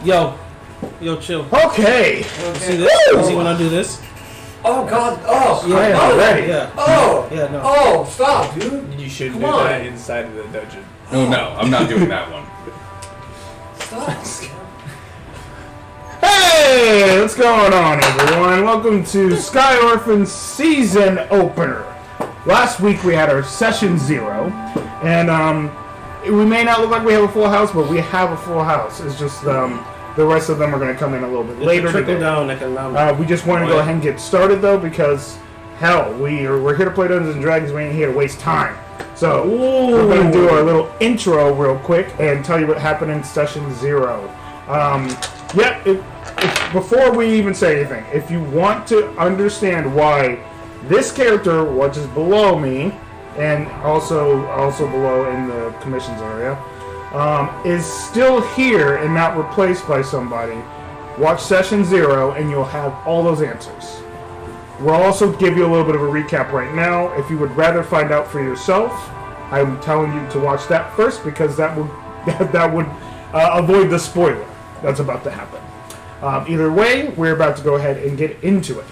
Yo, chill. Okay. See this? You see when I do this? Oh God! Oh, yeah, I am ready. Yeah. Oh, yeah, no. Oh, stop, dude! You shouldn't Come do on. that inside of the dungeon. Oh no, I'm not doing that one. Stop! Hey, what's going on, everyone? Welcome to Sky Orphans season opener. Last week we had our session 0, and we may not look like we have a full house, but we have a full house. It's just the rest of them are going to come in a little bit later today. Down economic. We just want to go ahead and get started though, because hell, we're here to play Dungeons and Dragons. We ain't here to waste time. So we're going to do our little intro real quick and tell you what happened in session 0. Before we even say anything, if you want to understand why this character, which is below me, and also below in the commissions area, is still here and not replaced by somebody, watch session 0 and you'll have all those answers. We'll also give you a little bit of a recap right now. If you would rather find out for yourself, I'm telling you to watch that first, because that would avoid the spoiler that's about to happen. Either way, we're about to go ahead and get into it.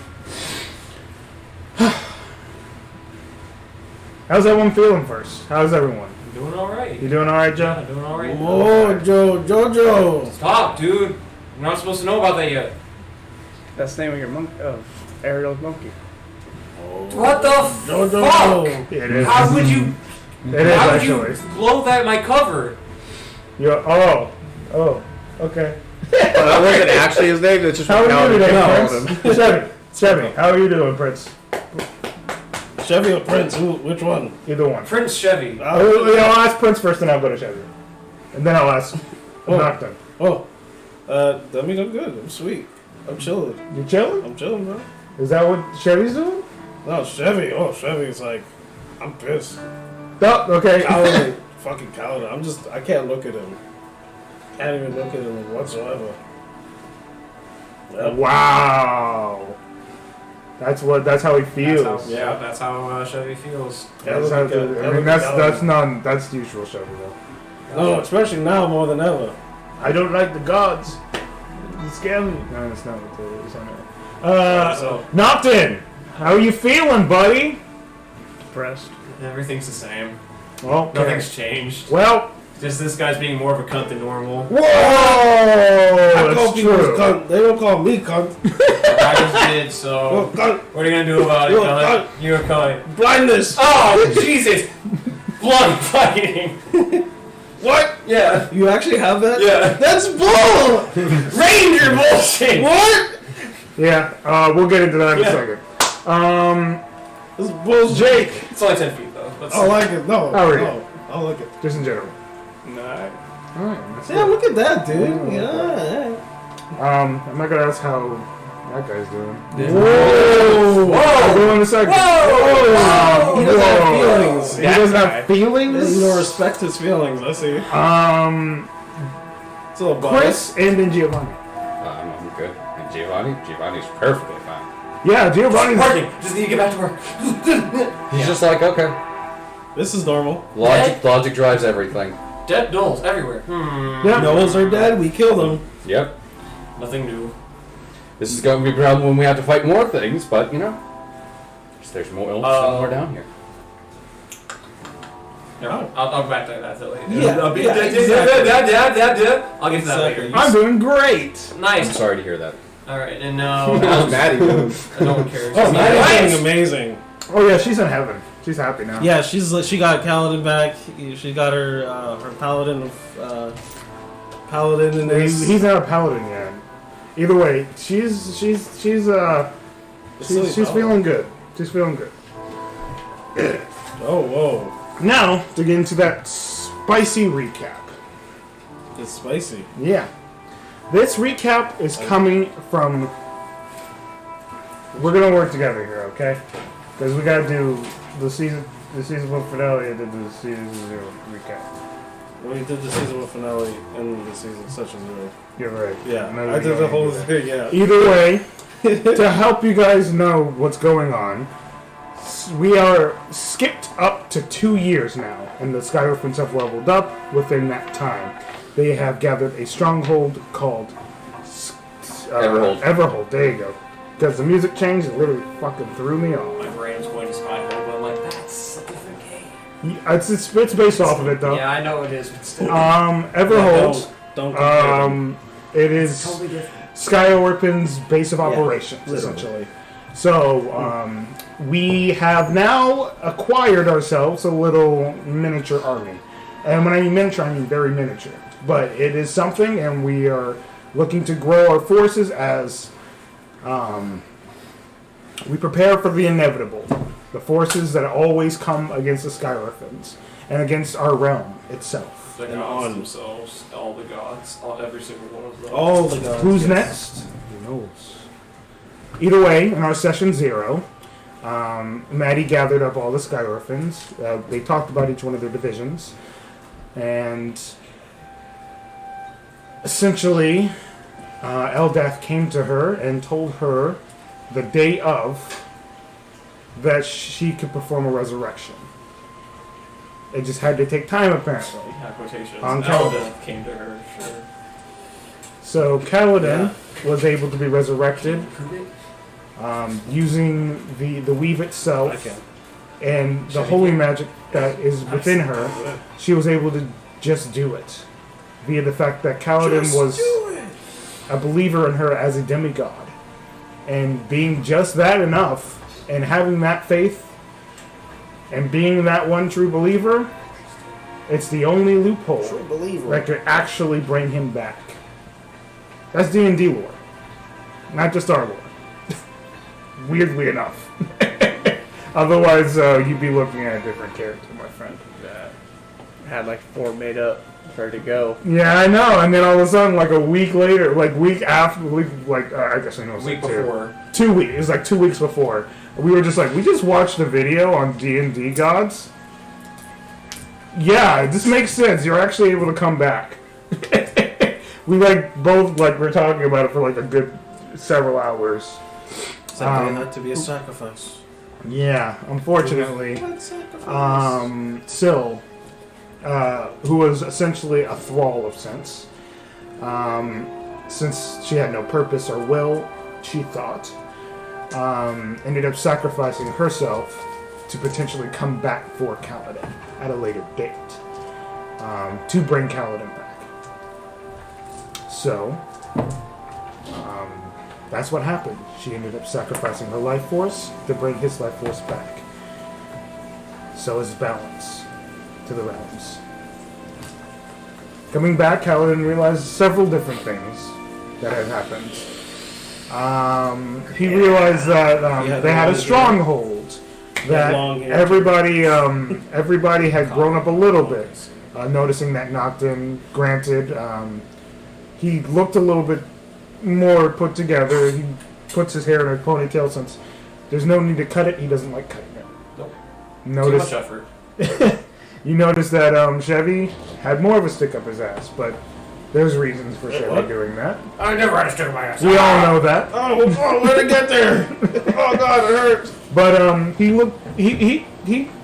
How's everyone feeling first? How's everyone? Doing all right. You doing all right, Joe? Yeah, doing all right. Oh, Jojo. Stop, dude! You're not supposed to know about that yet. That's the name of your monkey. Ariel's monkey. What the fuck? It is. How would you? It is How would actually. you blow that my cover? Okay. That wasn't actually his name. That's just How are you doing, him. Prince? Chevy, how are you doing, Prince? Chevy or Prince? Which one? Either one. Prince Chevy. I'll ask Prince first, then I'll go to Chevy. And then I'll ask Nocturne. That means I'm good. I'm sweet. I'm chilling. You chilling? I'm chilling, bro. Is that what Chevy's doing? No, Chevy. Oh, Chevy's like, I'm pissed. Oh, okay. Cowardly. Fucking coward. I can't look at him. Can't even look at him whatsoever. Yep. Wow. That's how he feels. That's how Chevy feels. That's the usual Chevy though. No, especially now more than ever. I don't like the gods. They scare me. No, that's not what it is. Nocturne, how are you feeling, buddy? Depressed. Everything's the same. Well, Nothing's changed. Well, Just this guy's being more of a cunt than normal. whoa! I call That's people true. cunt. They don't call me cunt. I just did, so Cunt. what are you gonna do about it, You're a cunt? You're a cunt. Blindness. Oh, Jesus! Blood fighting! What? Yeah. You actually have that? Yeah. That's bull. Ranger bullshit! What? Yeah, we'll get into that in a second. This bull's Jake, It's only 10 feet, though. Let's I like it. No. How are you? No. I like it. just in general. Nah. Alright. Yeah, look at that, dude. Yeah. I'm not gonna ask how that guy's doing. Whoa. I'll go in a second. Whoa! He doesn't have feelings. He doesn't have feelings? You don't respect his feelings. I see. It's a little biased. Chris and then Giovanni. I'm good. And Giovanni's perfectly fine. Yeah, Giovanni's Working! Just need to get back to work. He's just like, okay. This is normal. Logic drives everything. Dead gnolls everywhere. Yeah. Knowles are dead. We killed them. Yep. Nothing new. This is going to be a problem when we have to fight more things, but, you know, there's more ills somewhere down here. No, I'll go back to that later. Yeah, I'll exactly. I'll get to that later. I'm doing great. I'm Nice. sorry to hear that. Alright, and now... How's Maddie doing? No one cares. Oh, Maddie's Nice. doing amazing. Oh yeah, she's in heaven. She's happy now. Yeah, she got Kaladin back. She got her paladin paladin in this. He's not a paladin yet. Either way, she's feeling good. She's feeling good. Oh, whoa. Now to get into that spicy recap. It's spicy. Yeah. This recap is coming from... We're going to work together here, okay? Because we got to do the season 1 finale and then the season 0 recap. We did the season 1 finale and the season session 0. You're right. Yeah, Never I did the whole either. thing, yeah. Either way, to help you guys know what's going on, we are skipped up to 2 years now, and the Sky Orphans have leveled up within that time. They have gathered a stronghold called Everhold. There you go. Because the music changed, it literally fucking threw me off. My brain's going to Sky Orphans, but I'm like, that's a different game. It's based off of it though. Yeah, I know it is, but still. Everhold. Don't compare It is Totally different. Sky Orphans' base of operations, literally. essentially. So, we have now acquired ourselves a little miniature army. And when I mean miniature, I mean very miniature. But it is something, and we are looking to grow our forces as we prepare for the inevitable. The forces that always come against the Sky Orphans and against our realm itself. The And gods on. themselves, all the gods, every single one of them. All the gods. Who's yes. next? Who knows? Either way, in our session 0, Maddie gathered up all the Sky Orphans. They talked about each one of their divisions. And essentially, Eldath came to her and told her the day of that she could perform a resurrection. It just had to take time, apparently. Yeah, quotations. On Elda came to her, sure. So Kaladin was able to be resurrected using the weave itself Okay. and the holy magic that is within her. She was able to just do it via the fact that Kaladin was a believer in her as a demigod, and being just that enough, and having that faith, and being that one true believer, it's the only loophole True believer. that could actually bring him back. That's D&D lore, not just our lore. Weirdly enough. Otherwise, you'd be looking at a different character, my friend. That had like 4 made up, ready to go. Yeah, I know. And then all of a sudden, like a week later, like I guess I know it's Week like 2. before. 2 weeks. It was like 2 weeks before. We were just like, we just watched a video on D&D gods. Yeah, this makes sense. You're actually able to come back. We both were talking about it for like a good several hours. Something had to be a sacrifice. Yeah, unfortunately. What sacrifice? Syl, who was essentially a thrall of sense, since she had no purpose or will, she thought, ended up sacrificing herself to potentially come back for Kaladin at a later date, to bring Kaladin back. So, that's what happened. She ended up sacrificing her life force to bring his life force back. So is balance to the realms. Coming back, Kaladin realized several different things that had happened. He realized that they had a stronghold, that everybody had grown up a little bit. Noticing that Nocton, granted, he looked a little bit more put together. He puts his hair in a ponytail since there's no need to cut it. He doesn't like cutting it. Nope. Notice, Too much effort. you notice that Chevy had more of a stick up his ass, but there's reasons for Chevy doing that. I never had a stick in my ass. We all know that. Oh, where'd it get there? Oh God, it hurts. But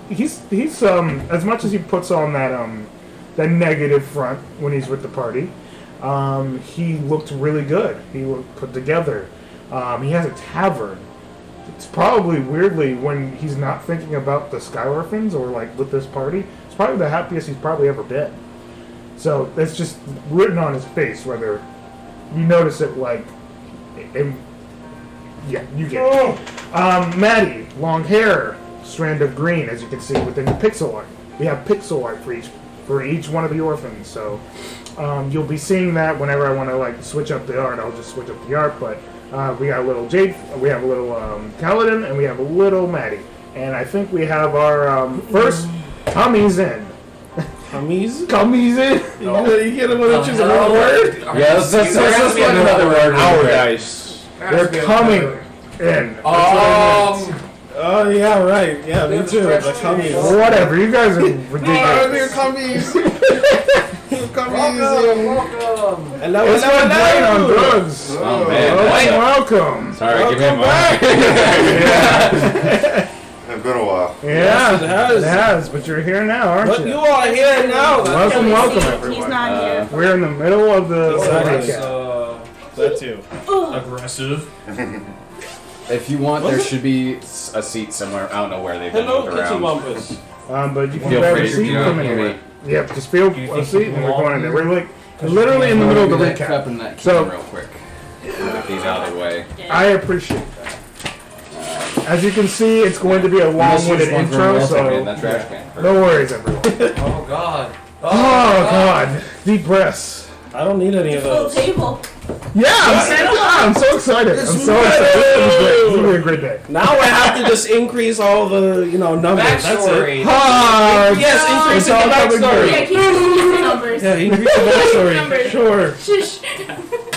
he's as much as he puts on that negative front when he's with the party, he looked really good. He looked put together. He has a tavern. It's probably weirdly when he's not thinking about the Sky Orphans or with this party. It's probably the happiest he's probably ever been. So it's just written on his face. Whether you notice it, yeah, you get it. Maddie, long hair, strand of green, as you can see within the pixel art. We have pixel art for each one of the orphans. So you'll be seeing that whenever I want to switch up the art. I'll just switch up the art, but. We got a little Jade, we have a little Kaladin, and we have a little Maddie. And I think we have our first Commies in. Commies? Commies in? You get him to choose another word? Yeah, let's look another word. Our dice. They're coming in. Oh, yeah, right. Yeah, me too. The commies. Whatever, you guys are ridiculous. Commies. Welcome. Hello, It's my brain on drugs. Oh, man. Welcome. Sorry, give me a moment. It's been a while. Yeah, Yes, it has. it has, but you're here now, aren't But you? you are here now. Welcome, welcome, He's everyone. not here. We're in the middle of the Exactly. recap. That too. Aggressive. If you want, What's there it? should be a seat somewhere. I don't know where they've been Hello, moved Kitty around. Bumpus. But you can Feel grab free a to seat do from it. anywhere. Yep, just feel Do you a think seat you and we're belong going in there. here? We're like literally in the middle of the Maybe that recap. cup and that So- can real quick. Get these out of the way. I appreciate that. As you can see, it's going to be a Unless you long-winded just want to intro, throw something in so that trash can. no worries, everyone. Oh god. Oh God, deep breaths. I don't need any of Full those. table. Yeah, I'm so excited. I'm so excited. This is gonna be a great day. Now I have to just increase all the, numbers. That's it. Backstory. Yes, increase It's all the coming backstory. Yeah, keep the numbers. Yeah, increase the backstory. Numbers. Sure. Shush.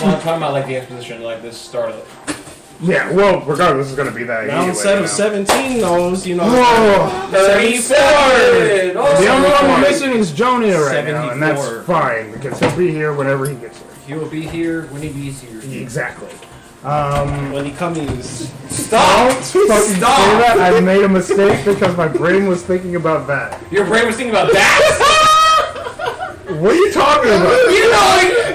Well, I'm talking about like the exposition, like this start of it. Yeah, well, regardless, it's gonna be that. Now anyway, instead you of know. 17 those, Oh, 34. the only one we're missing is Jonia right now, and that's 74. fine because he'll be here whenever he gets here. He will be here when he be here. Exactly. When he comes. Stop! Don't fucking say that. I made a mistake because my brain was thinking about that. Your brain was thinking about that? What are you talking about?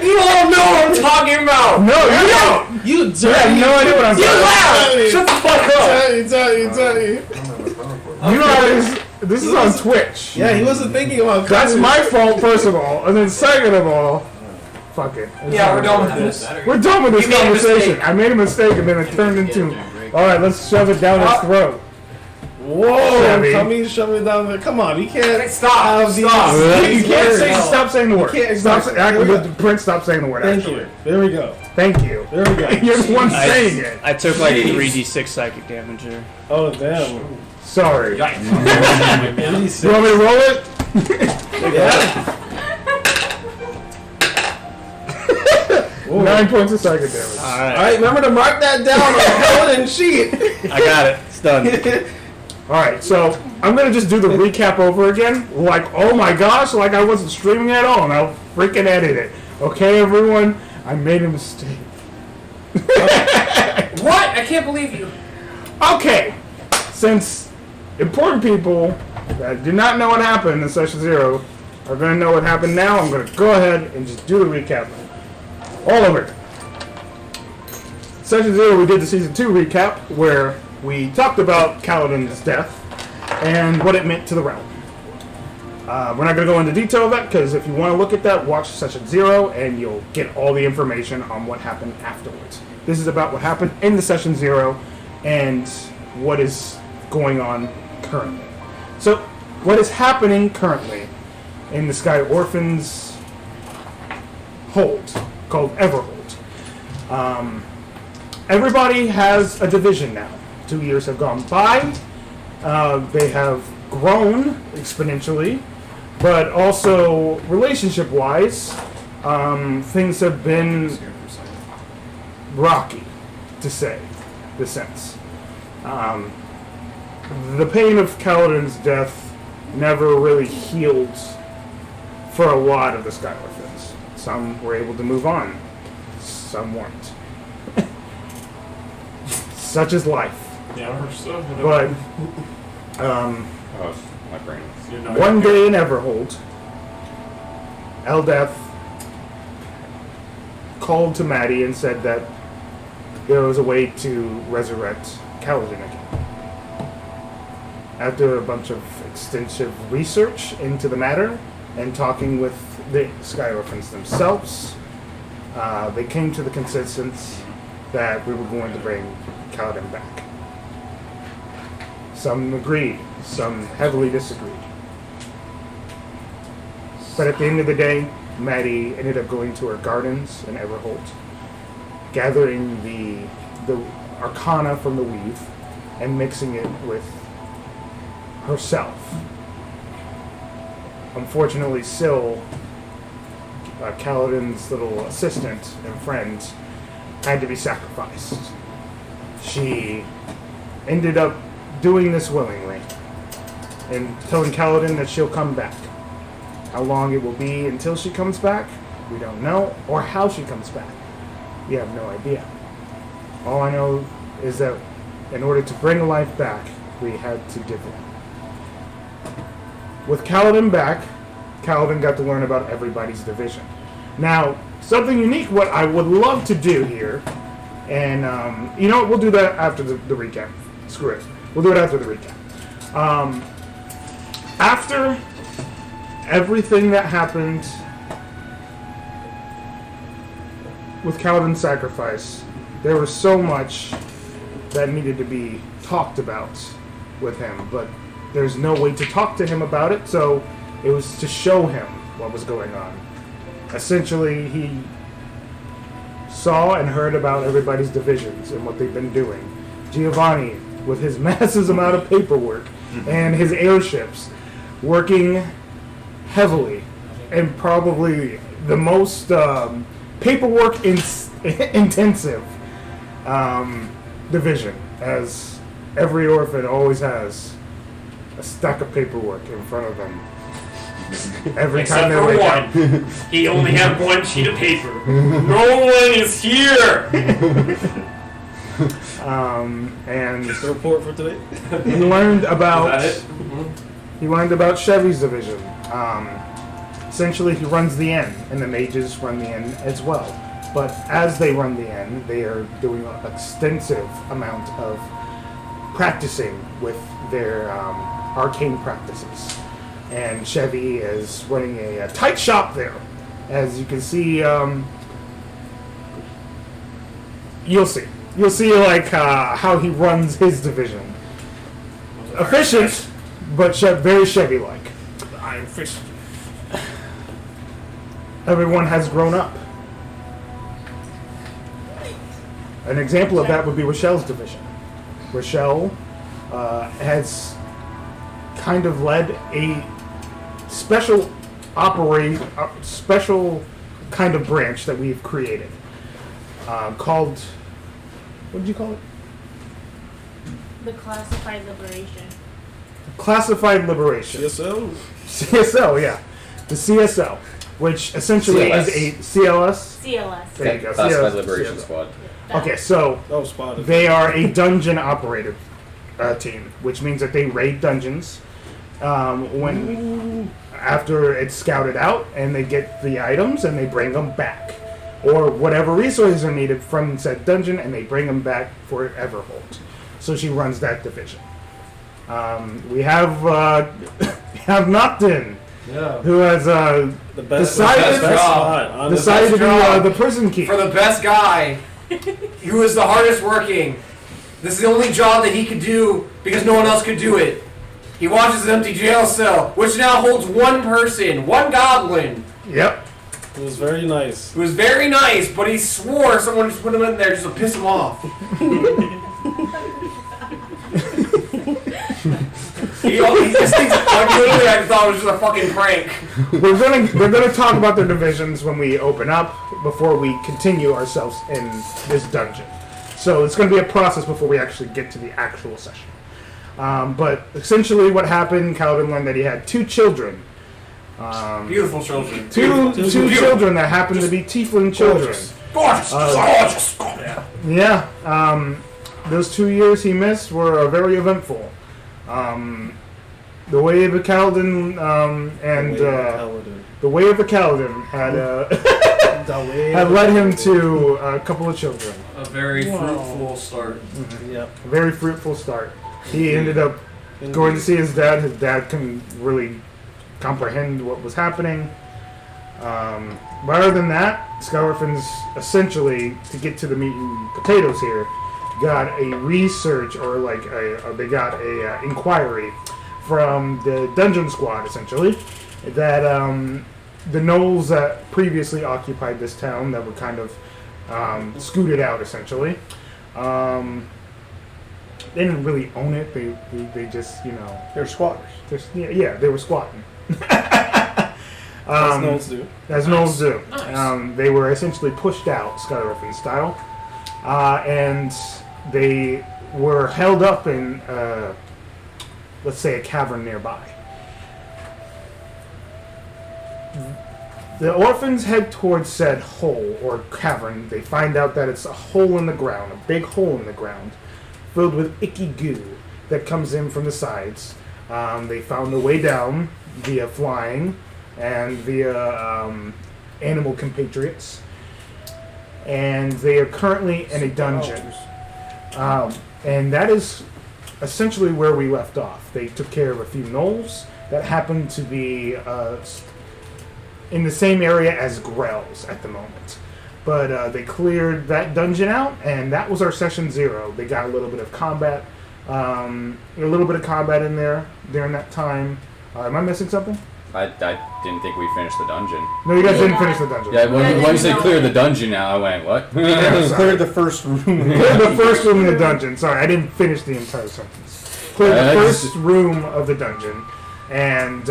You all know what I'm talking about! No, you don't. You You have no idea what I'm You talking laugh! Shut the fuck up! Tell you. about. You guys, this is on Twitch. Yeah, he wasn't thinking about That's coming. my fault, first of all, and then second of all, fuck it. Yeah, we're done with this. We're done with this You made a conversation. mistake. I made a mistake, and then it turned into, all right, let's shove it down his throat. Whoa, Chevy. Tommy, shove it down there. Come on, you can't. Stop! have these- Stop! You can't say. No. Stop saying the word. can't- Stop. exactly. Actually, Prince, stop saying the word. Thank Actually, you. There we go. thank you. There we go. You're the one saying it. I took like 3d6 psychic damage here. Oh, damn. Sorry. Yikes. You want me to roll it? Yeah. 9 points of psychic damage. All right, remember to mark that down on the Paladin sheet. I got it. It's done. Alright, so I'm gonna just do the recap over again. Like, oh my gosh, like I wasn't streaming at all, and I'll freaking edit it. Okay, everyone? I made a mistake. What? I can't believe you. Okay, since important people that do not know what happened in Session 0 are gonna know what happened now, I'm gonna go ahead and just do the recap. All over. Session 0, we did the Season 2 recap, where we talked about Kaladin's death and what it meant to the realm. We're not going to go into detail of that, because if you want to look at that, watch Session 0, and you'll get all the information on what happened afterwards. This is about what happened in the Session 0 and what is going on currently. So, what is happening currently in the Sky Orphans hold, called Everhold. Everybody has a division now. 2 years have gone by. They have grown exponentially, but also relationship-wise, things have been rocky, to say the sense. The pain of Kaladin's death never really healed for a lot of the Sky Orphans. Some were able to move on. Some weren't. Such is life. Yeah, we're so. But Oh, my brain. one day in Everhold, Eldath called to Maddie and said that there was a way to resurrect Kaladin again. After a bunch of extensive research into the matter and talking with the Sky Orphans themselves, they came to the consensus that we were going to bring Kaladin back. Some agreed, some heavily disagreed. But at the end of the day, Maddie ended up going to her gardens in Everhold, gathering the arcana from the weave and mixing it with herself. Unfortunately, Syl, Kaladin's little assistant and friend, had to be sacrificed. She ended up doing this willingly and telling Kaladin that she'll come back. How long it will be until she comes back, we don't know, or how she comes back. We have no idea. All I know is that in order to bring life back, we had to give it. With Kaladin back, Kaladin got to learn about everybody's division. Now, something unique. What I would love to do here, and you know what? We'll do that after the recap. Screw it. We'll do it after the recap. After everything that happened with Kaladin's sacrifice, there was so much that needed to be talked about with him, but there's no way to talk to him about it, so it was to show him what was going on. Essentially, he saw and heard about everybody's divisions and what they've been doing. Giovanni, with his massive amount of paperwork and his airships, working heavily and probably the most paperwork intensive division, as every orphan always has a stack of paperwork in front of them. Every Except time they for wake one. up. He only had one sheet of paper. No one is here! And That's the report for today. he learned about Is that it? he learned about Chevy's division. Essentially, he runs the inn, and the mages run the inn as well. But as they run the inn, they are doing an extensive amount of practicing with their arcane practices. And Chevy is running a tight shop there. As you can see, you'll see. You'll see like how he runs his division. Efficient, but very Chevy-like. I'm efficient. Everyone has grown up. An example of that would be Rochelle's division. Rochelle has kind of led a special special kind of branch that we've created called, what did you call it? The Classified Liberation. Classified Liberation. CSL? CSL, yeah. The CSL, which essentially CLS. is a CLS. CLS. There you go. Classified CLS. Liberation Squad. Okay, so That was spotted. they are a dungeon operative team, which means that they raid dungeons when after it's scouted out, and they get the items and they bring them back, or whatever resources are needed from said dungeon, and they bring them back for Everhold. So she runs that division. We have Noctin, Yeah. who has The best, decided- the best spot, honestly. decided to be job. the prison keep. For the best guy, who is the hardest working. This is the only job that he could do because no one else could do it. He watches an empty jail cell, which now holds one person, one goblin, Yep. It was very nice. who was very nice, but he swore someone just put him in there just to piss him off. He just thinks, like, literally, I thought it was just a fucking prank. We're gonna talk about their divisions when we open up, before we continue ourselves in this dungeon. So it's gonna be a process before we actually get to the actual session. But essentially, what happened? Calvin learned that he had two children. Beautiful children. Two Beautiful. children that happened to be tiefling children. Gorgeous. Gorgeous. Yeah. Those 2 years he missed were very eventful. The way of the Kaladin and the way of the Kaladin had had led him to a couple of children. A very fruitful start. Yep. A very fruitful start. He ended up going to see his dad. His dad couldn't really comprehend what was happening. But other than that, Sky Orphans, essentially, to get to the meat and potatoes here, got a research, or like they got a inquiry from the dungeon squad, essentially, that the gnolls that previously occupied this town, that were kind of scooted out, essentially. They didn't really own it. They just, you know, They're squatters. yeah, they were squatting. As gnolls do. As gnolls do. Nice. They were essentially pushed out, Sky Orphan style, and they were held up in, let's say, a cavern nearby. The orphans head towards said hole or cavern. They find out that it's a hole in the ground, a big hole in the ground, filled with icky goo that comes in from the sides. They found a way down via flying and via animal compatriots, and they are currently in a dungeon. And that is essentially where we left off. They took care of a few gnolls that happened to be in the same area as Grells at the moment. But they cleared that dungeon out, and that was our session 0. They got a little bit of combat, in there during that time. Am I missing something? I didn't think we finished the dungeon. No, you guys didn't finish the dungeon. Yeah, when you said clear the dungeon now, I went, what? Cleared the first room. Cleared the first room in the dungeon. Sorry, I didn't finish the entire sentence. Cleared the first room of the dungeon. And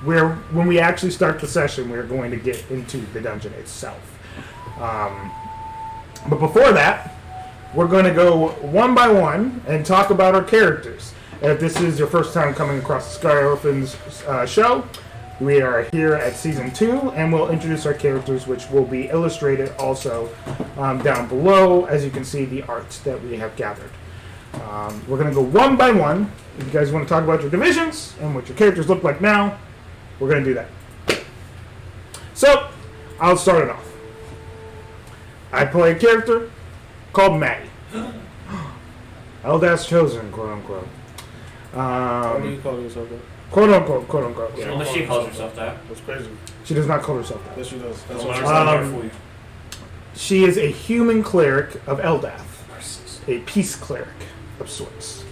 when we actually start the session, we're going to get into the dungeon itself. But before that, we're going to go one by one and talk about our characters. If this is your first time coming across the Sky Orphans show, we are here at Season 2, and we'll introduce our characters, which will be illustrated also down below, as you can see the art that we have gathered. We're going to go one by one. If you guys want to talk about your divisions and what your characters look like now, we're going to do that. So, I'll start it off. I play a character called Maddie. Eldas chosen, quote unquote. What do you call yourself that? Quote unquote. Yeah, unless she calls herself that. That's crazy. She does not call herself that. Yes, she does. That's Well, what there's I'm not saying. there for you. She is a human cleric of Eldath, a peace cleric of sorts.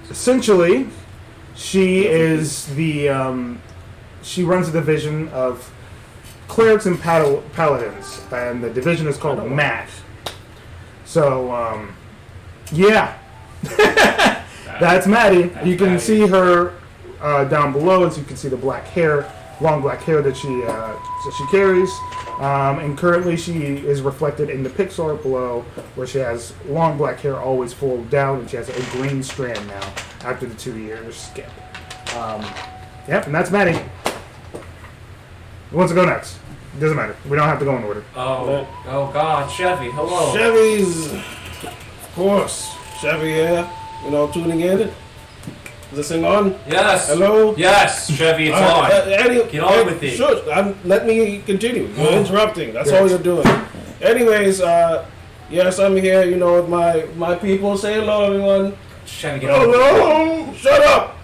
Essentially, she is the she runs a division of clerics and paladins, and the division is called MAD. So, yeah. That's Maddie. You can see her down below, as you can see the black hair, long black hair that she carries. And currently she is reflected in the pixel art below, where she has long black hair always pulled down, and she has a green strand now after the 2 years skip. Yep, and that's Maddie. Who wants to go next? Doesn't matter. We don't have to go in order. Oh God, Chevy, hello. Chevy's, of course. Chevy here, tuning in. Is this thing on? Yes. Hello? Yes, Chevy, it's on. Get on with it. Sure, let me continue. You're interrupting. That's all you're doing. Anyways, yes, I'm here, with my people. Say hello, everyone. Chevy, get on with it. Hello! Shut up!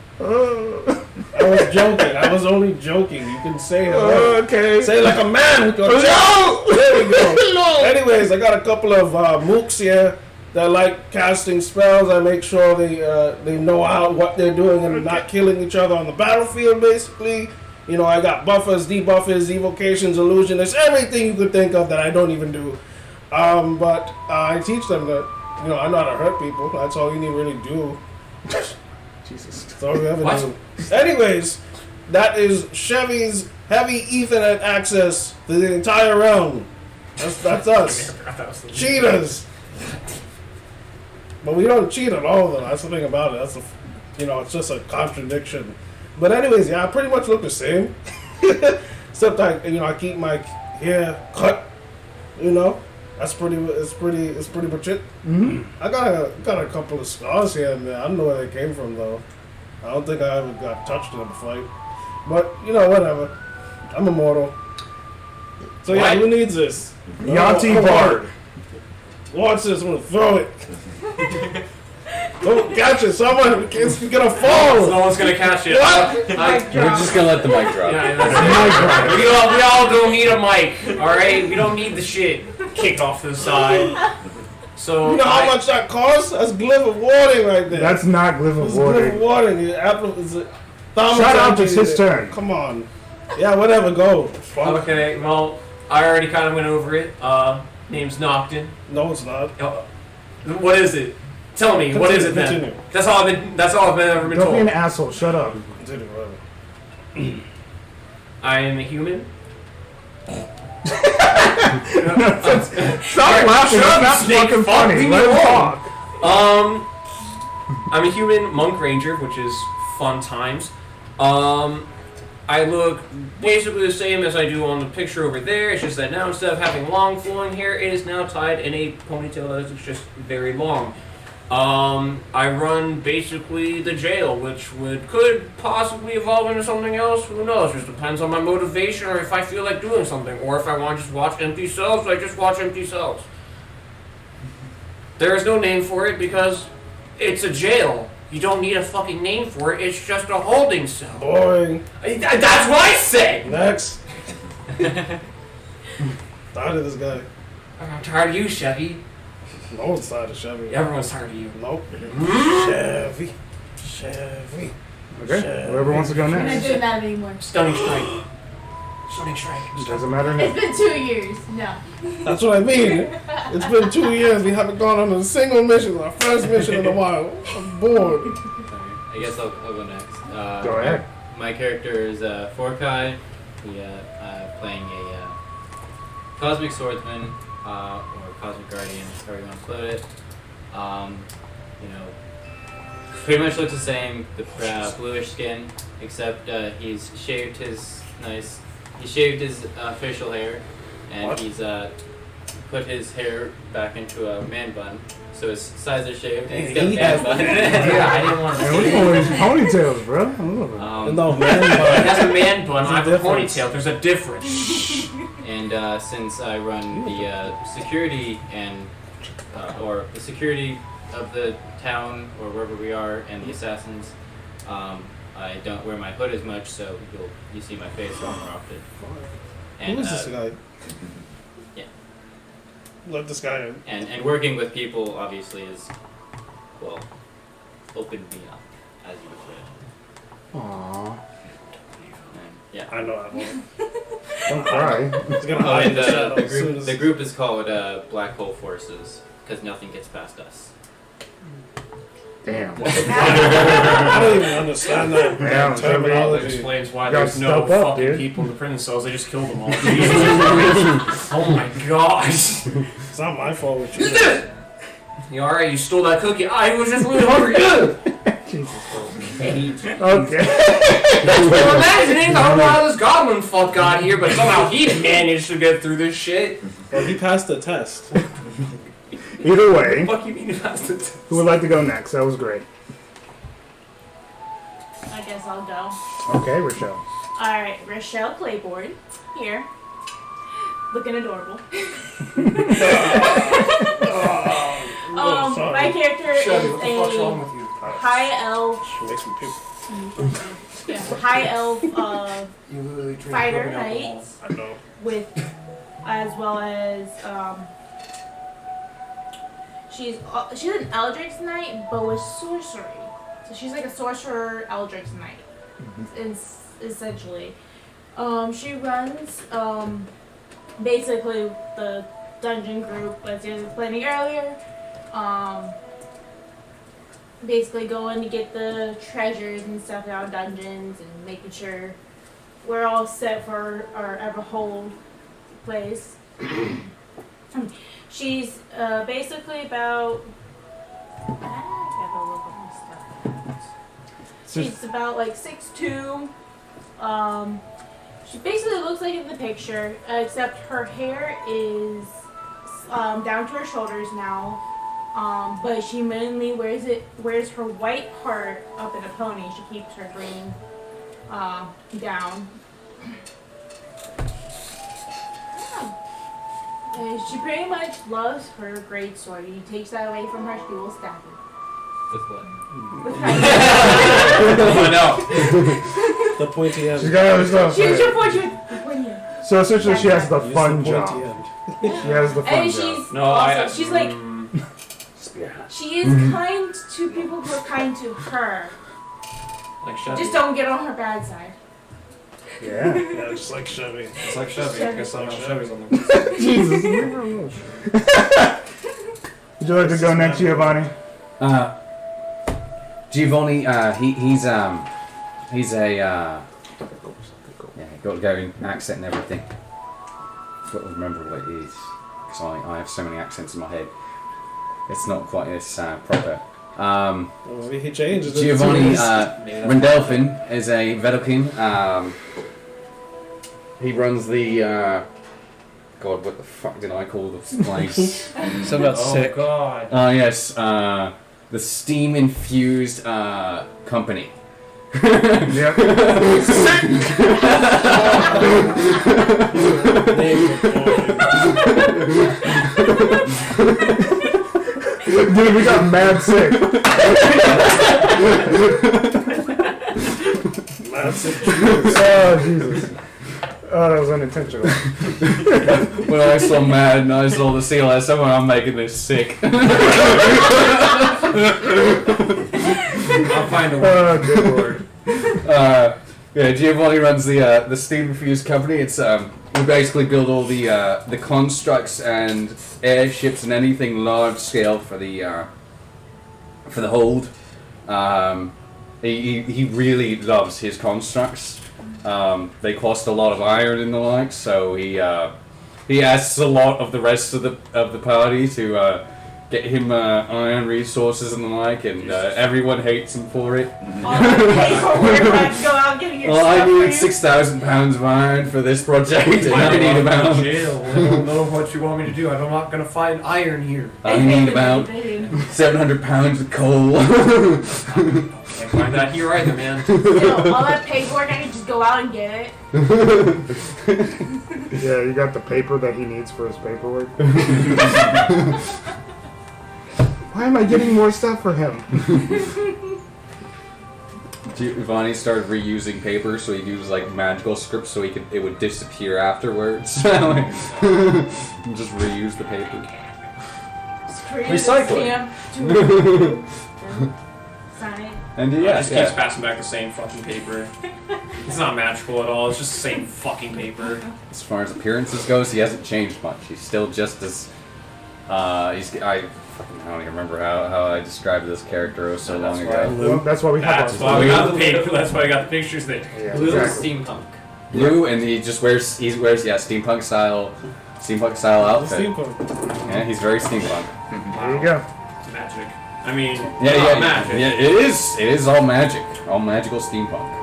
I was joking. I was only joking. You can say hello. Okay. Say like a man with your chest. There we go. Anyways, I got a couple of mooks here that like casting spells. I make sure they know what they're doing and not killing each other on the battlefield, basically. I got buffers, debuffers, evocations, illusionists, everything you could think of that I don't even do. But I teach them that, I know how to hurt people. That's all you need to really do. Jesus. That's all you ever do. Anyways, that is Chevy's heavy Ethernet access to the entire realm. That's us. Cheaters. But we don't cheat at all, though. That's the thing about it. It's just a contradiction. But anyways, yeah, I pretty much look the same. Except I keep my hair cut. That's pretty much it. Mm-hmm. I got a couple of scars here and there. I don't know where they came from, though. I don't think I ever got touched in a fight. But, whatever. I'm immortal. So yeah, who needs this? Yanti Bard. Watch this, I'm gonna throw it. Don't catch it, someone. It's gonna fall. No one's gonna catch it. What? We're just gonna let the mic drop. Yeah, that's it. We all don't need a mic, alright? We don't need the shit kicked off to the side. So you know how much that costs? That's glyph of warning right there. That's not glyph of It's warning. glyph of warning. Shout out, it's his turn. Come on. Yeah, whatever, go. Okay, well, I already kind of went over it. Name's Nocton. No, it's not. What is it? Tell me, what is it then? Continue. That's all I've ever been Don't told. be an asshole. Shut up. Continue, whatever. I am a human. Stop laughing. It's not fucking funny. Let him talk. I'm a human monk ranger, which is fun times. I look basically the same as I do on the picture over there. It's just that now instead of having long flowing hair, it is now tied in a ponytail that is just very long. I run basically the jail, which could possibly evolve into something else. Who knows? Just depends on my motivation, or if I feel like doing something, or if I want to just watch empty cells. I just watch empty cells. There is no name for it because it's a jail. You don't need a fucking name for it. It's just a holding cell. Boring. That's what I said. Next. Tired of this guy. I'm tired of you, Chevy. No one's tired of Chevy. Everyone's tired of you. Nope. Chevy. Okay, whoever wants to go We're not next. doing that anymore. Stunning strike. Stunning strike. Doesn't matter It's now. been 2 years. No. That's what I mean. It's been 2 years. We haven't gone on a single mission. Our first mission in a while. I'm bored. I guess I'll go next. Go ahead. My character is Forkai. He playing a cosmic swordsman or cosmic guardian, however you want to put it. Pretty much looks the same. The bluish skin, except he's shaved his facial hair, and What? he's put his hair back into a man bun. So his sides are shaved, and he's got a He man has- bun. Yeah, I didn't want to Man, what are you calling these ponytails, bro? I love it. No, man. He has a man bun. I have a difference. ponytail. There's a difference. And since I run the security or the security of the town or wherever we are, and the assassins, I don't wear my hood as much, so you see my face more often. And, Who is this guy? Yeah. Let this guy in. And working with people obviously is, well, opened me up, as you would put it. Aww. And, yeah. I know I won't. Don't cry. He's gonna Oh, hide and the shadow as soon the as... group is called Black Hole Forces, because nothing gets past us. Damn. I don't even understand that Yeah, That terminology. explains why You gotta there's no step up, fucking dude. people in the prison cells. They just killed them all. Jesus Christ. Oh my gosh. It's not my fault with you. You alright? You stole that cookie. I was just really hungry. Okay. I'm imagining, I don't know how this goblin fuck got here, but somehow he managed to get through this shit. Well, he passed the test. Either way, What the fuck you mean he passed the test? who would like to go next? That was great. I guess I'll go. Okay, Rochelle. Alright, Rochelle Claiborne. Here. Looking adorable. Sorry. My character Chevy, is what the fuck's wrong a with you? high elf, She makes me puke. high elf You literally drink fighter rubbing alcohol. knight I know. with, as well as she's an Eldritch Knight, but with sorcery. So she's like a sorcerer Eldritch Knight, essentially. She runs basically the dungeon group, as I was explaining earlier. Basically going to get the treasures and stuff out of dungeons and making sure we're all set for our Everhold place. She's basically about. I gotta look at my stuff. She's about like 6'2". She basically looks like in the picture, except her hair is down to her shoulders now. But she mainly wears her white part up in a pony. She keeps her green down. And she pretty much loves her great sword. You take that away from her, she will stab you. With what? With her. Oh no! The pointy end. She's got other stuff. She was your fortune. When you. So essentially, she has the Use fun the pointy job. end. She has the fun And job. she's No, also, she's like, Spearhead. she is kind to people who are kind to her. Like Chevy. Just don't get on her bad side. Yeah. Yeah, just like Chevy. It's like Chevy. I guess somehow Chevy's on the Jesus. Would you like to go next, Giovanni? Giovanni, he's a yeah, got to go in accent and everything. Got to remember what it is because I have so many accents in my head. It's not quite as proper. Well, he changes it. Giovanni Rendelfin is a Vedokin. He runs the God, what the fuck did I call this place? So about Oh sick. god. Oh yes, steam infused company. Yep. Dude, we got mad sick. Mad sick. Oh, Jesus. Oh, that was unintentional. When I saw Mad and I saw the seal, I said, well, I'm making this sick. I'll find a way. Oh, good lord. Yeah, Giovanni runs the steam infused company. It's we basically build all the constructs and airships and anything large scale for the hold. He really loves his constructs. They cost a lot of iron and the like, so he asks a lot of the rest of the party to get him iron resources and the like, and everyone hates him for it. All the paperwork, like, go out getting your Well, stuff I for need you. 6,000 pounds of iron for this project, and I need about jail. I don't know what you want me to do. I'm not gonna find iron here. I need about 700 pounds of coal. Can't find that here either, man. Still, all that paperwork, I can just go out and get it. Yeah, you got the paper that he needs for his paperwork. Why am I getting more stuff for him? Giovanni started reusing paper, so he'd use like magical scripts so it would disappear afterwards. Just reuse the paper. Recycle it. Sign it. And It yeah, just keeps passing back the same fucking paper. It's not magical at all. It's just the same fucking paper. as far as appearances goes, he hasn't changed much. He's still just as I don't even remember how I described this character so long ago. Well, that's why we have That's our why we got the paper. That's why we got the pictures there. Yeah, Blue exactly. steampunk. Blue, and he wears steampunk style outfit. Steampunk. Yeah, he's very steampunk. There you go. Magic. I mean, Yeah, magic. yeah, it is all magic, all magical steampunk.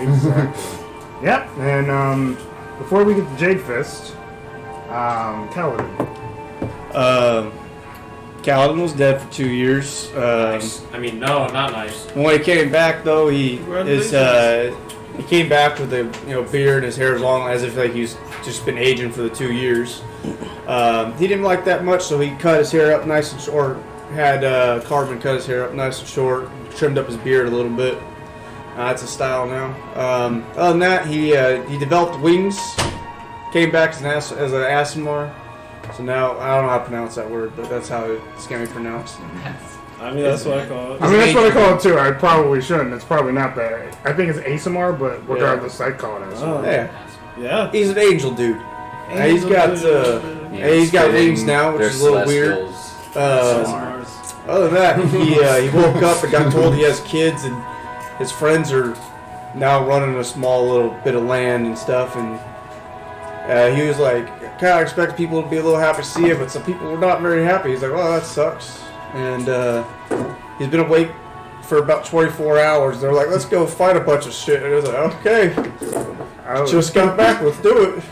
Exactly. Yep, and before we get to Jade Fist, Kaladin. Kaladin was dead for 2 years. Nice. I mean, no, not nice. When he came back, though, he came back with a beard and his hair was long, as if like he's just been aging for the 2 years. He didn't like that much, so he cut his hair up nice and short. Had Carbon cut his hair up nice and short, trimmed up his beard a little bit. That's a style now. Other than that, he developed wings. Came back as an Asimar. So now, I don't know how to pronounce that word, but that's how it's going to be pronounced. I mean, that's what I call it. I mean, that's what I call it too. I probably shouldn't. It's probably not that. I think it's Asimar, but regardless, I call it Asimar. Yeah. Yeah. He's an angel dude. He's got wings now, which is a little weird. Other than that, he woke up and got told he has kids, and his friends are now running a small little bit of land and stuff. And he was like, kind of expected people to be a little happy to see him, but some people were not very happy. He's like, well, that sucks. And he's been awake for about 24 hours. They're like, let's go fight a bunch of shit. And he was like, okay. I just got back. Let's do it.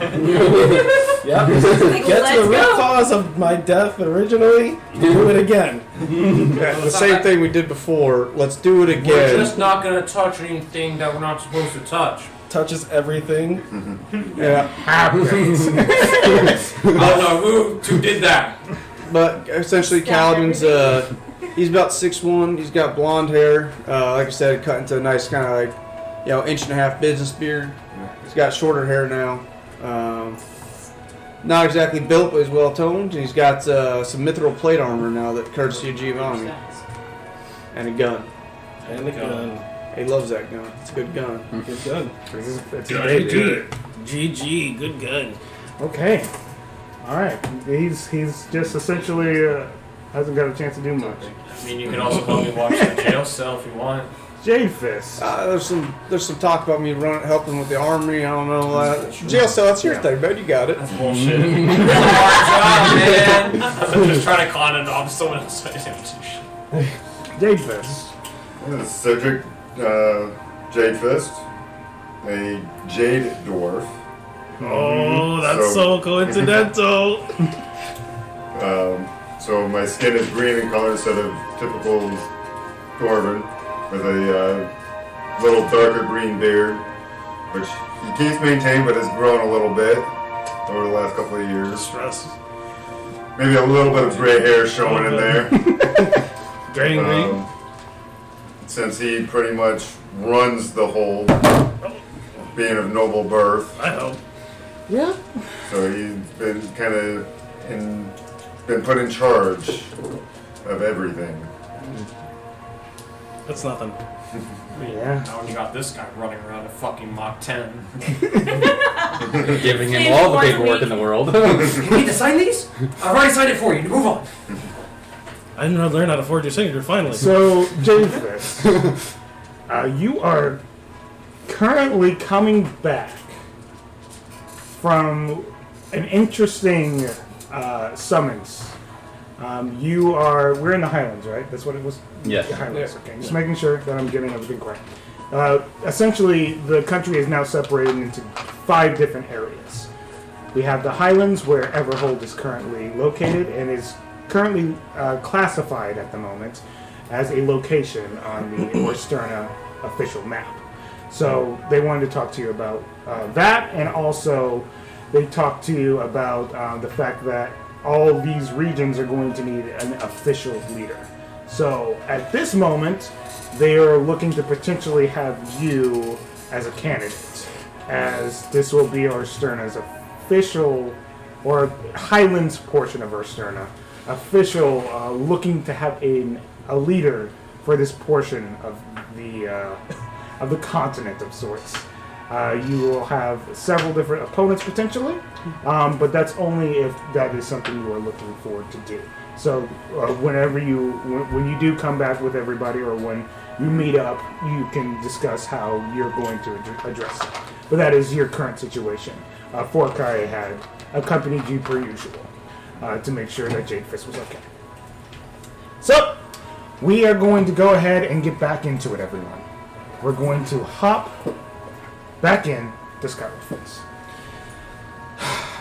Yeah. Like, Get to the root let's go. cause of my death originally. Do it again. Yeah, the same thing we did before. Let's do it We're again. just not gonna touch anything that we're not supposed to touch. Touches everything. Yeah. I don't know who did that. But essentially, Kaladin's he's about 6'1". He's got blonde hair. Like I said, cut into a nice kind of like, inch and a half business beard. He's got shorter hair now. Not exactly built, but he's well toned. He's got some mithril plate armor now, that courtesy of Giovanni, and a gun. And the gun. He loves that gun. It's a good gun. Good gun. It's a baby. GG. Good gun. Okay. All right. He's just essentially hasn't got a chance to do much. I mean, you can also help me watch the jail cell if you want. Jade Fist. There's some talk about me helping with the armory. I don't know. Jail cell, that's your thing, man. You got it. That's bullshit. Hard job, man. I'm just trying to con and off someone else. Jade Fist. Cedric Jade Fist, a Jade Dwarf. Oh, that's so coincidental. So my skin is green in color instead of typical dwarven, with a little darker green beard, which he keeps maintained but has grown a little bit over the last couple of years. Stress. Maybe a little bit of gray hair showing in there. Gray and green. Since he pretty much runs the whole, being of noble birth. I hope. Yeah. So he's been kind of been put in charge of everything. That's nothing. Yeah. Now when you got this guy running around a fucking Mach 10. Giving him all the paperwork in the world. You need to sign these? I've already signed it for you. Move on. I didn't learn how to forge your signature finally. So, Jadefist, you are currently coming back from an interesting summons. We're in the Highlands, right? That's what it was? Yes. The Highlands, okay. Just making sure that I'm getting everything correct. Essentially, the country is now separated into 5 different areas. We have the Highlands, where Everhold is currently located, and is currently classified at the moment as a location on the Orsterra official map. So they wanted to talk to you about that, and also they talked to you about the fact that all these regions are going to need an official leader. So at this moment, they are looking to potentially have you as a candidate, as this will be Orsterra's official, or Highlands portion of Orsterra, official, looking to have a leader for this portion of the continent of sorts. You will have several different opponents potentially, but that's only if that is something you are looking forward to do. So whenever when you do come back with everybody, or when you meet up, you can discuss how you're going to address it. But that is your current situation. Forkai had accompanied you per usual to make sure that Jadefist was okay. So we are going to go ahead and get back into it, everyone. We're going to hop back in to Sky Orphans.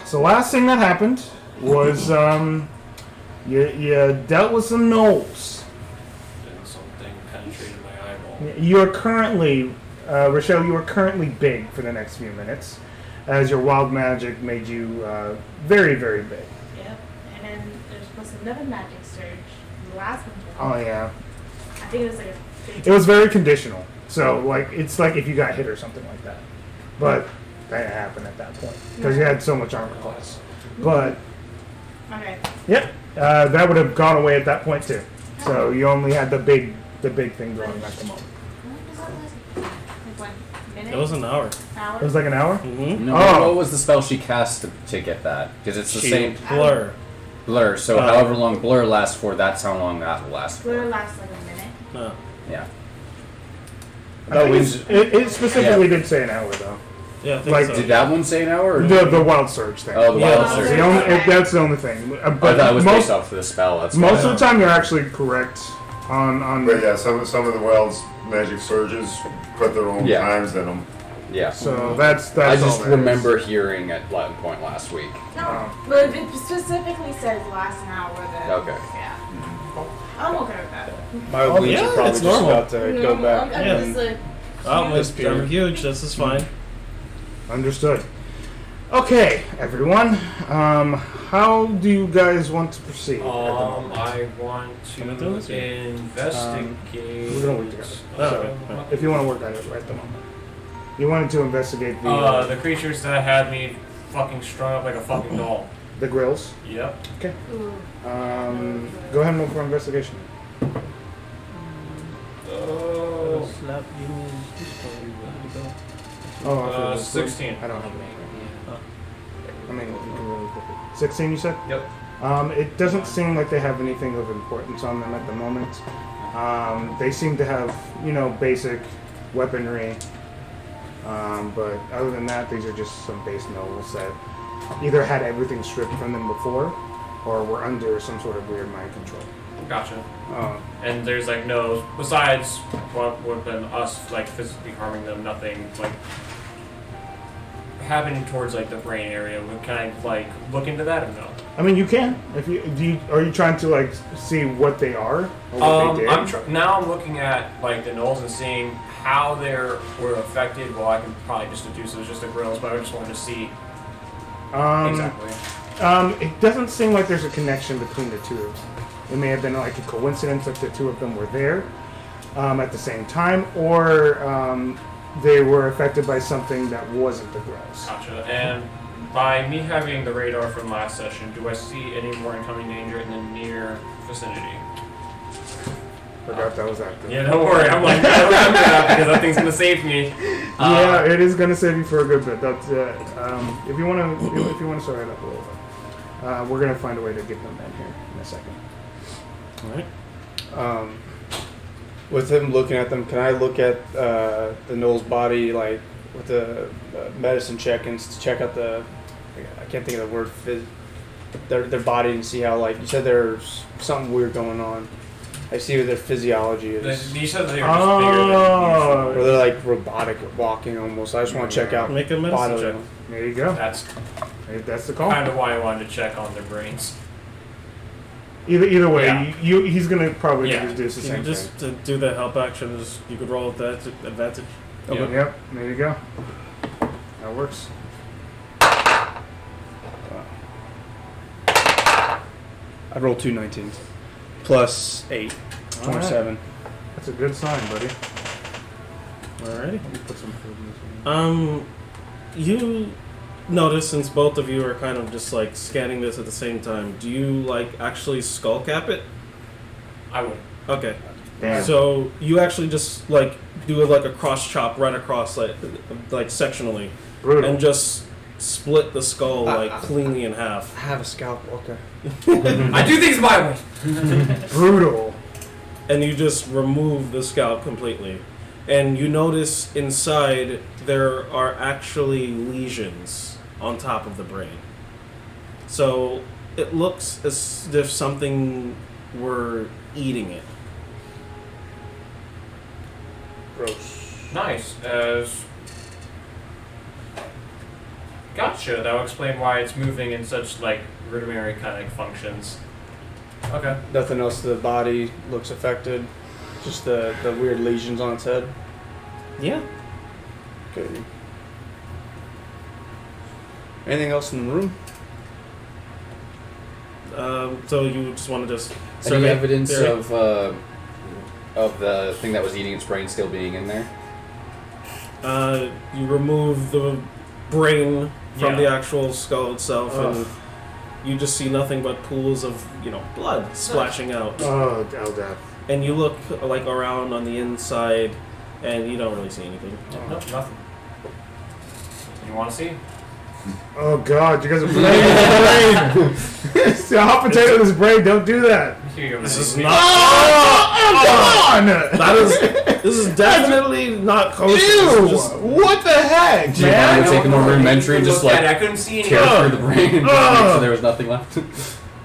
So last thing that happened was you dealt with some gnolls. And something penetrated my eyeball. You are currently, Rochelle, you are currently big for the next few minutes, as your wild magic made you very, very big. Yep. And then there's plus another magic surge. The last one. Oh yeah. I think it was like a. It was very conditional. So like it's like if you got hit or something like that. But that happened at that point because you had so much armor class. But Okay. yep, that would have gone away at that point too. So you only had the big thing going at the moment. Like 1 minute? It was an hour. Hour? It was like an hour. Mm-hmm. No, Oh. what was the spell she cast to get that? Because it's the same Blur. blur. So however long blur lasts for, that's how long that will last Will for. it last like a minute? No. Yeah. I think it specifically did say an hour though. Yeah, I think Like, so. Did that one say an hour? Or The wild surge thing. Oh, the Yeah, wild that's surge. The only, that's the only thing. I But thought it was based most off of the spell. That's most why. of the time you're actually correct on. But yeah, some of the wild's magic surges put their own Yeah. times in them. Yeah. So that's I all just that is. remember hearing at one point last week. No. But if it specifically says last an hour, then. Okay. Yeah. I'm okay with that. My wounds yeah, are probably it's just normal. about to go back. I'm Yeah. just like. Oh, it's Disappear. they're huge. This is fine. Understood. Okay, everyone. How do you guys want to proceed? at the moment? I want Can I do this? to investigate. We're gonna work together. Oh, So, okay. if you want to work on it right at the moment, you wanted to investigate the The creatures that had me fucking strung up like a fucking doll. the grills. Yep. Ooh. Go ahead and roll for investigation. Oh. Oh, okay. 16. I don't have it. I mean, you can really quick it. 16, you said? Yep. It doesn't seem like they have anything of importance on them at the moment. They seem to have, basic weaponry. But other than that, these are just some base nobles that either had everything stripped from them before or were under some sort of weird mind control. Gotcha. Uh, And there's like no, besides what would have been us like physically harming them, nothing like happening towards like the brain area. Can I like look into that or no? I mean, you can. If you are you trying to like see what they are or what they did? Now I'm looking at like the gnolls and seeing how they were affected. Well, I can probably just deduce it was just the grills, but I just wanted to see exactly. It doesn't seem like there's a connection between the two of them. It may have been like a coincidence that the two of them were there at the same time, or they were affected by something that wasn't the grills. Gotcha. And by me having the radar from last session, do I see any more incoming danger in the near vicinity? Forgot that was active. Yeah, don't worry. I'm like, I remember that because that thing's gonna save me. Yeah, it is gonna save you for a good bit. That's if you wanna start it up a little bit, we're gonna find a way to get them in here in a second. All right. With him looking at them, can I look at the Gnoll's body, like with the medicine check-ins to check out I can't think of the word, their body, and see how, like you said, there's something weird going on. I see what their physiology is. You said they were just bigger than usual. Or they're like robotic walking almost. I just want to check out. Make a medicine check. There you go. That's the call. kind of why I wanted to check on their brains. Either way, Yeah. he's gonna probably Yeah. do the same thing. Just to do the help action, you could roll with that advantage. Okay. Yep. There you go. That works. I rolled 2 19s. Plus 8. 27. That's a good sign, buddy. Alrighty. Let me put some food in this one. You notice, since both of you are kind of just like scanning this at the same time, do you like actually skull cap it? I would. Okay. Damn. So you actually just like do like a cross chop right across like sectionally, Brutal. and just split the skull like cleanly in half. I have a scalpel. Okay. I do things my way. Brutal. And you just remove the scalp completely. And you notice inside there are actually lesions on top of the brain. So it looks as if something were eating it. Gross. Nice. Gotcha. That will explain why it's moving in such like rudimentary kind of functions. Okay. Nothing else to the body looks affected. Just the weird lesions on its head. Yeah. Okay. Anything else in the room? So you just want to just Any survey evidence the area? of the thing that was eating its brain still being in there? You remove the brain from Yeah. the actual skull itself, and you just see nothing but pools of blood splashing out. Oh, Eldad. And you look like around on the inside, and you don't really see anything. Nope, nothing. You want to see? Oh God, you guys are playing his brain. It's a hot potato in his brain. Don't do that. Here you go. This is man. not. Come on! This is definitely not kosher. Ew! This is just- What the heck, Do you man? want to take a more rudimentary and just Look at like it, I couldn't see tear anything. through the brain and just make sure there was nothing left?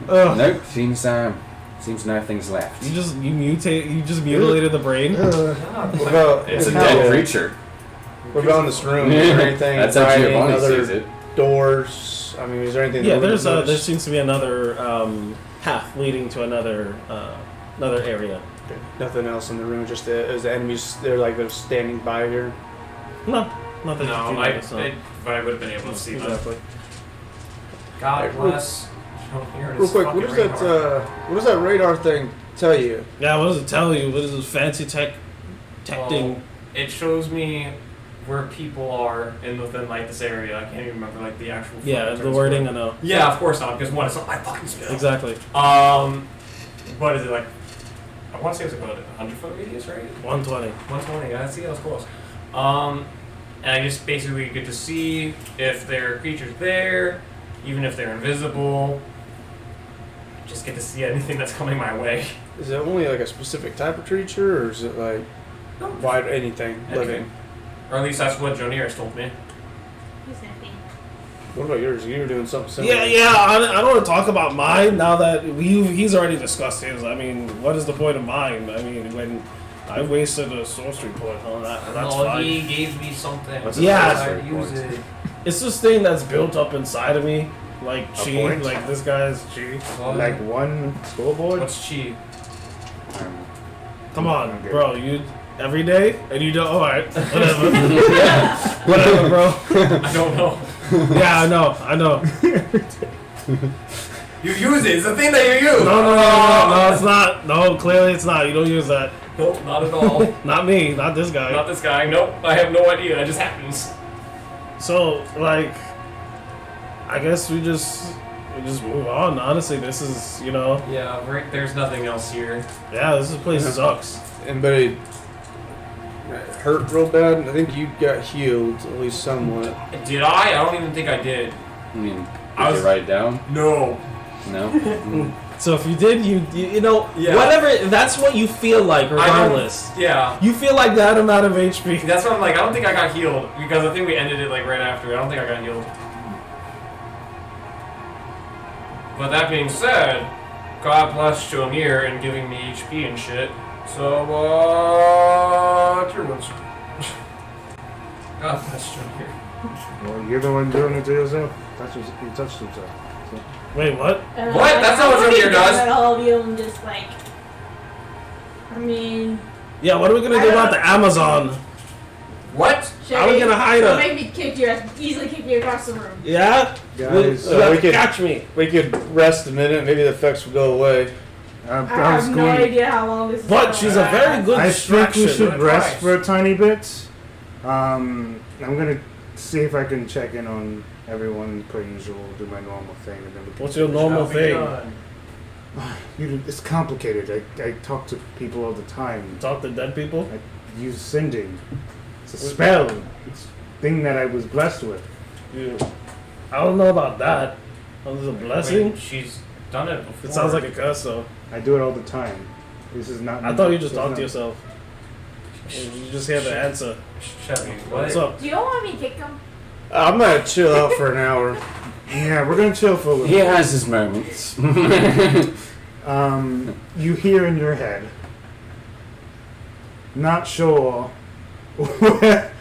Ugh. Nope. Seems nothing's left. You just mutilated the brain. What about It's a how- dead creature. What about in this room? Is there anything? That's how hiding, Giovanni other sees it. doors? I mean, is there anything? Yeah, that we there noticed? seems to be another path leading to another area. Okay. Nothing else in the room. Just is the enemies? They're standing by here. No, nothing. No, I would have been able to see them. Exactly. God Hey, bless. Real quick, what does that radar thing tell you? Yeah, what does it tell you? What is this fancy tech thing? It shows me where people are within like this area. I can't even remember like the actual. Yeah, terms the wording, for I it. know. Yeah, of course not, because one, it's not my fucking spell. Exactly. What is it like? I want to say it was about 100-foot radius, right? 120. 120. I see that was close. And I just basically get to see if there are creatures there, even if they're invisible. Just get to see anything that's coming my way. Is it only like a specific type of creature, or is it like wide anything living? Or at least that's what Jonir told me. Who's happy? What about yours? You were doing something similar. Yeah. I don't want to talk about mine now that he's already discussed his. I mean, what is the point of mine? I mean, when I wasted a sorcery point on that, that's fine. He gave me something. Yeah. I use it. It's this thing that's built up inside of me, like chi. point? Like this guy's chi. Like one scoreboard? What's chi? Come on, Okay. bro. You every day, and you don't. All right, whatever. Whatever, bro. I don't know. Yeah, I know. You use it. It's the thing that you use. No, it's not. No, clearly it's not. You don't use that. Nope, not at all. Not me. Not this guy. Not this guy. Nope, I have no idea. It just happens. So, like, I guess we just move on. Honestly, this is, Yeah, there's nothing else here. yeah, this place sucks. Anybody hurt real bad? I think you got healed, at least somewhat. Did I? I don't even think I did. I mean, I did was- you write it down? No. No. So if you did, you Yeah. whatever. That's what you feel like, regardless. Yeah. You feel like that amount of HP. That's what I'm like. I don't think I got healed because I think we ended it like right after. I don't think I got healed. But that being said, God bless Jomir and giving me HP and shit. So, your moves. God bless Jomir. Well, you're the one doing it to yourself. You touched yourself. So. Wait, what? And What? That's not what I'm Jomir does. At all of you and just like, I mean, Yeah, what are we gonna do about the Amazon? What? should How are we gonna hide her? Make me easily kick you across the room. Yeah, Guys, you have we to could- catch me. We could rest a minute, maybe the effects will go away. I have no idea how long this is. But gonna she's a last. very good I think we distraction. should rest Twice. for a tiny bit. I'm gonna see if I can check in on everyone per usual, do my normal thing, and then we can What's your finish normal up. thing? It's complicated. I talk to people all the time. Talk to dead people. I use sending. It's a spell. It's a thing that I was blessed with. I don't know about that. That was a I mean, blessing. she's done it before. It sounds like a curse, though. I do it all the time. This is not. I thought you just this is talked to not- yourself. You just hear the answer. Chevy, what? What's up? Do you don't want me to kick him? I'm gonna chill out for an hour. Yeah, we're gonna chill for a little. He has his moments. You hear in your head. Not sure where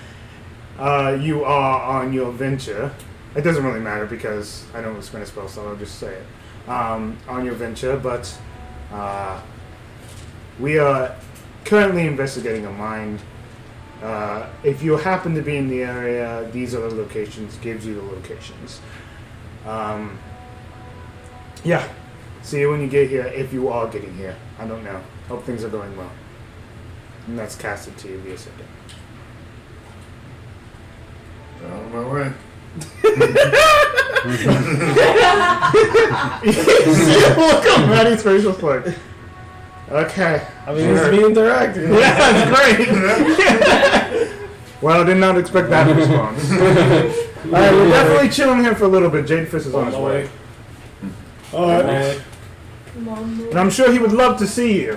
you are on your venture. It doesn't really matter because I don't spend a spell, so I'll just say it. On your venture, but we are currently investigating a mine. If you happen to be in the area, these are the locations. Gives you the locations. Yeah. See you when you get here, if you are getting here. I don't know. Hope things are going well. And that's casted to you via sending. On my way. Look at Maddie's face was like, okay. I mean, it's me interacting. Yeah, that's great. Well, I did not expect that response. Alright, we're definitely chilling here for a little bit. Jadefish is on his way. Alright. And I'm sure he would love to see you.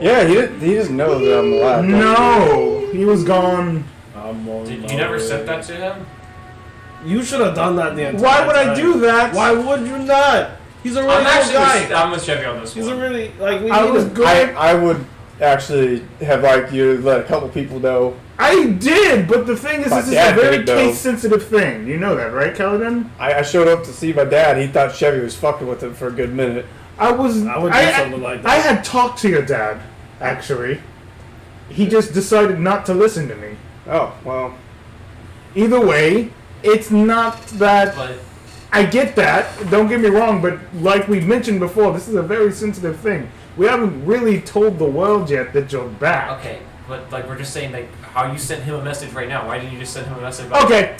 Yeah, he doesn't know that I'm alive. No, he was gone. Did you never said that to him? You should have done that the entire Why would I time. do that? Why would you not? He's a really I'm good actually guy. I'm with Chevy on this He's one. a really, like, we I need was him. good. I would actually have liked you to let a couple people know. I did, but the thing is, My this is a dad very didn't know. case-sensitive thing. You know that, right, Kaladin? I showed up to see my dad. He thought Chevy was fucking with him for a good minute. I would do something like that. I had talked to your dad, actually. He just decided not to listen to me. Oh, well. Either way, it's not that... But I get that, don't get me wrong, but like we mentioned before, this is a very sensitive thing. We haven't really told the world yet that you're back. okay, but like we're just saying like how you sent him a message right now. Why didn't you just send him a message? About Okay.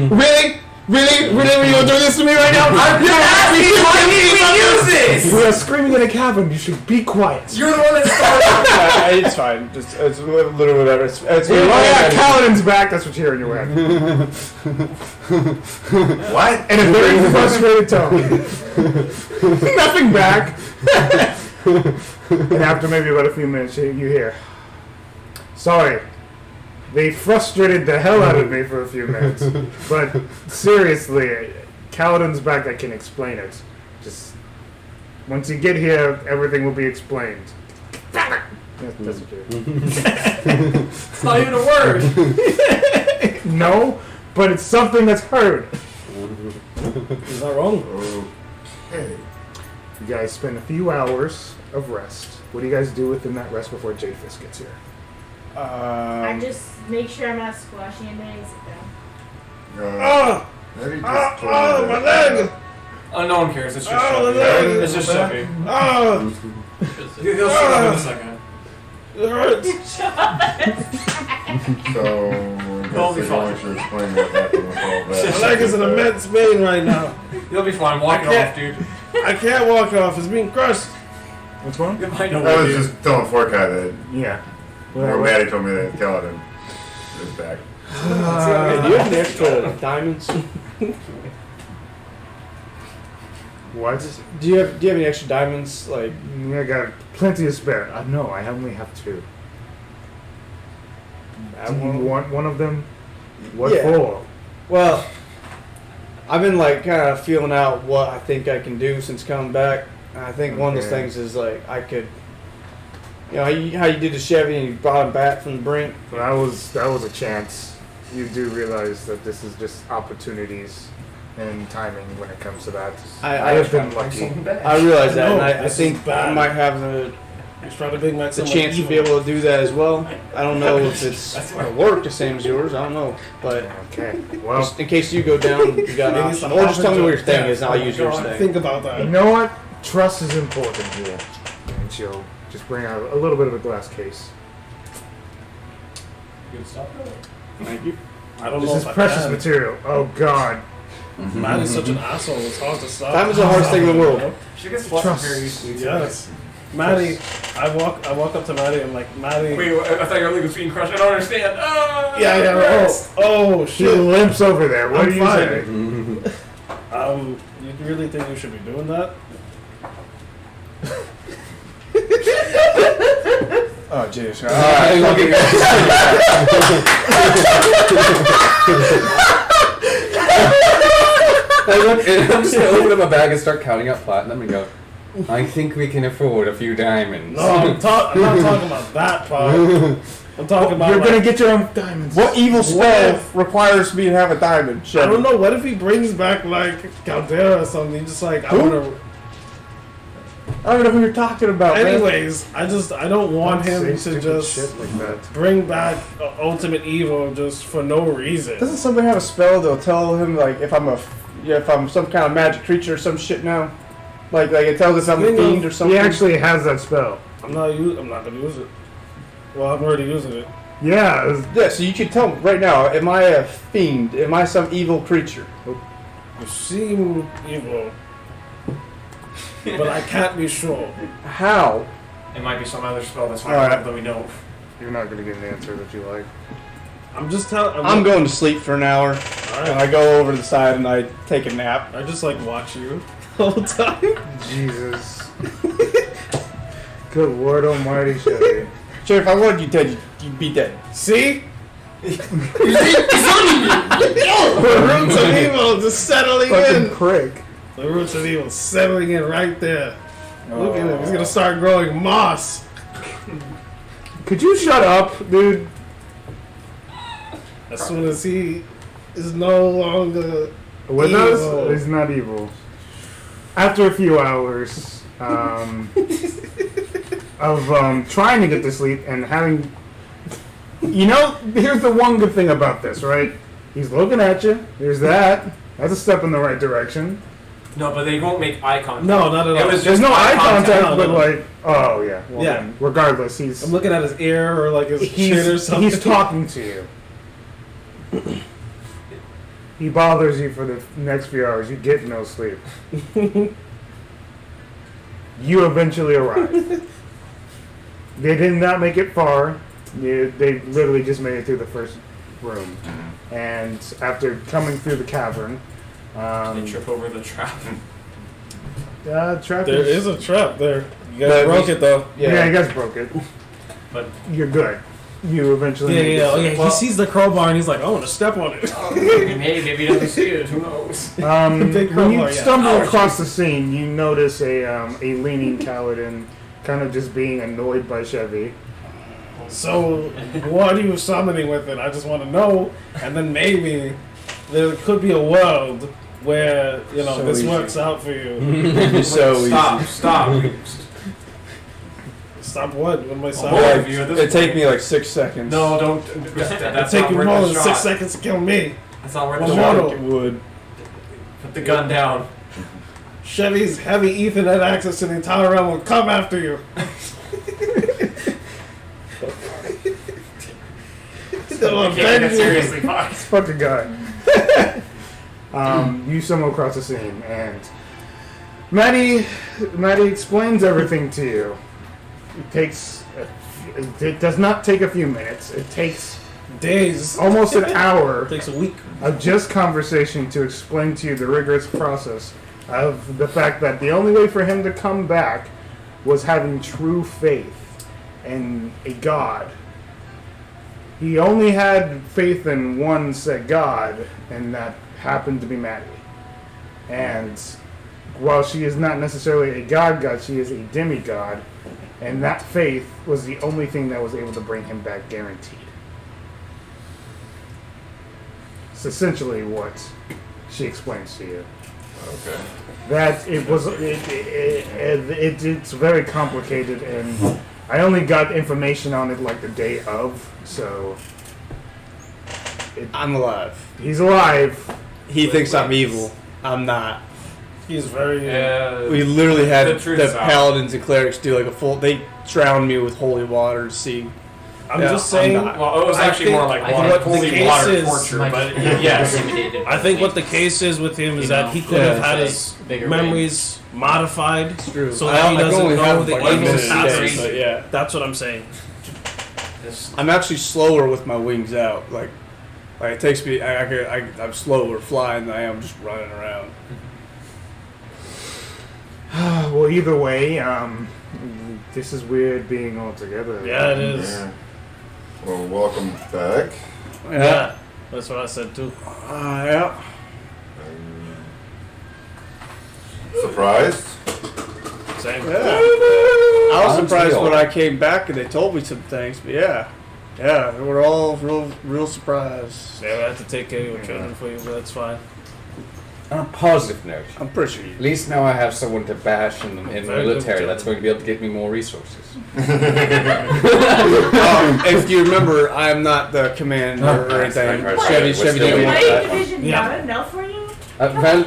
Really? Really? Really? You're doing this to me right now? I'm just asking why did we use this? We are screaming in a cavern. You should be quiet. You're the one that started. It's fine. It's literally whatever. It's Oh yeah, Kaladin's back. That's what you're hearing in your head. What? In a very frustrated tone. Nothing back. And after maybe about a few minutes, you hear, sorry, they frustrated the hell out of me for a few minutes. But seriously, Kaladin's back. I can explain it. Just once you get here, everything will be explained. That's what you're It's not even a word. No, but it's something that's heard. Is that wrong? Okay. You guys spend a few hours of rest. What do you guys do within that rest before Japhis gets here? I just make sure I'm not squashing and then I sit down. Maybe just my leg! Oh, no one cares. It's just Oh, Chevy. no. It's just Chevy. Oh, He'll sit up in a second. it hurts. So, I guess I should explain what happened with all My that. leg is in immense pain right now. You'll be fine. Walk it can't- off, dude. I can't walk off. It's being crushed. What's going on? You'll find a I way, was dude. just telling Forkai that Yeah. when Maddie told me that Kaladin is back. Hey, do you have any extra diamonds? What? Do you have any extra diamonds? Like, I got plenty of spare. No, I only have 2. Do you want one of them? What Yeah. for? well, I've been like kind of feeling out what I think I can do since coming back. And I think one of those Okay. things is like I could, how you did the Chevy and you brought him back from the brink. That was a chance. You do realize that this is just opportunities and timing when it comes to that. I have been lucky. I realize that, and No, I this think is bad. I might have the He's trying to bring back someone chance to be evil. able to do that as well. I don't know if it's gonna work the same as yours. I don't know, but Okay. Well, just in case you go down, you got an Maybe option. some Or just tell me what your options. thing is, and I'll use yours thing. Think about you that. know what? Trust is important here. And she'll just bring out a little bit of a glass case. Good stuff. Thank you. I don't This know is if I precious can. material. Oh God. Man is such an asshole. It's hard to stop. Time is the hardest thing in the world. She gets flustered Trust. very easily. Yes. Maddie, I walk up to Maddie. I'm like, Maddie. Wait, I thought your leg was being crushed. I don't understand. Yeah. Oh She shit. limps over there. What I'm do you fine. say? You really think you should be doing that? Oh jeez. Alright, look I'm just gonna open up my bag and start counting up platinum and go, I think we can afford a few diamonds. No, I'm not talking about that part. I'm talking about. You're like, gonna get your own diamonds. What evil spell if- requires me to have a diamond? I don't know. What if he brings back like Caldera or something? Just like I Who? want to. I don't know who you're talking about. man. Anyways, I don't want him Say to stupid just shit like that. bring back ultimate evil just for no reason. Doesn't somebody have a spell that'll tell him like if I'm some kind of magic creature or some shit now? Like it tells us I'm a fiend or something. He actually has that spell. I'm not gonna use it. Well, I'm already using it. Yeah. it's- Yeah, so you can tell me right now, am I a fiend? Am I some evil creature? You seem evil, but I can't be sure. How? It might be some other spell that's Alright. higher up that we know. You're not gonna get an answer that you like. I'm just telling. I'm going to sleep for an hour, and Alright. I go over to the side and I take a nap. I just like watch you the whole time. Jesus. Good Lord Almighty, Chevy. Sure, if I wanted you dead, you'd be dead. See? The roots of evil just settling Fucking in. prick. The roots of evil settling in right there. Look at him. He's gonna start growing moss. Could you shut up, dude? As soon as he is no longer With evil. us, he's not evil. After a few hours of trying to get to sleep and having, here's the one good thing about this, right? He's looking at you. There's that. That's a step in the right direction. No, but they won't make eye contact. No, not at It all. was There's just no eye contact, No, but no. like, oh yeah. Well, Yeah. then, regardless, he's I'm looking at his ear or like his chin or something. he's talking to you. He bothers you for the next few hours. You get no sleep. You eventually arrive. They did not make it far. They literally just made it through the first room. And after coming through the cavern, They trip over the trap. trap There is a trap there. You guys But broke we- it though. yeah, you guys broke it. But You're good. You eventually Yeah, made yeah, it. yeah. He sees the crowbar and he's like, "I want to step on it." maybe he doesn't see it. Who knows? Big When you crowbar, yeah. stumble across the scene, you notice a leaning Kaladin kind of just being annoyed by Chevy. So, what are you summoning with it? I just want to know, and then maybe there could be a world where So this easy. works out for you. It's so Stop. Stop what? What am I Oh, saying? boy. It take me like 6 seconds. No, don't. It'd That's take not you worth more the than shot. 6 seconds to kill me. That's not worth I'm the mortal. shot. It would. Put the gun down. Chevy's heavy Ethernet access to the entire realm will come after you. They'll Can't avenge get you. seriously fucked. Fucking guy. You stumble across the scene, and Maddie explains everything to you. It does not take a few minutes. It takes Days. almost an hour It takes a week. of just conversation to explain to you the rigorous process of the fact that the only way for him to come back was having true faith in a god. He only had faith in one said god, and that happened to be Maddie. And while she is not necessarily a god, she is a demigod, and that faith was the only thing that was able to bring him back guaranteed. It's essentially what she explains to you. Okay. That it was it's very complicated, and I only got information on it like the day of, so I'm alive. he's alive. He thinks I'm evil. I'm not. He's very. We literally had The truth the is out. paladins and clerics do like a full. They drowned me with holy water to see. I'm Yeah, just saying. I'm not. Well, it was I actually think- more like I water, think what the holy case water is- torture, Might but be yes. intimidated I think what the by case is with him is You that know, he could have yeah, had it's his a bigger memories modified It's true. so that he I can doesn't only know have the like evil minutes a day, happens. but yeah. That's what I'm saying. I'm actually slower with my wings out. Like it takes me. I'm slower flying than I am just running around. Well, either way, this is weird being all together. Yeah, it is. Yeah. Well, welcome back. Yeah. That's what I said too. Yeah. Surprised? Same. Yeah. I was I'm surprised still- when I came back and they told me some things, but yeah, we're all real surprised. Yeah, we have to take care of your children for you, but that's fine. On a positive note, I'm pretty sure you. at least now I have someone to bash in the Very military good. that's going to be able to get me more resources. If you remember, I am not the commander or That's anything. right, right, Chevy right. Chevy We're didn't still want in My that. division Yeah. not enough for you? Well,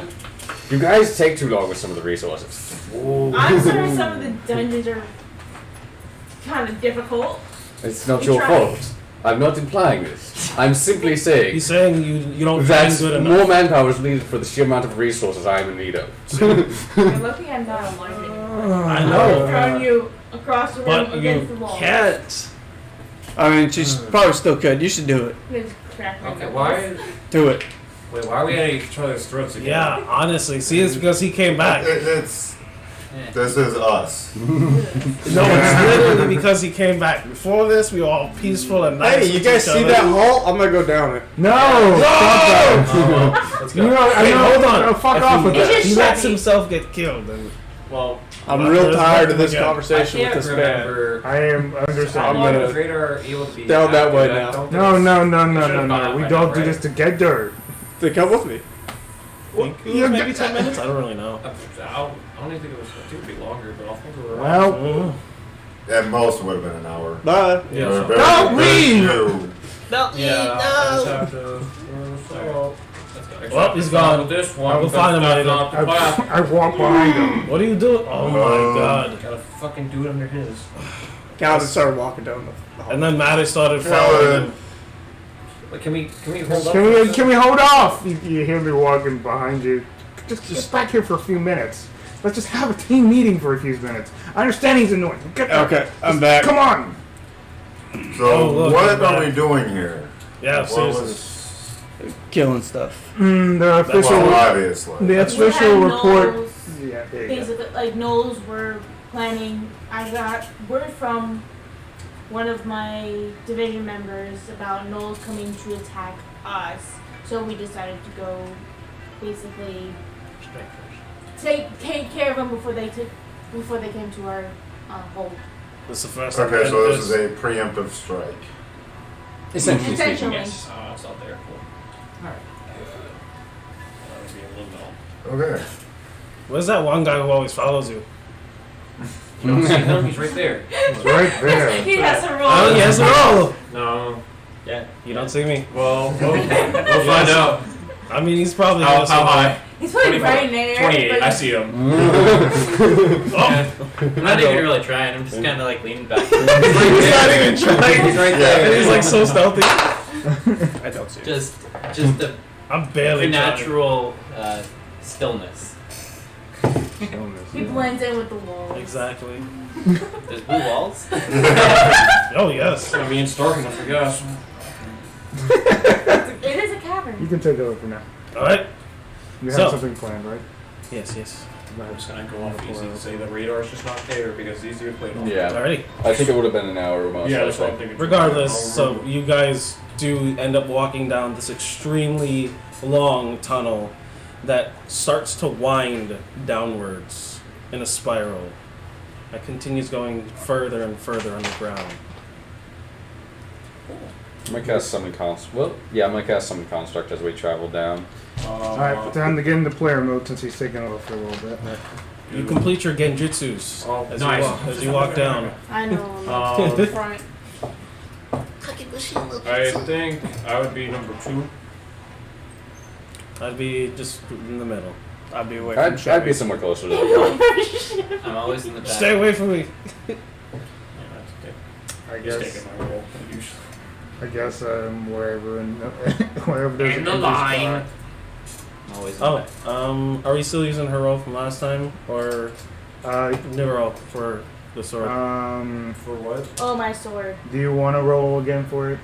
you guys take too long with some of the resources. I'm sorry, some of the dungeons are kind of difficult. It's not You your tried. fault. I'm not implying this. I'm simply saying He's saying you don't that train good more enough. manpower is needed for the sheer amount of resources I'm in need of. You're lucky I'm not aligned anymore. I I'm know, throwing you across the room but against the you wall. can't. I mean, she's probably still could. You should do it. Just crack my Okay, knuckles. why? Do it. Wait, why are we at each other's throats again? Yeah, honestly. See, it's because he came back. This is us. No, it's literally because he came back. Before this, we were all peaceful and nice. Hey, you with guys each see other. that hole? I'm gonna go down it. No! Stop that! Let's You go. know, I Wait, know. hold on. No, fuck If off he- with It's that. just He lets Chevy. himself get killed. And Well, I'm Well, real there's tired of nothing this again. conversation I with can't this man. remember. I am How understanding. long gonna- is radar able to be down that way active? I now. don't think No, it's- no, no, it no, should've no, gone no. up We by don't now, do right? this to get dirt. They come with me. maybe 10 minutes? I don't really know. I don't even think it was. I think it'd be longer, but I'll think of it. Well, At most, it would have been an hour. Bye. Yeah. Or so- very- Don't very leave! few. Yeah, I just have to. Well, he's gone. With this one, We'll find him later. Not the class. I walk behind him. What are you doing? Oh my god. Gotta fucking do it under his. Calvin started walking down the hall. And then Maddie started Hell, following him. Wait, can we hold up? Can we hold off? You hear me walking behind you. Just back here for a few minutes. Let's just have a team meeting for a few minutes. I understand he's annoying. Get there. Okay, I'm back. Come on. So, Oh, look, what I'm are back. we doing here? Yeah, What seriously. was... Killing stuff. The official. Well, obviously. The We official had report. Knowles, Yeah, there you go. basically, like Knowles were planning. I got word from one of my division members about Knowles coming to attack us. So we decided to go, basically, take care of them before they came to our hold. This is the first time. Okay, I so did this is a preemptive strike. Essentially speaking, Essentially. yes. Oh, it's not there. Cool. to be in limbo. Okay. Where's that one guy who always follows you? You don't see him? He's right there. It's right there. He has to roll. Oh, he has to roll. No. Yeah. You don't see me. Well, we'll find out. I mean, he's probably How somewhere. high? He's probably right there. 28. but- I see him. I'm not even really trying. I'm just kind of like leaning back. He's not even trying. He's right And there. he's like so stealthy. I don't see it. Just the I'm barely natural stillness. He blends in with the walls. Exactly. There's blue walls. Oh yes. I mean, it's dark enough, I guess. It is a cavern. You can take over for now. All right. You have So- something planned, right? Yes. I'm just gonna go off easy and say the radar's just not there because it's easier to play off. Yeah. Alrighty. I think it would have been an hour most Yeah, that's what I'm likely. thinking. Regardless, so you guys do end up walking down this extremely long tunnel that starts to wind downwards in a spiral. That continues going further and further underground. I'm gonna cast summon construct. Well, yeah, I'm gonna cast summon construct as we travel down. Alright, time to get into player mode since he's taking over for a little bit. You complete your genjutsus Oh, as, nice. as you walk down. I know. Um, Front. I think I would be number 2. I'd be just in the middle. I'll be away I'd be somewhere closer to the front. I'm always in the back. Stay away from me. I Just guess. taking my role, usually. I guess wherever wherever there's In an the empty line. spot. I'm always in the back. Are we still using her roll from last time, or new roll for the sword? For what? Oh, my sword. Do you want to roll again for it?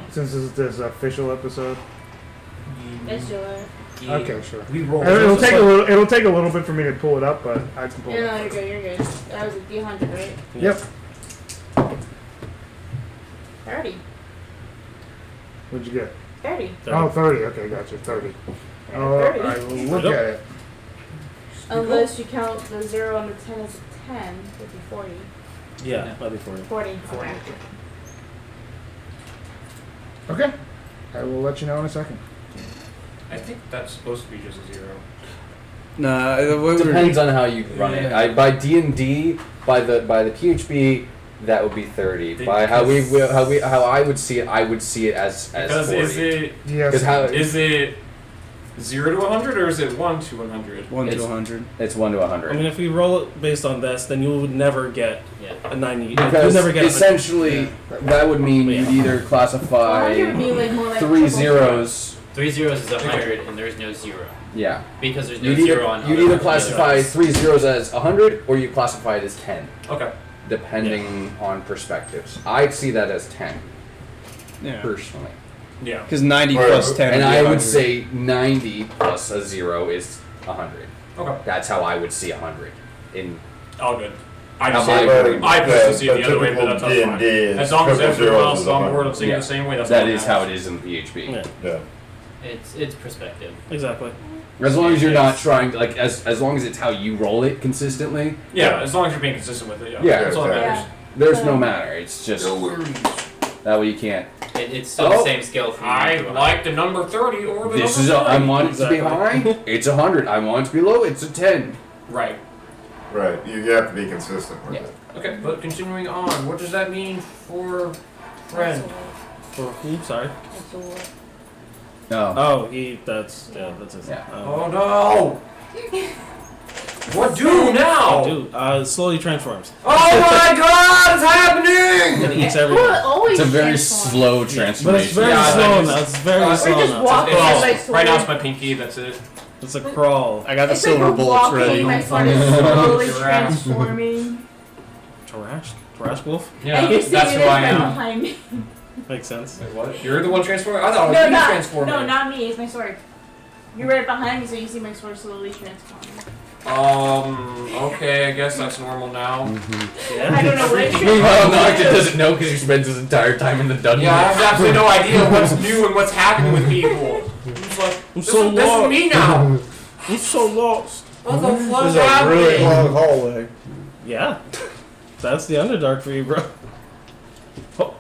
Since this is this official episode. Let's do it. Okay, sure. We roll. It'll take a little. It'll take a little bit for me to pull it up, but I can pull it No, up. you're good, you're good. That was a D100, right? Yep. 30. What'd you get? 30. Oh, 30. Okay, gotcha. 30. Oh, 30. I will look at it. Unless you count the 0 and the 10 as a 10, would be 40. Yeah, that'd be 40. 40. Okay. Okay. I will let you know in a second. I think that's supposed to be just a 0. Nah, Depends on how you run it. By D&D, by the PHB, that would be 30. By how I would see it, I would see it as Because 40. is it Yes. is it 0 to 100 or is it 1 to 100? 1 It's- to 100. It's 1 to I 100. mean, if we roll it based on this, then you would never get Yeah. a 90. You'd Because never get essentially, that would mean you'd either classify 100 would be like more like 3 triple. zeros. 3 zeros is 100, and there's no 0 Yeah. because there's no You'd 0 on. either other classify ones. 3 zeros as 100 or you classify it as 10, Okay. depending on perspectives. I'd see that as 10, Yeah. personally. Yeah. Because 90 Right. plus 10 And would be I would 100. say 90 plus a 0 is 100. Okay. That's how I would see 100. In All good. I How just about I personally see it the other way, but that's D&D fine. is As long as triple everyone zeros else is is on 100. board and seeing Yeah. the same way, that's that all is that how it matters. is in PHB. Yeah, Yeah. It's perspective. exactly. As long as you're not trying to, like, as long as it's how you roll it consistently, Yeah, as long as you're being consistent with it. Yeah. Yeah, That's all that exactly. matters. there's no matter. It's just that way you can't. It's still Oh. the same skill for I you. like the number 30 or the This number is I 30. want it to be high. It's 100. I want it to be low. It's a 10. Right. Right. You have to be consistent with Yeah. it. Okay, but continuing on, what does that mean for friend? For who? Sorry. That's a what? Oh. Oh, that's his. Yeah. Oh no! What do now? Dude, slowly transforms. Oh my god, it's happening! And eats Well, everything. it always It's a very transforms. slow But it's transformation. very Yeah, slow I now. just- It's very We're slow just now. walking It's a with crawl. my sword. Right now it's my pinky, that's it. It's a crawl. I got the It's like silver we're bullets walking, ready. my sword is slowly Giraffe. transforming. Trash wolf? And you see that's it who is I right am. behind me. Makes sense. Wait, what? You're the one transforming? I thought it No, was you not, transforming. no, not me. It's my sword. You're right behind me, so you see my sword slowly transforming. Okay, I guess that's normal now. I don't know what it's Meanwhile, Noctis doesn't know because he spends his entire time in the dungeon. Yeah, I have absolutely no idea what's new and what's happening with people. I'm just like, I'm this, so is, this is lost. me now. I'm so lost. What the fuck This is is a really happening? long hallway. Yeah. That's the Underdark for you, bro. Oh.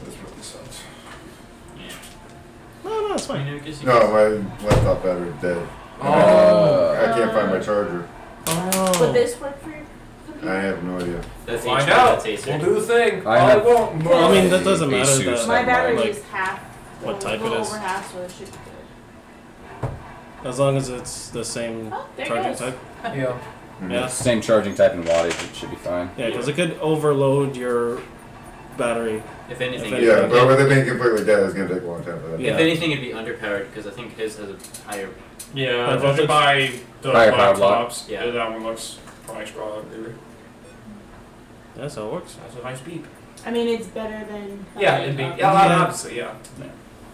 This really sucks. No, it's I fine. mean, I guess you No, my laptop battery's dead. I can't find my charger. Would this work for you? I have no idea. That's Find HP, out. that's We'll AC. do the thing. I have- won't. I mean, that doesn't matter. Asus. That, My battery like, is half. what a type it little is. over half, so it should be good. as long as it's the same Oh, there it charging goes. type. Yeah. Yeah. Same charging type and wattage, it should be fine. Yeah, because it could overload your battery. If anything, If Yeah, but with it being completely dead, it's gonna take a long time for that. Yeah. if anything, it'd be underpowered because I think his has a higher. Yeah, High judging voltage? by the Higher power block. laptops, Yeah. that one looks probably stronger. That's how it works. That's a nice beep. I mean, it's better than. Yeah, it'd be. Yeah, Yeah. obviously, yeah.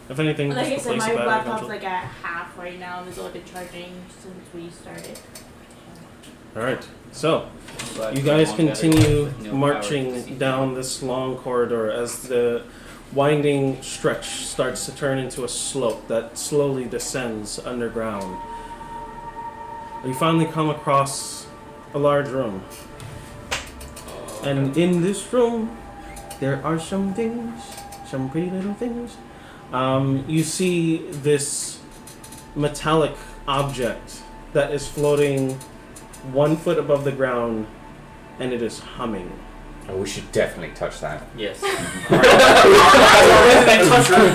If anything, Like I just said, replace my the battery laptop's eventually. like at half right now, and it's only been charging since we started. Alright, so But you guys long battery continue with no power marching to see. down this long corridor as the winding stretch starts to turn into a slope that slowly descends underground. You finally come across a large room. And in this room, there are some things, some pretty little things. You see this metallic object that is floating 1 foot above the ground, and it is humming. Oh, we should definitely touch that. Yes. Go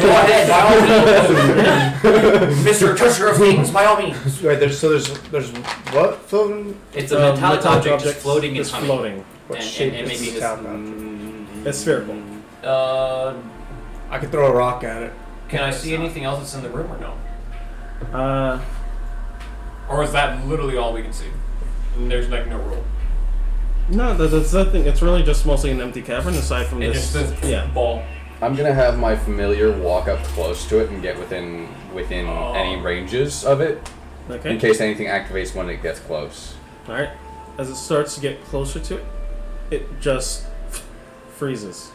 ahead, by all means. Mr. Toucher of Things, by all means. Right, there's what floating? It's a metallic object just floating and is humming. floating. What And- shape and is maybe this this- metallic object? It's spherical. I could throw a rock at it. Can I see anything else that's in the room or no? Or is that literally all we can see? And there's like no room. No, that's nothing. It's really just mostly an empty cavern aside from It this. just says Yeah. ball. I'm gonna have my familiar walk up close to it and get within any ranges of it, in Okay. case anything activates when it gets close. Alright. As it starts to get closer to it, it just freezes.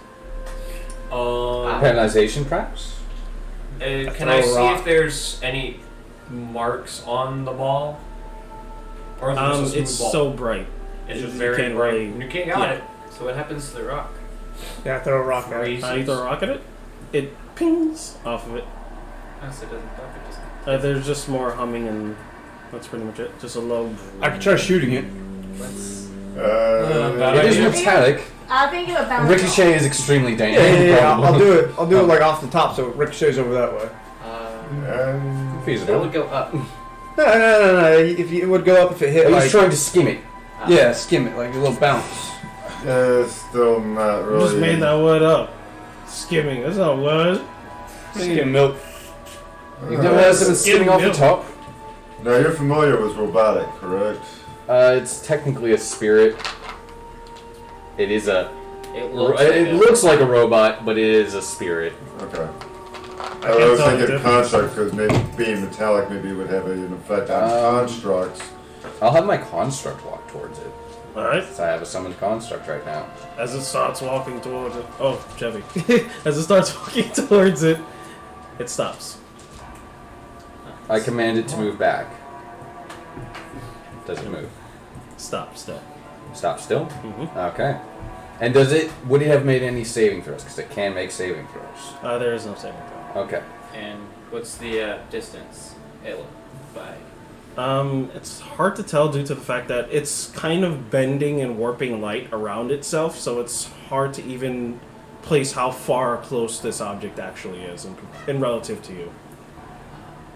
Penalization, perhaps? Can throw I a see rock. if there's any marks on the ball? Or is it just a smooth It's ball? so bright. It's just you very can't bright. really- You can't got yeah. it. So what happens to the rock? Yeah, throw a rock at it. Freeze. You throw a rock at it, it pings off of it. Oh, so it doesn't pop, it just. There's just more humming, and that's pretty much it. Just a low. I could try shooting it. Let's. bad It is idea. metallic. I think it would bounce. Ricochet is extremely Yeah, dangerous. I'll do it. I'll do it like off the top, so it ricochets over that way. That Feasible. would go up. No. If it would go up if it hit I was like trying to skim it. yeah, skim it like a little bounce. Still not really. Just made that word up. Skimming. That's not a word. Skim milk. You've never had someone skimming off the milk. top? Now you're familiar with robotic, correct? It's technically a spirit. It is a. It looks like It looks like a robot, but it is a spirit. Okay. I I can't was tell the thinking difference. construct because maybe being metallic maybe would have an effect on constructs. I'll have my construct walk towards it. Alright. So I have a summoned construct right now. As it starts walking towards it. Oh, Chevy. As it starts walking towards it, it stops. I command it to move back. Does it move? Stop still. Stop still? Mm-hmm. Okay. And does it? Would it have made any saving throws? Because it can make saving throws. There is no saving throw. Okay. And what's the distance? By. It's hard to tell due to the fact that it's kind of bending and warping light around itself, so it's hard to even place how far close this object actually is in relative to you.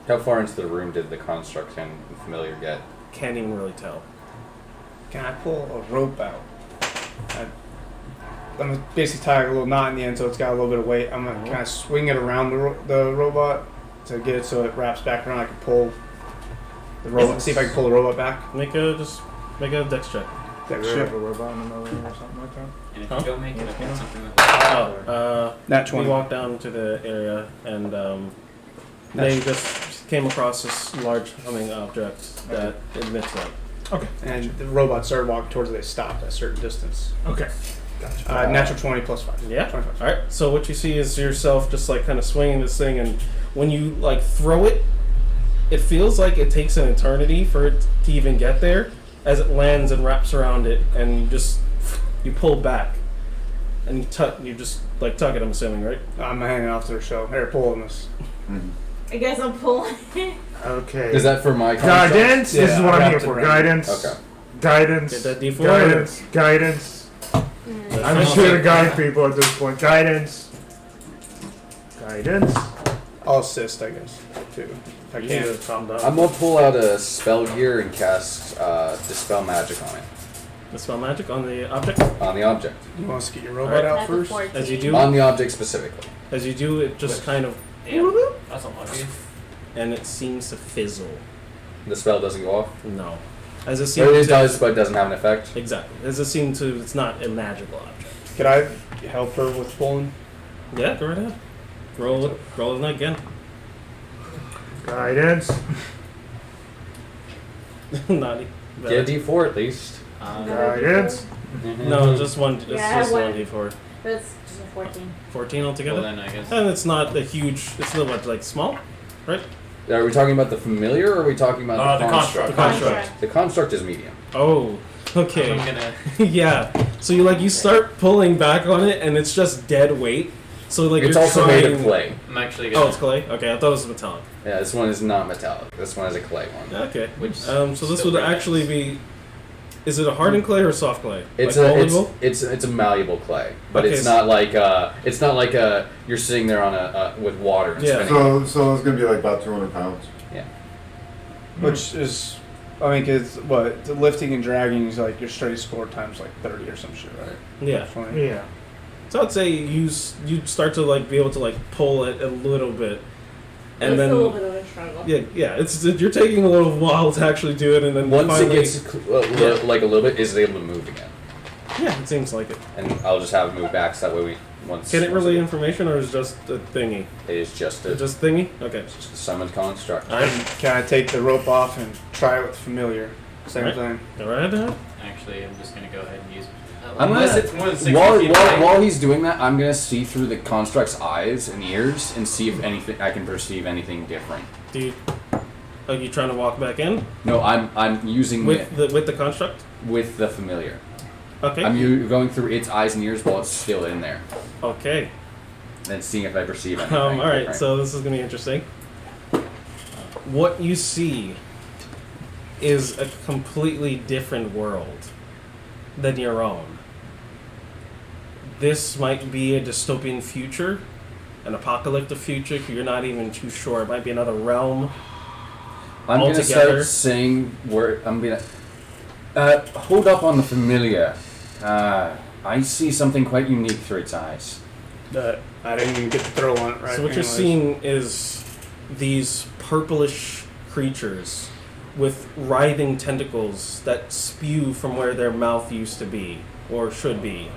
How far into the room did the construct and familiar get? Can't even really tell. Can I pull a rope out? I'm basically tying a little knot in the end, so it's got a little bit of weight. I'm gonna kind of swing it around the robot to get it so it wraps back around. I can pull the robot. See if I can pull the robot back. Make a dex check. That Is there shit. like a robot in the middle or something like that? And if Huh? you don't make it, I've got something like that. Nat We 20. walked down to the area and they just came across this large humming object that emits light. Okay. And the robot started walking towards it. They stopped at a certain distance. Okay. Natural 20 plus 5. Yeah. 25. All right. So what you see is yourself just like kind of swinging this thing, and when you like throw it, it feels like it takes an eternity for it to even get there, as it lands and wraps around it, and you pull back, and you just like tug it. I'm assuming, right? I'm hanging off to the show. Here, pull on this. I guess I'm pulling. Okay. Is that for my construct? Guidance? Yeah, This is what I I'm have here to for. run. Guidance. Okay. Guidance. Get that D4. Guidance. Guidance. I'm just here to guide people at this point. Guidance. Guidance. I'll assist, I guess, too. If I You can. need to calm down. I'm gonna pull out a spell gear and cast Dispel Magic on it. Dispel magic on the object. On the object. You want us to get your robot out That's a first? 14. As you do, On the object specifically. it just kind of, Damn, that's unlucky. and it seems to fizzle. The spell doesn't go off? No, as it Or seems. it does, but it doesn't have an effect. Exactly. As it seems to, it's not a magical object. Could I help her with pulling? Yeah, go right ahead. Roll it again. Guidance. Naughty. Get a D4 at least. Guidance. No, just one. It's Yeah, just one. one D4. That's just a 14. 14 altogether. Well, then I guess. And it's not a huge. It's not what, like small, right? Are we talking about the familiar or are we talking about The construct. The construct. The construct is medium. Oh, okay. I'm gonna. Yeah. So you start pulling back on it, and it's just dead weight. So like It's you're also trying... made of clay. I'm actually gonna. Oh, it's clay. Okay, I thought it was metallic. Yeah, this one is not metallic. This one is a clay one. Okay. Which So this still would very actually nice. be. Is it a hardened clay or a soft clay? It's like it's a malleable clay, but Okay, it's so- not like you're sitting there on a with water and Yeah. spinning. So it's gonna be like about 200 pounds. Which is, I mean, cause what the lifting and dragging is like your straight score times like 30 or some shit, right? Yeah. Funny. Yeah. So I'd say you start to like be able to like pull it a little bit, and It's then a little bit of a struggle. yeah, it's you're taking a little while to actually do it, and then Once finally, it gets like a little bit, is it able to move again? yeah, it seems like it. And I'll just have it move back so that way we once. Can it once relay information, or is it just a thingy? It is just a Just thingy? Okay. just a summoned construct. All right. Can I take the rope off and try it with familiar? Same Right. thing. Go right ahead. Actually, I'm just gonna go ahead and use. I'm Unless gonna- it's more than 60 While, feet while, away. while he's doing that, I'm gonna see through the construct's eyes and ears and see if anything I can perceive anything different. Do you, are you trying to walk back in No, I'm using with the construct? with the familiar. Okay. I'm going through its eyes and ears while it's still in there, Okay. and seeing if I perceive anything. All right. different. So this is gonna be interesting. What you see is a completely different world than your own. This might be a dystopian future, an apocalyptic future. You're not even too sure. It might be another realm. I'm gonna altogether. start saying where I'm gonna hold up on the familiar. I see something quite unique through its eyes. I didn't even get to throw on it, right? So what you're anyways. seeing is these purplish creatures with writhing tentacles that spew from where their mouth used to be, or should be.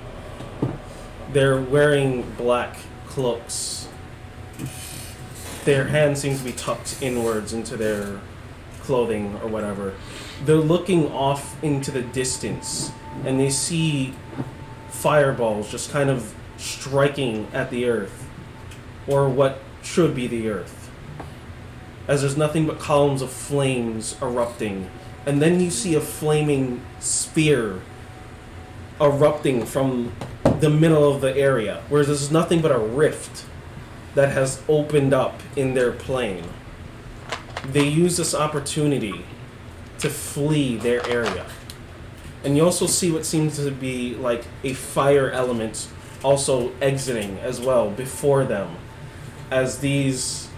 They're wearing black cloaks. Their hands seem to be tucked inwards into their clothing or whatever. They're looking off into the distance, and they see fireballs just kind of striking at the earth, or what should be the earth, as there's nothing but columns of flames erupting, and then you see a flaming spear erupting from the middle of the area, where there's nothing but a rift that has opened up in their plane. They use this opportunity to flee their area. And you also see what seems to be like a fire element also exiting as well before them, as these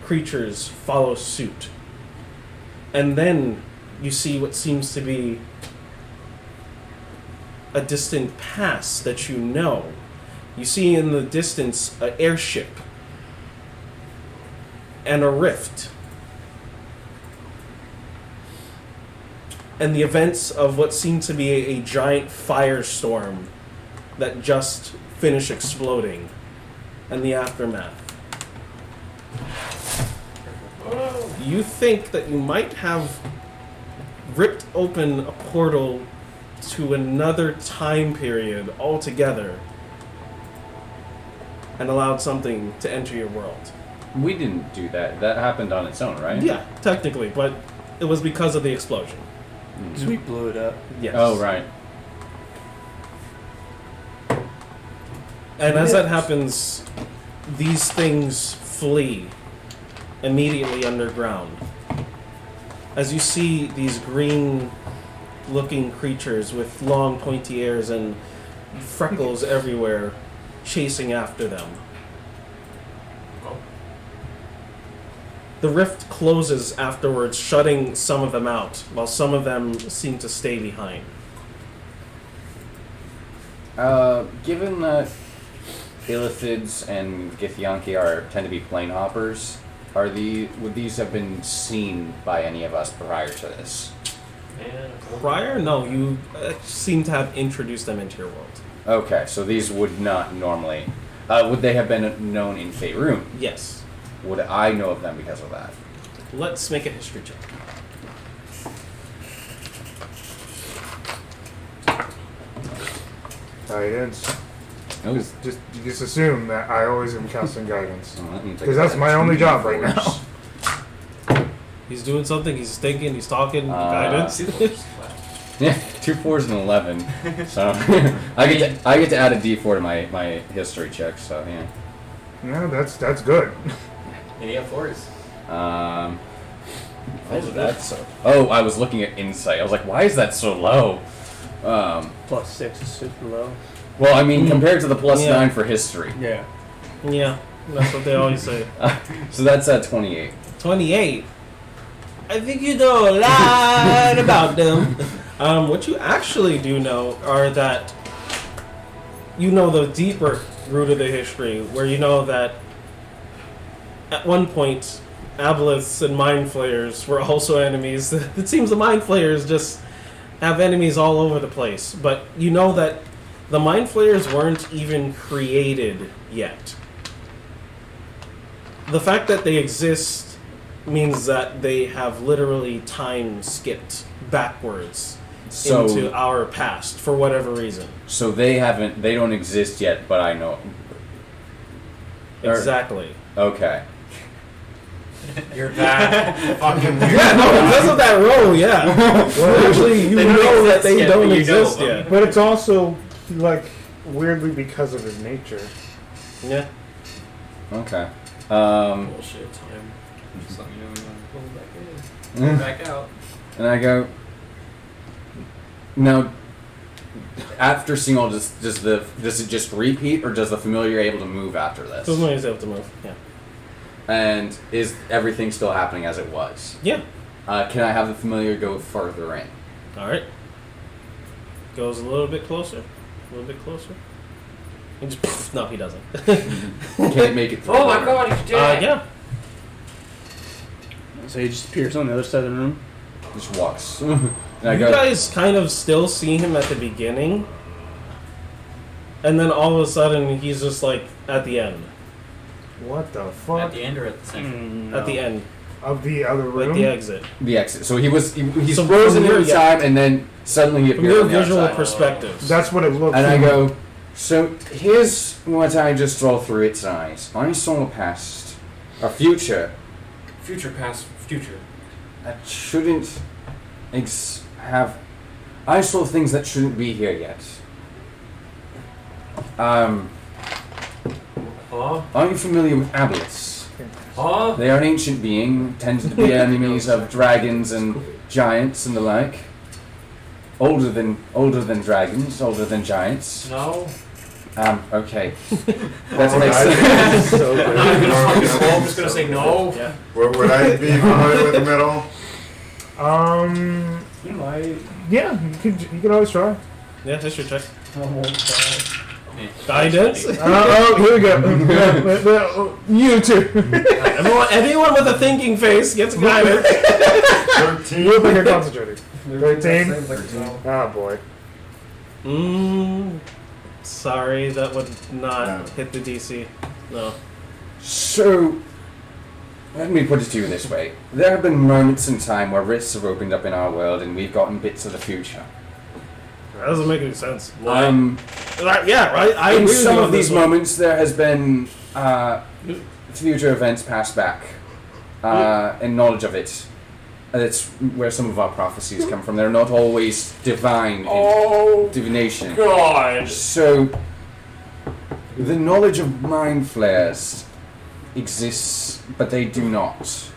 creatures follow suit. And then you see what seems to be a distant pass that you know. You see in the distance an airship and a rift. And the events of what seems to be a giant firestorm that just finished exploding, and the aftermath. You think that you might have ripped open a portal to another time period altogether and allowed something to enter your world. We didn't do that. That happened on its own, right? Yeah, technically, but it was because of the explosion. Because we blew it up. Yes. Oh, right. And as that happens, these things flee. immediately underground. As you see these green-looking creatures with long pointy ears and freckles everywhere chasing after them. The rift closes afterwards, shutting some of them out, while some of them seem to stay behind. Given that Illithids and Githyanki tend to be plane hoppers, would these have been seen by any of us prior to this? Prior? No, you seem to have introduced them into your world. Okay, so these would not normally... would they have been known in Faerun? Yes. Would I know of them because of that? Let's make a history check. Guidance. No. Just assume that I always am casting guidance. Because Because that's my only job right now. He's doing something, he's thinking, he's talking, guidance. Yeah, 2 4s and 11. So I get to add a D4 to my history check. So yeah. Yeah, that's good. Yeah, you have 4s. Oh, I was looking at insight. I was like, why is that so low? +6 is super low. Well, I mean, compared to the +9 for history. Yeah. Yeah, that's what they always say. So that's 28. 28? I think you know a lot about them. What you actually do know are that you know the deeper root of the history, where you know that at one point, aboliths and mind flayers were also enemies. It seems the mind flayers just have enemies all over the place. But you know that the mind flayers weren't even created yet. The fact that they exist means that they have literally time skipped backwards into our past for whatever reason. So they don't exist yet, but I know. Exactly. Okay. You're that fucking weird. Yeah, no, because of that role, yeah. Well, actually, you know that they don't exist yet. But it's also, like, weirdly because of his nature. Yeah. Okay. Bullshit time. Just let me know when you want to pull back in. Pull back out. And I go, now, after seeing all this, does it just repeat, or does the familiar able to move after this? Familiar's able to move, yeah. And is everything still happening as it was? Yeah. Can I have the familiar go further in? Alright. Goes a little bit closer. A little bit closer. And just, poof, no, he doesn't. Can it make it through? Oh my god, he's dead. Yeah. So he just appears on the other side of the room? Just walks. You guys kind of still see him at the beginning. And then all of a sudden, he's just like at the end. What the fuck? At the end or at the center? No. At the end. Of the other room? Like the exit. The exit. So he's So frozen from in your- time, and then suddenly he From appears your on the visual outside. perspective. That's what it looks And I like. go, so here's what I just saw through its eyes. I saw a past, a future Future, past, future. that shouldn't have. I saw things that shouldn't be here yet. Huh? Are you familiar with aboliths? Huh? They are an ancient being, tend to be enemies of dragons and giants and the like. Older than dragons, older than giants. No. Okay. That makes sense. So good. I'm just gonna say no. Yeah. Would I be familiar with the middle? You might. Yeah, you could always try. Yeah, history check. Oh, Guidance? Oh, here we go. You too. Anyone with a thinking face gets guidance. 13. You look like you're concentrating. 13? Oh boy. Sorry, that would not No. hit the DC. No. So, let me put it to you this way. There have been moments in time where rifts have opened up in our world and we've gotten bits of the future. That doesn't make any sense. Yeah, right. I In agree with some you of on this these one. moments, there has been future events passed back and knowledge of it. That's where some of our prophecies come from. They're not always divine in divination. God. So, the knowledge of mind flares exists, but they do not.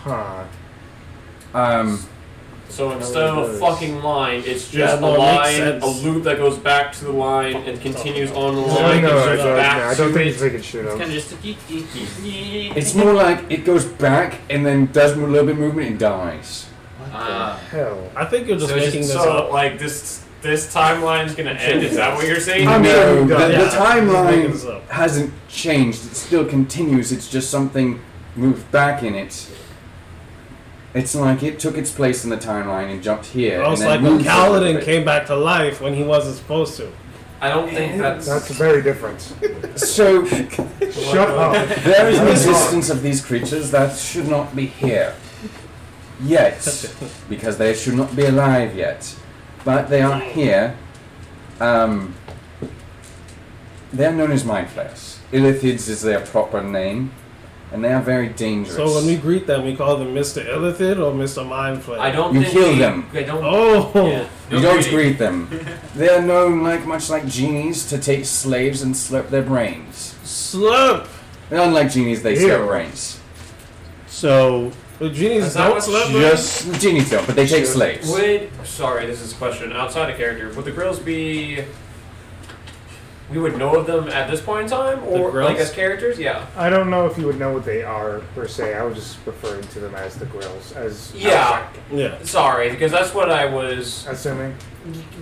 Huh. So instead of a fucking line, it's Yeah, just no, a it makes line, sense. a loop that goes back to the line and continues on the No, line. no, and I goes don't, back I don't to think it. he's making shit It's up. kind of just a It's more like it goes back and then does a little bit of movement and dies. Hell. I think you're just So, making this so up. like this timeline's gonna end. Is that what you're saying? I'm No, sure he the, does. the Yeah, he's making this timeline up. hasn't changed. It still continues. It's just something moved back in it. It's like it took its place in the timeline and jumped here. Oh, it's and then like when moved a little Kaladin bit. came back to life when he wasn't supposed to. I don't think That's very different. So Shut up. there is an existence of these creatures that should not be here yet, because they should not be alive yet. But they are here. They are known as mind flayers. Illithids is their proper name, and they are very dangerous. So when we greet them, we call them Mr. Illithid or Mr. Mindflayer. I don't You think kill we- them. I don't. Oh! Yeah. You don't greet them. They are known, much like genies, to take slaves and slurp their brains. Slurp! And unlike genies, they Ew. slurp brains. So, The genies Is that don't what- slurp. Just genies don't, but they take slaves. Sorry, this is a question outside of character. Would the grills be? We would know of them at this point in time, or grills? like as characters? Yeah. I don't know if you would know what they are per se. I was just referring to them as the grills, as Yeah. Yeah. Sorry, because that's what I was. assuming.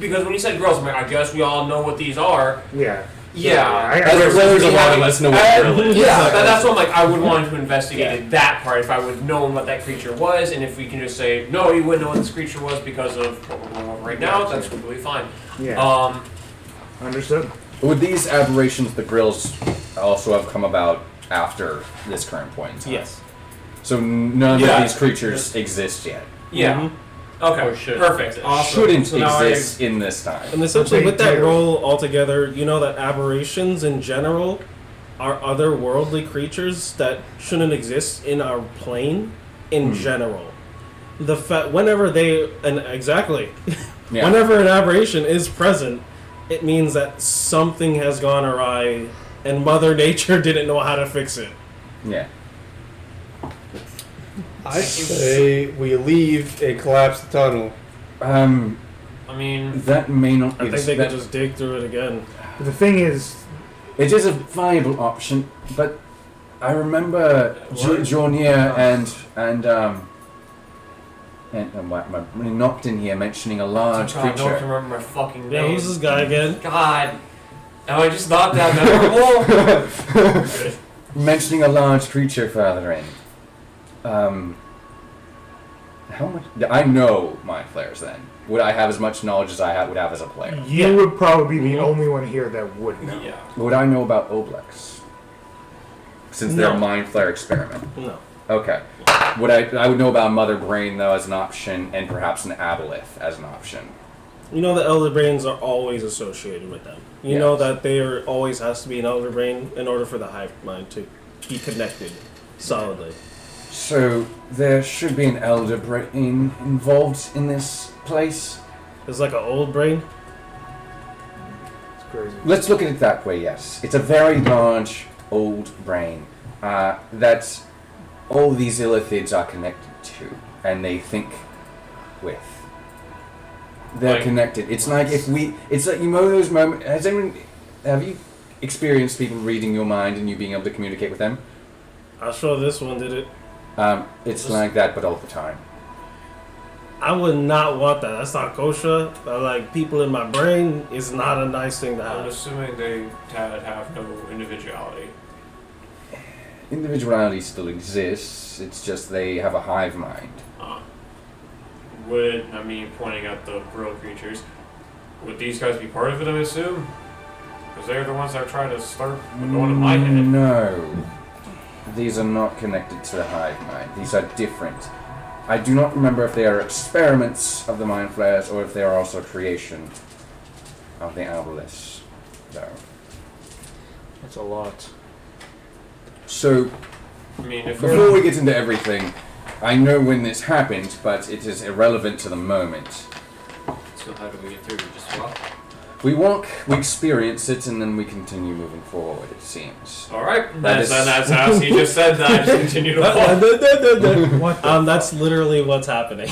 Because when you said grills, I'm like, I guess we all know what these are. Yeah. Yeah. As I players, a lot of us know what drill is. Yeah, that's what I'm like. I would want to investigate that part if I would have known what that creature was, and if we can just say no, you wouldn't know what this creature was because of what we're going over right now. That's completely fine. Yeah. Understood. Would these aberrations, the grills, also have come about after this current point in time? Yes. So none Yeah. of these creatures exist yet. Yeah. Mhm. Okay. Or should Perfect. exist. Awesome. Shouldn't So now exist in this time. And essentially, They with that do. role altogether, you know that aberrations in general are otherworldly creatures that shouldn't exist in our plane in general. Whenever they Yeah. whenever an aberration is present, it means that something has gone awry, and Mother Nature didn't know how to fix it. Yeah. I say we leave and collapse the tunnel. I mean, That may not I be think they that- could just dig through it again. But the thing is, It is a viable option, but I remember What? Jornier when knocked in here mentioning a large God, I don't creature. remember my fucking Yeah, name. who's this guy again? God. Am I just not that memorable? Mentioning a large creature further in. How much? I know mind flares then. Would I have as much knowledge as I would have as a player? you would probably be the only one here that would know. Yeah. Would I know about Oblex? Since they're a No. mind flare experiment. No. Okay. Would I would know about Mother Brain though as an option, and perhaps an Aboleth as an option. You know the Elder Brains are always associated with them. You know Yes. that there always has to be an Elder Brain in order for the hive mind to be connected solidly. So there should be an Elder Brain involved in this place. It's like an old brain. It's crazy. Let's look at it that way. Yes, it's a very large old brain that all these illithids are connected to, and they think with. They're Like- connected. It's like if we. It's like, you know those moments. Have you experienced people reading your mind and you being able to communicate with them? I'm sure this one did it. It's like that, but all the time. I would not want that. That's not kosher. Like people in my brain is not a nice thing to I'm have. assuming they have no individuality. Individuality still exists. It's just they have a hive mind. Pointing at the grill creatures, would these guys be part of it, I assume? Because they're the ones that try to start with going in my head. No. These are not connected to the hive mind. These are different. I do not remember if they are experiments of the mind flayers or if they are also creation of the Aboleths, though. that's a lot. So, I mean, if before we get into everything, I know when this happened, but it is irrelevant to the moment. So how do we get through? We just walk? We walk, we experience it, and then we continue moving forward, it seems. Alright, that's how he just said that. I just continue to walk. That's literally what's happening.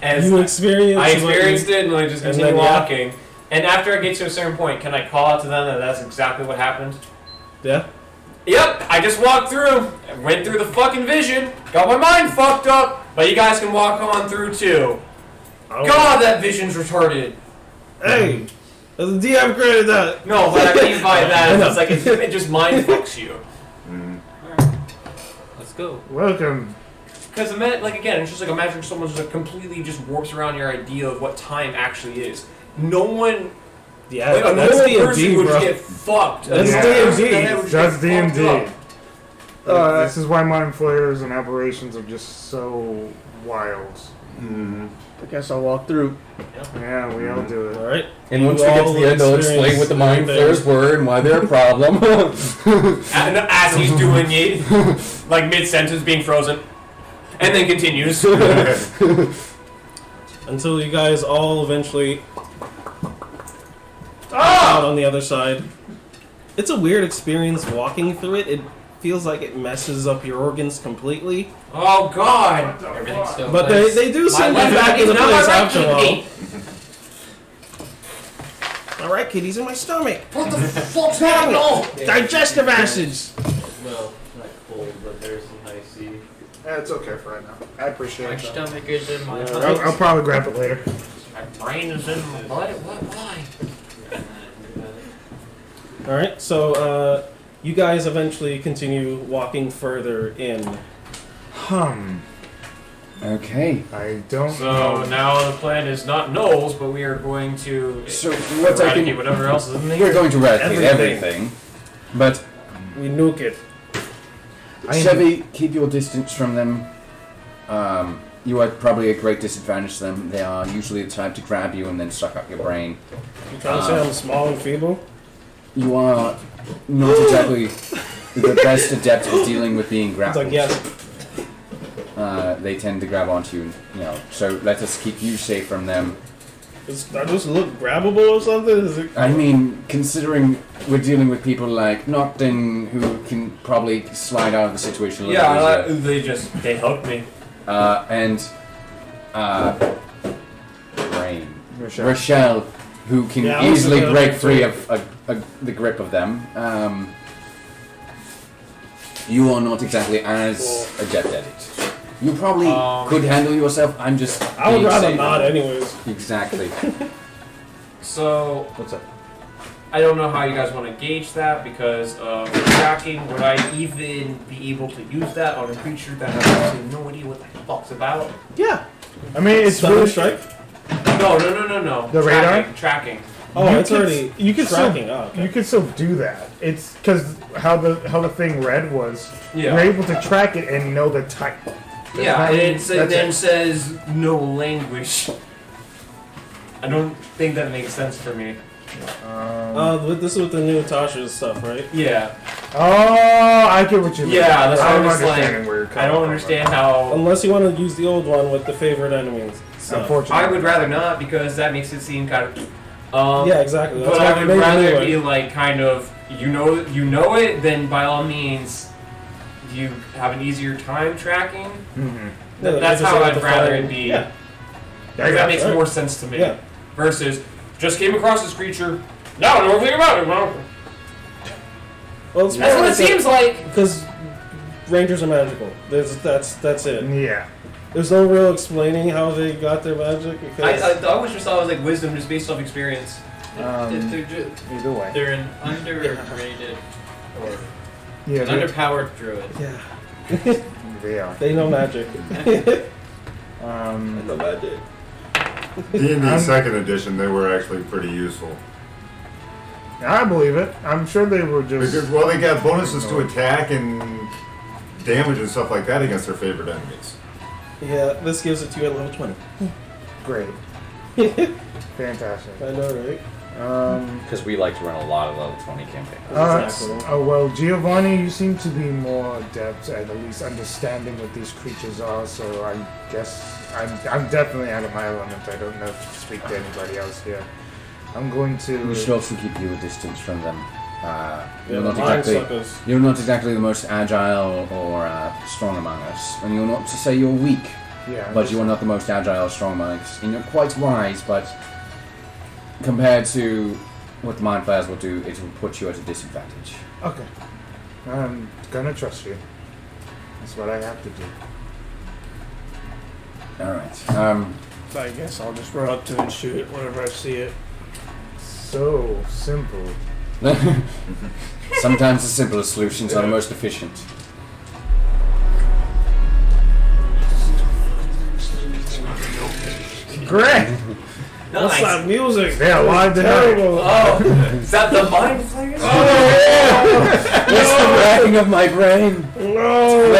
As you experience I experienced it, and I just continue then, walking. And after I get to a certain point, can I call out to them that that's exactly what happened? Yeah. Yep, I just walked through, went through the fucking vision, got my mind fucked up, but you guys can walk on through too. God, that vision's retarded. Hey, the DM created that. No, what I mean by that is it's like it just mind fucks you. Alright. Let's go. Welcome. Because again, it's just like imagine someone just like completely just warps around your idea of what time actually is. No one. Yeah, Like a that's normal person D&D, would bro. just get fucked. That's D&D. That's D&D. Uh, This is why mind flayers and aberrations are just so wild. I guess I'll walk through. Yeah, we all do it. All right. And once we get to the end, I'll explain what the mind flares were and why they're a problem. And as he's doing it, like mid-sentence being frozen. And then continues. Until you guys all eventually out on the other side. It's a weird experience walking through it. It feels like it messes up your organs completely. Oh god! Everything's still But nice. they do seem to be left back leg in the is now my place right after all. kidney. Alright, kitties in my stomach. What the fuck's happening? Digestive acids. Well, not cold, but there's some high C. It's okay for right now. I appreciate My it. stomach is in my I'll probably grab it later. My brain is in my blood. Why? Alright, so you guys eventually continue walking further in. Okay. I don't So know. now the plan is not Knowles, but we are going to So what's I eradicate think whatever else is in we're there. going to eradicate Everything. everything. But We nuke it. Chevy, keep your distance from them. You are probably a great disadvantage to them. They are usually the type to grab you and then suck up your brain. You trying to say I'm small and feeble? You are not exactly the best adept at dealing with being It's grappled. like, yes. They tend to grab onto you, so let us keep you safe from them. Does that just look grabbable or something? Is it... I mean, considering we're dealing with people like Nocton, who can probably slide out of the situation a little easier. They hooked me. Brain. Rochelle, who can Yeah, I was easily gonna break do free it. of the grip of them. You are not exactly as adept at it. You probably could handle yourself. I'm just. I would being rather safe. not anyways. Exactly. So What's up? I don't know how you guys want to gauge that because of tracking. Would I even be able to use that on a creature that has absolutely no idea what the fuck's about? Yeah. I mean, it's Stunner really strike? No. The radar? Tracking. Oh, You it's could- already you could tracking. still, Oh, okay. You could still do that. It's because how the thing read was Yeah. you're able to track it and know the type. Yeah, and it That's then it. says no language. I don't think that makes sense for me. This is with the new Tasha's stuff, right? Yeah. Oh, I get what you mean. Yeah, that's what I'm I'm just understanding like. where you're I coming don't from. understand how. Unless you want to use the old one with the favorite enemies. So. Unfortunately, I would rather not because that makes it seem kind of. Yeah, exactly. That's But why I they would made it rather anyway. be like kind of you know it, then by all means you have an easier time tracking. Mhm. Yeah, That's just how have I'd to rather find- it be. Yeah. That makes right. more sense to me. Yeah. Versus just came across this creature. No, I don't know anything about it. Well, Well, it's that's more what it like seems like. Because rangers are magical. That's it. Yeah. There's no real explaining how they got their magic. Because I always just thought it was like wisdom just based off experience. Either way. They're an underrated or Yeah, an underpowered druid. yeah, they are. they know magic. Um, magic. D&D second edition, they were actually pretty useful. I believe it. I'm sure they were just. Because, well, they got bonuses to attack and damage and stuff like that against their favorite enemies. Yeah, this gives it to you at level 20. Great. Fantastic. I know, right? Because we like to run a lot of level 20 campaigns. Exactly. Oh well, Giovanni, you seem to be more adept at least understanding what these creatures are. So I guess I'm definitely out of my element. I don't know if to speak to anybody else here. I'm going to. We should also keep you a distance from them. You're the not mind exactly. suckers. You're not exactly the most agile or strong among us, and you're not to say you're weak. Yeah. But you are not the most agile or strong among us, and you're quite wise. But compared to what the mind flayers will do, it will put you at a disadvantage. Okay. I'm gonna trust you. That's what I have to do. All right. So I guess I'll just run up to it and shoot it whenever I see it. So simple. Sometimes the simplest solutions are the most efficient. Great! What's that music? Yeah, live terrible. Oh, is that the mind flayers? It's the racking of my brain. No!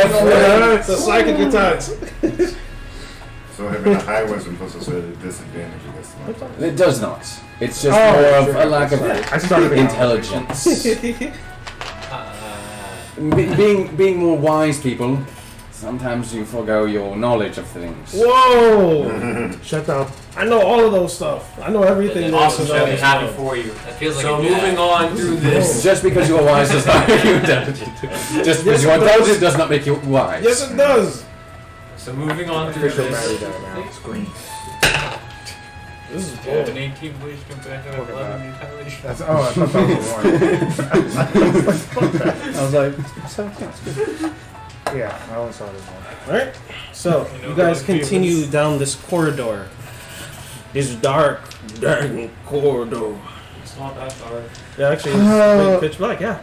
It's a psychic attack. So having a high wisdom puts us at a disadvantage against them. It does not. It's just more of a lack of I started intelligence. Being more wise people, sometimes you forego your knowledge of things. Whoa! Shut up. I know all of those stuff. I know everything. Awesome, there I'll be is to happy know. for you. That feels like So a moving on through this. Just because you are wise does not make you intelligent. Just because you are intelligent does not make you wise. Yes, it does. So moving on through Official married this. now. It's green. This is an good. 18 wisdom, but I have Look at 11 intelligence. That's, oh, I thought that was a warning. I was like, yeah, I only saw this one. Alright, so you guys continue down this corridor. This dark corridor. It's not that dark. Yeah, actually, it's like pitch black, yeah.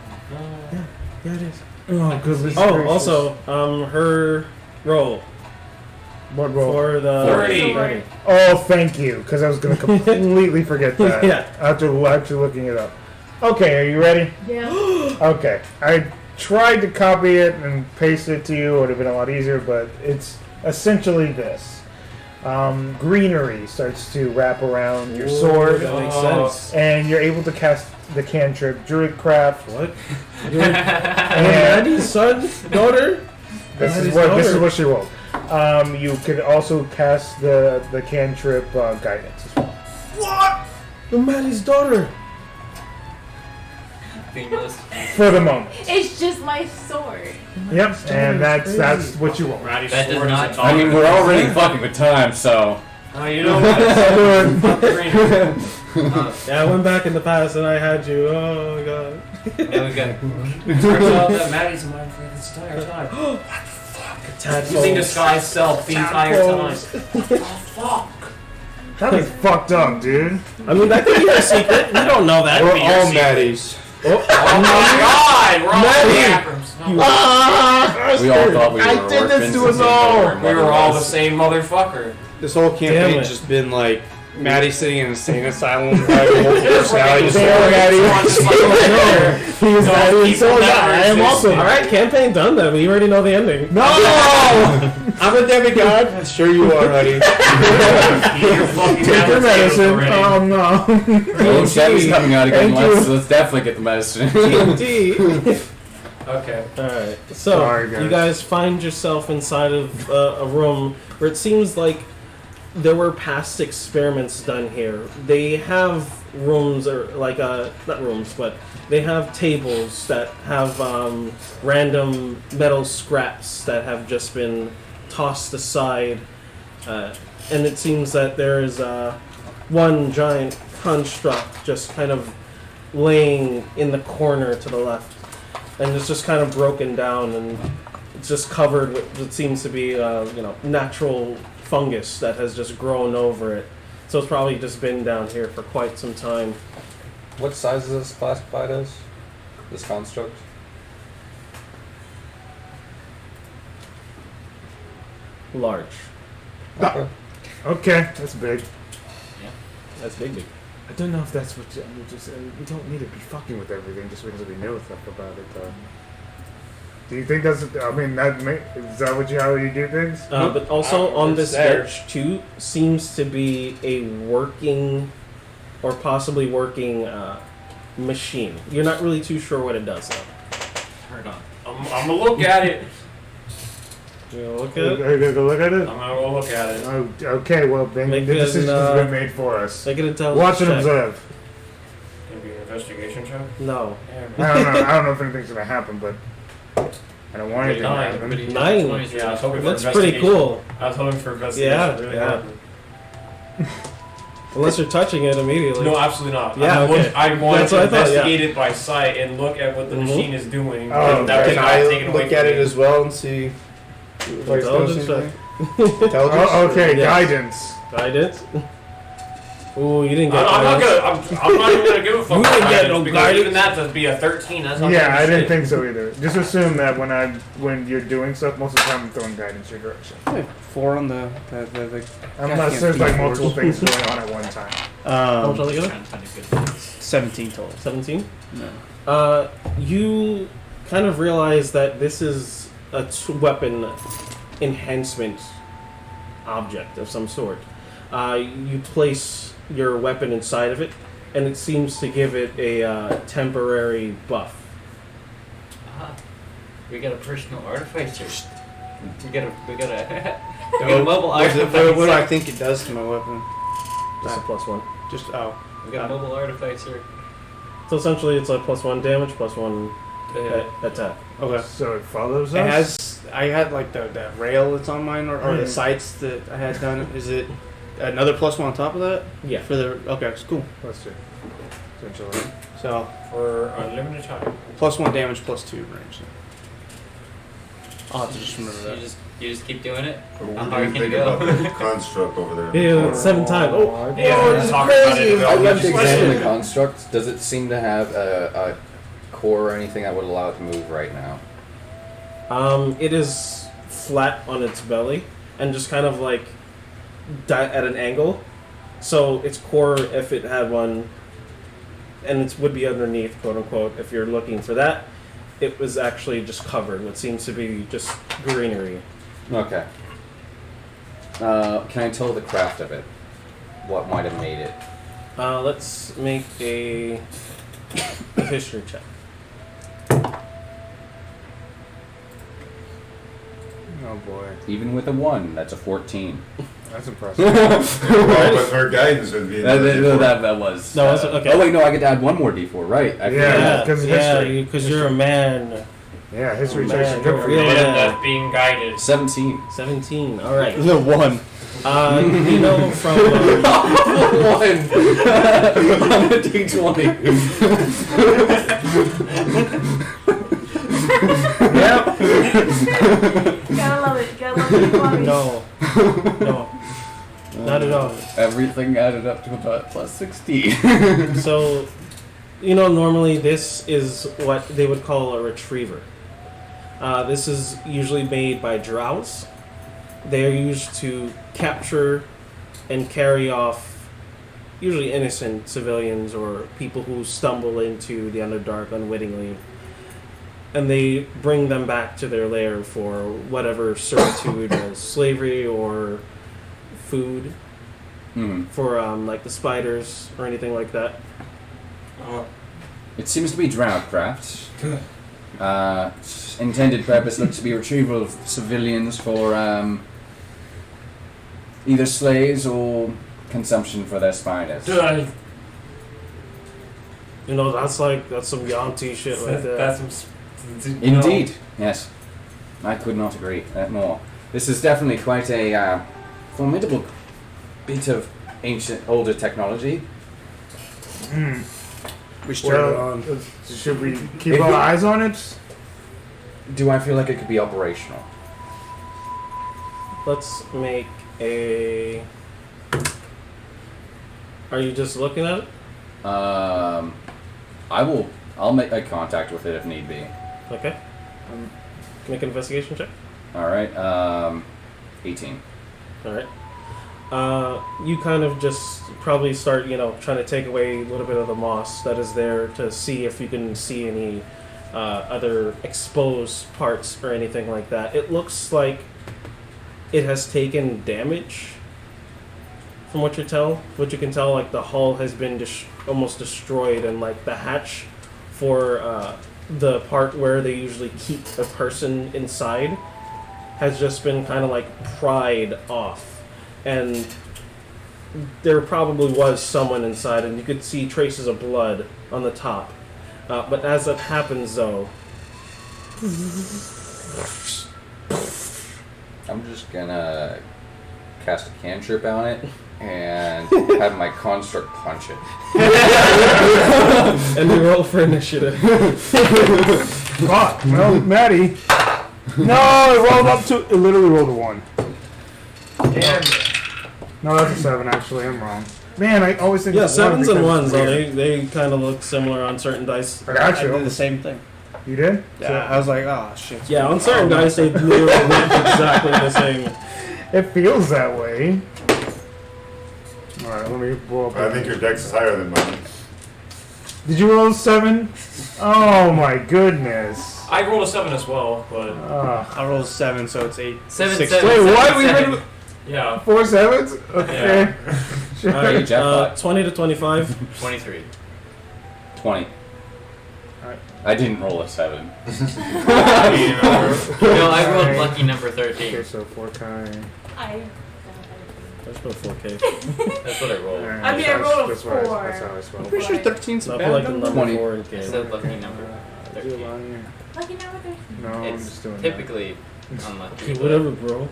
Yeah, it is. Oh, goodness Oh, gracious. also, her roll What roll? for the 30. Oh, thank you, because I was going to completely forget that. Yeah. After looking it up. Okay, are you ready? Yeah. Okay. I tried to copy it and paste it to you. It would have been a lot easier, but it's essentially this. Greenery starts to wrap around your sword, That makes sense. and you're able to cast the cantrip Druidcraft. What? And Maddie's son, daughter? this is Maddie's what she rolled. You could also cast the cantrip Guidance as well. What? Maddie's daughter. Thingless. For the moment. It's just my sword. Yep, and that's what you roll. Ratty That does sword is not- a dog. I mean, we're already fucking with time, so. Oh, you know what? Yeah, I went back in the past and I had you. Oh my god. There we go. Turns out that Maddie's a mind for this entire time. Using disguise self the entire time. That'd be fucked up, dude. I mean, that could be a secret. We don't know that. We're all Maddies. Oh my god! We're all Maddie! Abrams. No. We all thought we were I did this to us all. We were all the same motherfucker. This whole Damn campaign's it. just been like Maddie sitting in an insane asylum, having multiple personalities. He was Maddie, and so was I. I am also. Alright, campaign done then. We already know the ending. No! I'm a demigod. Sure you are, honey. Take your medicine. Oh no. Oh, Chevy's coming out again. Thank Let's definitely get the medicine. TNT. Okay. Alright, so Sorry, guys. you guys find yourself inside of a room where it seems like there were past experiments done here. They have rooms, or like, not rooms, but they have tables that have random metal scraps that have just been tossed aside. And it seems that there is one giant construct just kind of laying in the corner to the left. And it's just kind of broken down, and it's just covered with what seems to be, natural fungus that has just grown over it. So it's probably just been down here for quite some time. What size is this classified as? This construct? Large. Okay. Okay, that's big. That's big. I don't know if that's what you, we don't need to be fucking with everything just because we know stuff about it. Do you think that's? I mean, is that how you do things? But also on this there. bench too seems to be a working, or possibly working, machine. You're not really too sure what it does though. Turn on. I'm gonna look at it. You wanna look Are at you it? gonna go look at it? I'm gonna go look at it. Oh, okay. Well, then Make the it decision's an, been made for us. Make an intelligence Watch and check. observe. investigation check? No. I don't know if anything's gonna happen, but I don't want anything to Nine. happen. 9. Yeah, I was hoping for That's pretty investigation. cool. I was hoping for investigation. Yeah, really yeah. hard. Unless you're touching it immediately. No, absolutely not. Yeah, okay. I want That's to what I thought, investigate it by sight and look at what the machine is doing. Oh, and that was Can not I taken away look from at it me. as well and see if I Intelligence notice check. anything? Intelligence? Oh, okay, Yes. guidance. Guidance? Ooh, you didn't get I'm not guidance. gonna. I'm not even gonna give a fuck. You about didn't get guidance no because guidance. even that would be a 13. That's not Yeah, gonna I be didn't shit. think so either. Just assume that when you're doing stuff, most of the time I'm throwing guidance your direction. 4 on the Unless there's like multiple things going on at one time. How much altogether? 17 total. 17? No. You kind of realize that this is a weapon enhancement object of some sort. You place your weapon inside of it, and it seems to give it a temporary buff. We got a personal artificer. We got a mobile What artificer. do I think it does to my weapon? Just a +1. Just, We got a mobile artificer. So essentially, it's like +1 damage, +1 attack. okay. So it follows It us. has, I had like the rail that's on mine, or the sights that I had done. Is it another +1 on top of that? Yeah. For the, okay, it's cool. Let's see. Essentially. So, For unlimited time. +1 damage, +2 range. I'll have to just remember that. You just keep doing it. What How do hard you can think you go? about the construct over there? Yeah, it's 7 times. Oh, Yeah, oh, we're this is talking about crazy. it. I went to Question. examine the construct. Does it seem to have a core or anything that would allow it to move right now? It is flat on its belly and just kind of like at an angle. So its core, if it had one, and it would be underneath, quote unquote, if you're looking for that, it was actually just covered. What seems to be just greenery. Okay. Can I tell the craft of it? What might have made it? Let's make a history check. Oh boy, Even with a 1, that's a 14. that's impressive. Well, with her guidance would be That another was. No, that's okay. Oh wait, no, I get to add 1 more D4. Right. I Yeah. forgot. because of history. because you're a man. Yeah, history Oh, checks man, are good for you're you. real. And that's being guided. 17. 17. All right. The 1. You know from 1 on a D20. yep. Gotta love it. Gotta love it. Bobby. No, not at all. Everything added up to about +16. So, normally this is what they would call a retriever. This is usually made by drows. They are used to capture and carry off usually innocent civilians or people who stumble into the Underdark unwittingly. And they bring them back to their lair for whatever servitude as slavery or food for like the spiders or anything like that. It seems to be drow craft. Intended purpose looks to be retrieval of civilians for either slaves or consumption for their spiders. That's some Yanti shit right there. That's Indeed, yes. I could not agree more. This is definitely quite a formidable bit of older technology. We started on. Should we keep our eyes on it? Do I feel like it could be operational? Let's make a... Are you just looking at it? I'll make eye contact with it if need be. Okay. Make an investigation check. Alright, 18. Alright. You kind of just probably start, trying to take away a little bit of the moss that is there to see if you can see any other exposed parts or anything like that. It looks like it has taken damage from what you can tell, like the hull has been almost destroyed, and like the hatch for the part where they usually keep a person inside has just been kind of like pried off, and there probably was someone inside, and you could see traces of blood on the top. But as that happens, though, I'm just gonna cast a cantrip on it and have my construct punch it. and we roll for initiative. Fuck. Well, Maddie. No, it literally rolled a 1. Damn. No, that's a 7, actually. I'm wrong. Man, I always think it's 7s and 1s, it's though, weird. they kind of look similar on certain dice. I got I you. did the same thing. You did? Yeah, I was like, oh shit. Yeah, on certain dice, they literally look exactly the same. It feels that way. Alright, let me blow up. I think your dex is higher than mine. Did you roll a 7? Oh my goodness. I rolled a 7 as well, but I rolled a 7, so it's 8. 7, 6. 7. Wait, what? We've Seven. been yeah, 4 7s? Okay. Alright, Jackpot. 20 to 25. 23. 20. Alright. I didn't roll a 7. No, I rolled lucky number 13. Okay, so 4 times. Let's go 4K. That's what I rolled. I mean, I rolled a That's what 4. That's how I spell. I'm pretty sure 13's So a I bad feel like the number. number 20. 4 in I K. said lucky number Do 13. it on here. Lucky number 13. No, I'm It's just doing typically unlucky. Okay, whatever, bro.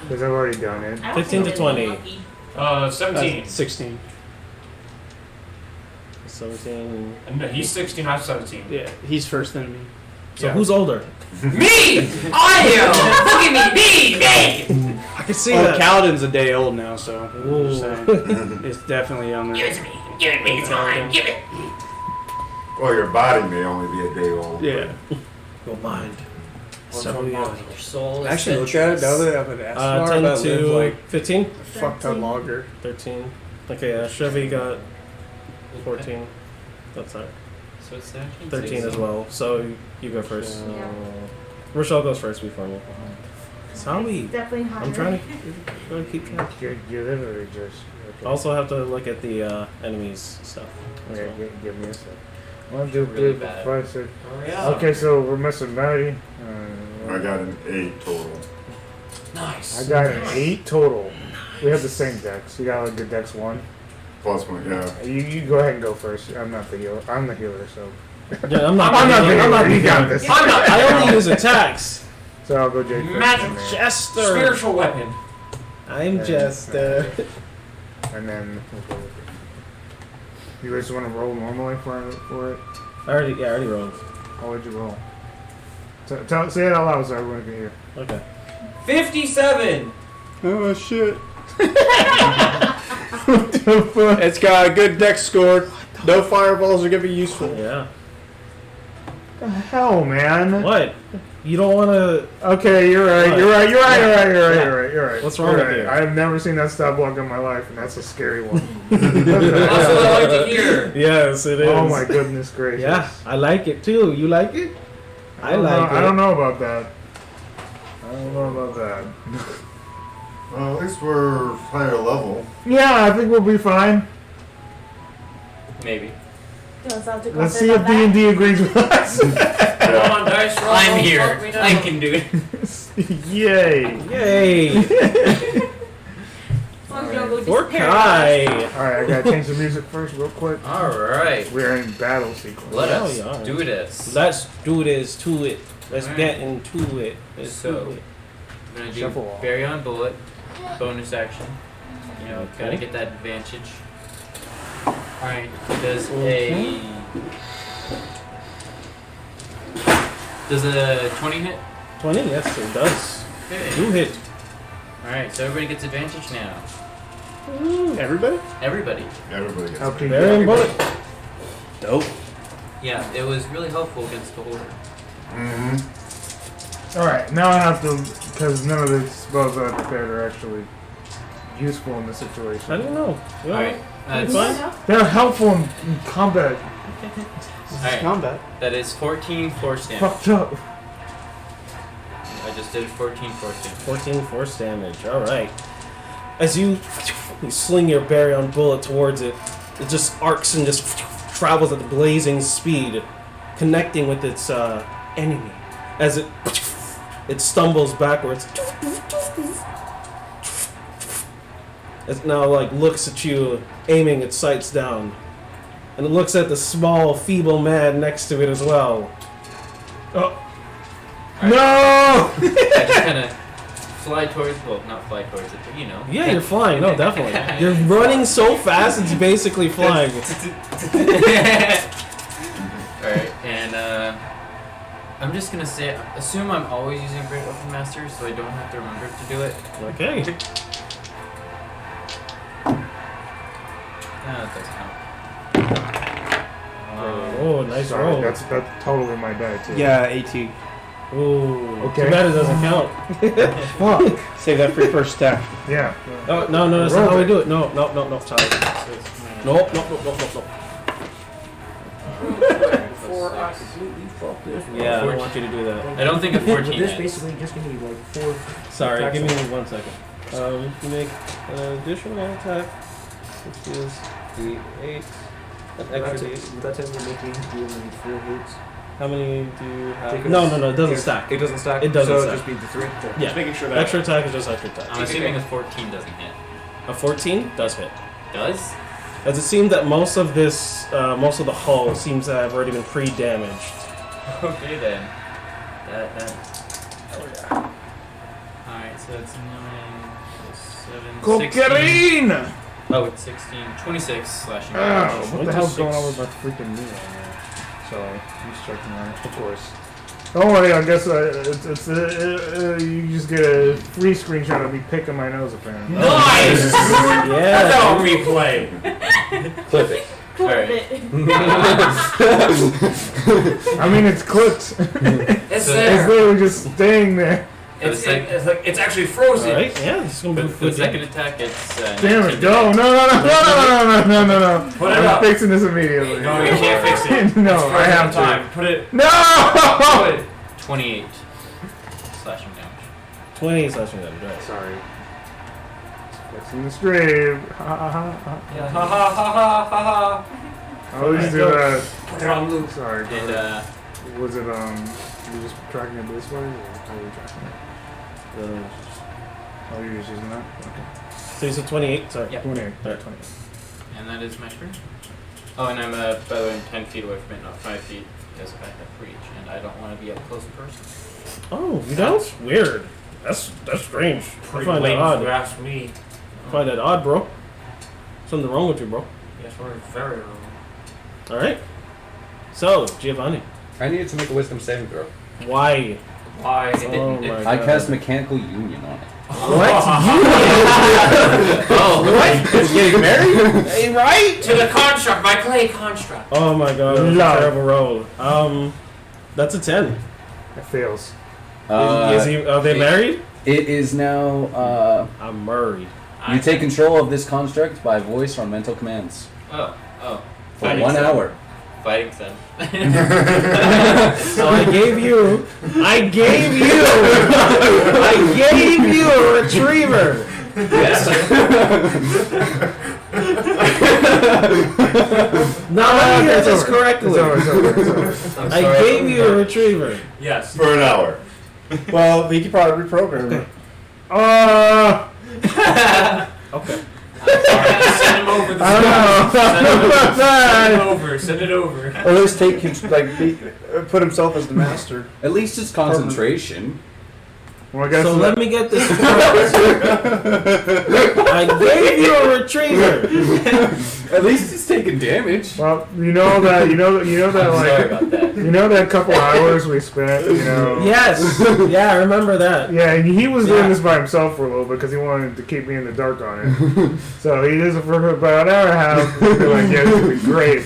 Because I've already done it. I don't 15 to think 20. it's lucky. 17. 16. 17. No, he's 16, I'm 17. Yeah, he's first than me. So Yeah. who's older? Me! I am! Look at me! Me! I can see Oh, that. Kaladin's a day old now, so I'm Ooh. just saying. It's definitely younger. Give it to me! Give it me! Time! Give it! Well, your body may only be a day old. Yeah. Your mind. What's So, wrong yeah. with your soul? Actually, look at it now that I'm an astronaut. 10 I live to like 15? a fuck ton longer. 13. Okay, Chevy got 14. That's not. So it's 13. 13 as well. So you go first. Yeah. Rochelle goes first before me. Zombie. Definitely higher. I'm trying to keep track. You literally just. Okay. Also have to look at the enemies stuff. as Okay, well. give me a sec. 1, 2, Really 3, bad. 4, 5, 6. Hurry up. Okay, so we're missing Maddie. I got an 8 total. Nice. I got an 8 total. We have the same decks. You got like the dex 1. Plus 1, yeah. You go ahead and go first. I'm not the healer. I'm the healer, so. Yeah, I'm not. I'm not the I'm healer. not You the got healer. this. I'm not. I only use attacks. So I'll go Jake first. Magic and then- Jester. Spiritual weapon. I'm Jester. And then. You guys want to roll normally for it? I already rolled. How would you roll? Say it out loud so everyone can hear. Okay. 57. Oh shit. What the fuck? It's got a good dex score. No fireballs are gonna be useful. Yeah. The hell, man? What? You don't want to. Okay, you're right. What? You're right. You're right. Yeah. You're right. Yeah. You're right. You're right. What's wrong You're with right. you? I've never seen that stat block in my life, and that's a scary one. That's what I like to hear. Yes, it is. Oh my goodness gracious. Yeah, I like it too. You like it? I like it. I don't know about that. I don't know about that. Well, at least we're higher level. Yeah, I think we'll be fine. Maybe. Don't sound too Let's see confident if about D&D agrees with us. Come on, dice roll. I'm Fuck here. me down. I can do it. Yay. Yay! that. As long as you don't go Poor disappear. Kai. Alright, I gotta change the music first real quick. Alright. We're in battle sequence. Let Yeah, us we are. do this. Let's do this to it. Let's Alright. get into it. Let's So- do it. I'm gonna do Shuffle all. Bury on Bullet. Bonus action. You know, Okay. gotta get that advantage. Alright. Does Okay. Does a 20 hit? 20? Yes, it does. Okay. You hit. Alright, so everybody gets advantage now. Everybody? Everybody. Everybody gets How it. can Bearing you bullet. Dope. Yeah, it was really helpful against the order. Mm-hmm. Alright, now I have to, because none of the spells that I prepared are actually useful in this situation. I don't know. Well, Alright. it's That's, fine. They're helpful in combat. alright. Combat. That is 14 force damage. Fucked up. I just did 14 force damage. 14 force damage. Alright. As you sling your baryon bullet towards it, it just arcs and just travels at the blazing speed, connecting with its enemy. As it stumbles backwards. It now looks at you, aiming its sights down. and it looks at the small, feeble man next to it as well. Oh. No! I just kind of fly towards, well, not fly towards it, but you know. Yeah, you're flying. No, definitely. You're running so fast, it's basically flying. Alright, and I'm just gonna say, assume I'm always using Great Weapon Master, so I don't have to remember to do it. Okay. That doesn't count. Oh, nice Sorry, roll. that's totally my die too. Yeah, 18. Ooh. Okay. Too bad it doesn't count. Fuck. Save that for your first attack. Yeah. Oh, no, that's not how we do it. No, sorry. Nope. Before I completely fuck this. Yeah, I don't want you to do that. I don't think a 14 This hits. basically just give me like 4. Sorry, attacks give me on- 1 second. You make an additional attack, which is the 8, an extra D8. That tends to make me do only 4 hits. How many do you have? Take No, it doesn't stack. It doesn't stack. It doesn't so stack. Just be the 3. Cool. Yeah. Just making sure that. Extra attack is just extra attack. I'm assuming a 14 doesn't hit. A 14 does hit. Does? As it seems that most of the hull seems to have already been pre-damaged. Okay then. That. Oh yeah. Alright, so it's 9 plus 7. 16. Cocaine! Oh, it's 16. 26 slashing Oh, damage. what the hell's going on with my freaking knee right now? Sorry, I'm just checking on it. Of course. Don't worry, I guess you just get a free screenshot of me picking my nose apparently. Nice! Yeah. That's on replay. Clip it. Alright. I mean, it's clipped. It's So- It's there. literally just staying there. It's actually frozen. Alright, yeah, it's gonna be For the second attack, it's. Damn 19 it, go! No. Put it I'm up. fixing this immediately. No, you can't fix it. No, It's I frozen have in time. to. Put it. No! Put it. 28 slashing damage. 20 slashing damage, right. Sorry. Fixing the stream. Ha ha ha. Yeah. Ha ha ha ha ha ha. I always do that. Put it on loop. Sorry, go And ahead. Was it, you just tracking it this way, or how are you tracking it? Oh, you're just using that? Okay. So you said 28? Sorry. Yeah. 28. Alright. 28. And that is my turn. Oh, and I'm, by the way, I'm 10 feet away from it, not 5 feet, because I have reach, and I don't want to be up close and personal. Oh, you don't? Weird. That's strange. I Pretty find that late if you odd. ask me. I find that odd, bro. Something wrong with you, bro. Yes, we're very wrong. Alright. So, Giovanni. I needed to make a wisdom saving throw. Why? Why? Oh my god. I cast Mechanical Union on it. What? Oh, What? Getting married? Hey, right? To the construct, my clay construct. Oh my god, that's a Love. terrible roll. That's a 10. It fails. Is he, are they married? It is now, I'm married. you take control of this construct by voice or mental commands Oh. for Fighting 1 Zen. hour. Fighting Zen. So I gave you a retriever. Yes. Now let me hear It's this over. correctly. It's over. I gave you a retriever. Yes. For an hour. Well, we could probably reprogram it. Okay. Send him over. I don't know. Send it over. Or let's take put himself as the master. At least it's concentration. Well, I guess So let me get this correct. I gave you a retriever. At least it's taking damage. Well, you know that Sorry like about that. you know that couple hours we spent, you know. Yes. Yeah, I remember that. Yeah, and he was doing this by himself for a little bit because he wanted to keep me in the dark on it. So he did it for about an hour and a half. We're like, yeah, this would be great.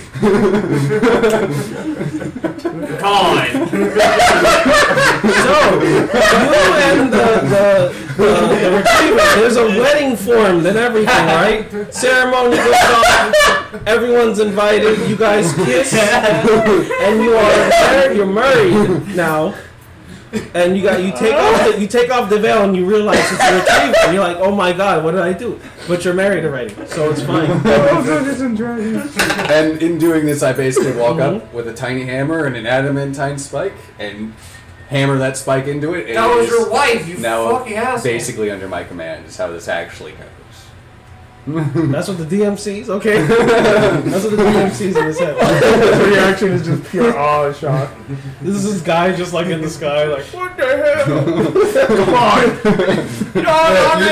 Gone. So you and the retriever, there's a wedding formed and everything, right? Ceremony goes on. Everyone's invited. You guys kiss, and you're married now. And you take off the veil and you realize it's a retriever. And you're like, oh my god, what did I do? But you're married already, so it's fine. And in doing this, I basically walk up with a tiny hammer and an adamantine spike and hammer that spike into it. That was your wife, you now fucking asshole. basically under my command is how this actually goes. That's what the DM sees? Okay. That's what the DM sees in his head. The reaction is just pure awe and shock. This is this guy just like in the sky, like, what the hell? Come on!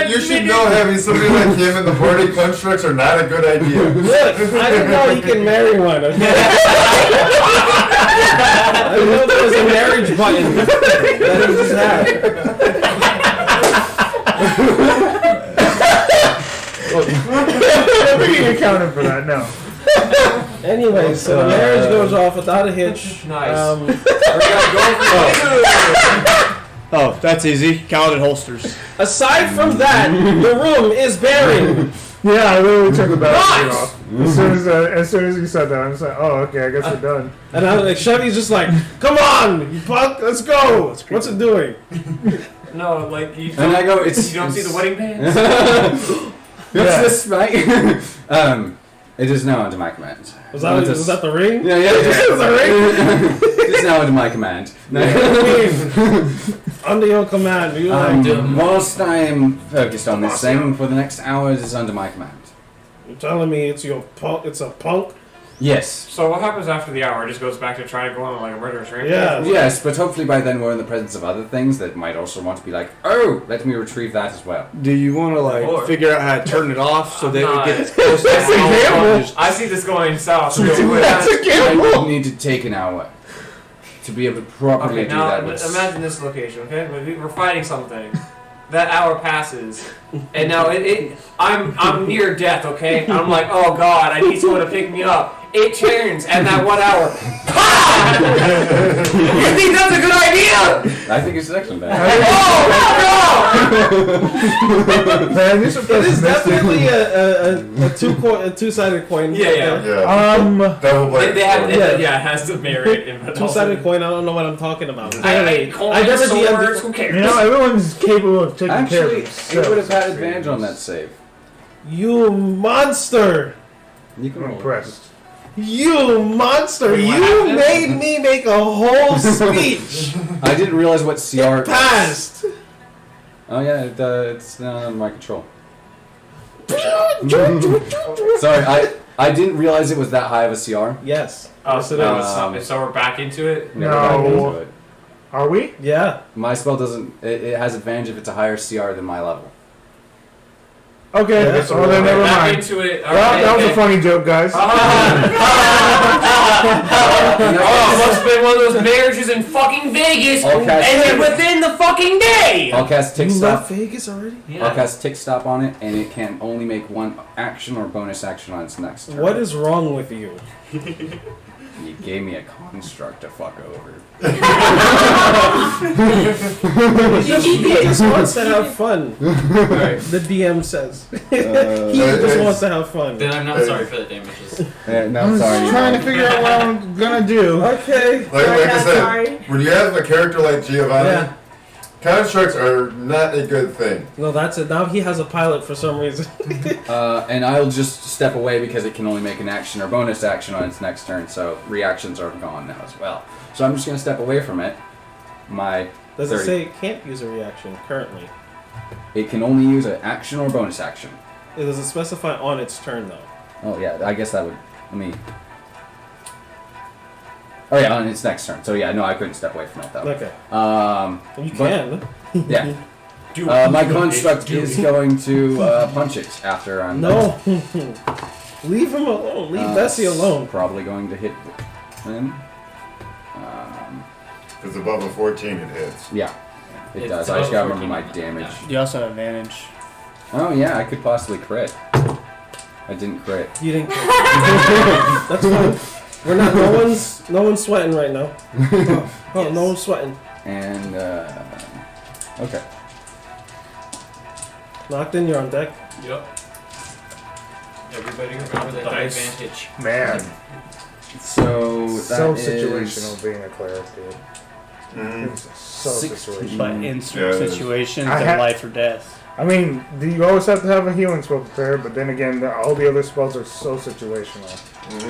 You should know having somebody like him in the party constructs are not a good idea. Look, I didn't know he can marry one. Okay? I didn't know there was a marriage button that he just had. Never even accounted for that, no. Anyway, so the marriage goes off without a hitch. Nice. Oh, that's easy. Counted holsters. Aside from that, the room is barren. Yeah, I literally took the battery off. As soon as you said that, I'm just like, oh, okay, I guess we're done. And I'm like, Chevy's just like, come on, you punk, let's go. What's it doing? No, like you. And I go, it's. You don't see the wedding bands. What's this, right? It is now under my command. Was that the ring? Yeah, yeah. It was the ring? It is now under my command. Under your command. You whilst I am focused on this thing for the next hours, is under my command. You're telling me it's your punk? It's a punk? Yes. So what happens after the hour? It just goes back to trying to go on like a murderous rampage? Yeah. Yes, but hopefully by then we're in the presence of other things that might also want to be like, oh, let me retrieve that as well. Do you want to like figure out how to turn it off so that it gets close to I see this going south real quick. I would need to take an hour to be able to properly do that. Imagine this location, okay? We're fighting something. That hour passes, and now I'm near death, okay? I'm like, oh god, I need someone to pick me up. It turns, and that 1 hour. You think that's a good idea? I think it's excellent. It is definitely a two-sided coin. Yeah. Double blade. It has the merit in it. Two-sided coin. I don't know what I'm talking about. I never swords. Who cares? You know, everyone's capable of taking care of Actually, themselves. it would have had advantage on that save. You monster! You can I'm roll. impressed. You monster! You made me make a whole speech. I didn't realize what CR Passed. Oh yeah, it's not under my control. Sorry, I didn't realize it was that high of a CR. Yes. Oh, so we're back into it? Never back into it. Are we? Yeah. My spell doesn't. It has advantage if it's a higher CR than my level. Okay, Yeah, so then never back mind. into it. Well, that was a funny joke, guys. Oh, it must have been one of those marriages in fucking Vegas, and then within the fucking day! I'll cast Tick You Stop. left Vegas already? Yeah. I'll cast Tick Stop on it, and it can only make one action or bonus action on its next turn. What is wrong with you? You gave me a construct to fuck over. He just wants to have fun. Alright. The DM says. He just wants to have fun. Then I'm not sorry for the damages. No, I'm sorry. trying to figure out what I'm gonna do. Okay. Like I said, Sorry. when you have a character like Giovanni, Yeah. constructs are not a good thing. No, that's it. Now he has a pilot for some reason. And I'll just step away because it can only make an action or bonus action on its next turn, so reactions are gone now as well. So I'm just going to step away from it. Does it say it can't use a reaction currently? It can only use an action or bonus action. Does it specify on its turn though? Oh yeah, I guess that would. Let me. Oh yeah, on its next turn. So yeah, no, I couldn't step away from it though. Okay. You can. Yeah. My construct is going to punch it after I'm. No. Leave him alone. Leave Bessie alone. Probably going to hit him. If it's above a 14, it hits. Yeah, it It's does. I just gotta above remember my 14, damage. You also have advantage. Oh yeah, I could possibly crit. I didn't crit. You didn't. That's fine. We're not. No one's sweating right now. Oh, no one's sweating. And okay. Knocked in. You're on deck. Yep. Everybody remember the Dice. advantage. Man, So so that situational is being a cleric, dude. It's so 16. situational. But in Yeah, it is. situations I of ha- life or death. I mean, you always have to have a healing spell prepared, but then again, all the other spells are so situational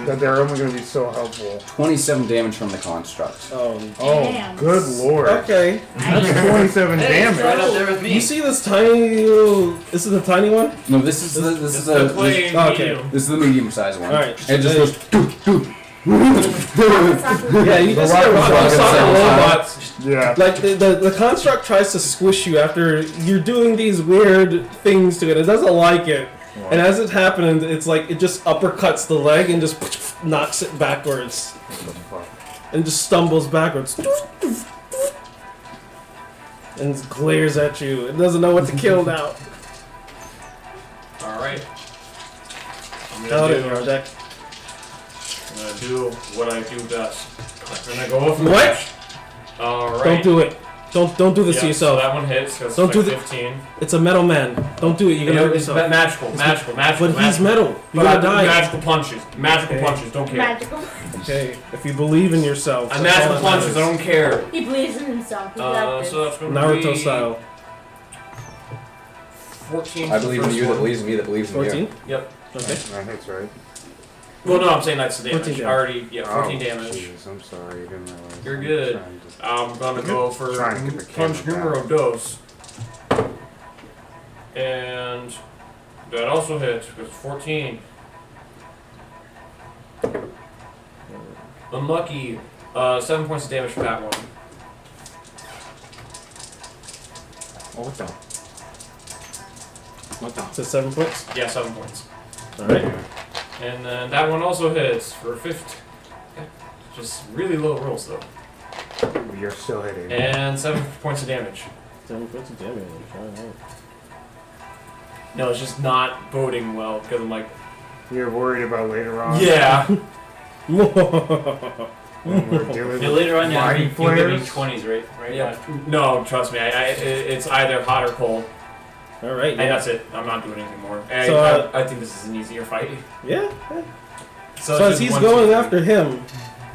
that they're only going to be so helpful. 27 damage from the construct. Oh, Damn. good lord. Okay. That's 27 damage. Right up there with me. You see this tiny little... This is the tiny one? No, this is the clay medium. this is the medium-sized one. All right. And it just goes. Yeah, you just see a rock robot. Yeah. Like, the construct tries to squish you after you're doing these weird things to it. It doesn't like it. Wow. And as it's happening, it's like it just uppercuts the leg and just knocks it backwards. And just stumbles backwards. And glares at you. It doesn't know what to kill now. Alright. I'm Tell gonna it, your deck. do what I do best. I'm gonna go for What? Alright. Don't do it. Don't do this to yourself. So that one hits. That's Don't do like the- 15. It's a metal man. Don't do it. You're gonna hurt It's yourself. magical. But he's metal. You're But gonna die. magical punches. Magical Okay. punches. Don't care. Magical. Okay, if you believe in yourself. I that's all magical that punches. I matters. don't care. He believes in himself. He got this. So that's gonna Naruto be style. 14. I believe in first you that one. believes in me that believes in 14? you. Yep. Okay. That hits, right? Well, no, I'm saying that's the damage. 14 I already, 14 Oh, damage. Jesus, I'm sorry. You didn't realize. You're good. I'm gonna go for Trying to get the punch camera numero back. dos. And that also hits because 14. Unlucky. 7 points of damage for that one. Oh, what the? What the? So 7 points. Yeah, 7 points. Alright. And then that one also hits for 50. Just really low rolls though. You're still hitting. And 7 points of damage. 7 points of damage. Alright. No, it's just not boding well because I'm like, You're worried about later on. yeah. When we're dealing Yeah, with later on, yeah, mind you give me flares. 20s, right? Yeah. No, trust me. It's either hot or cold, Alright. and that's it. I'm not doing anything more. And So, I think this is an easier fight. Yeah. So, So it's as just he's 1, going 2, 3. after him,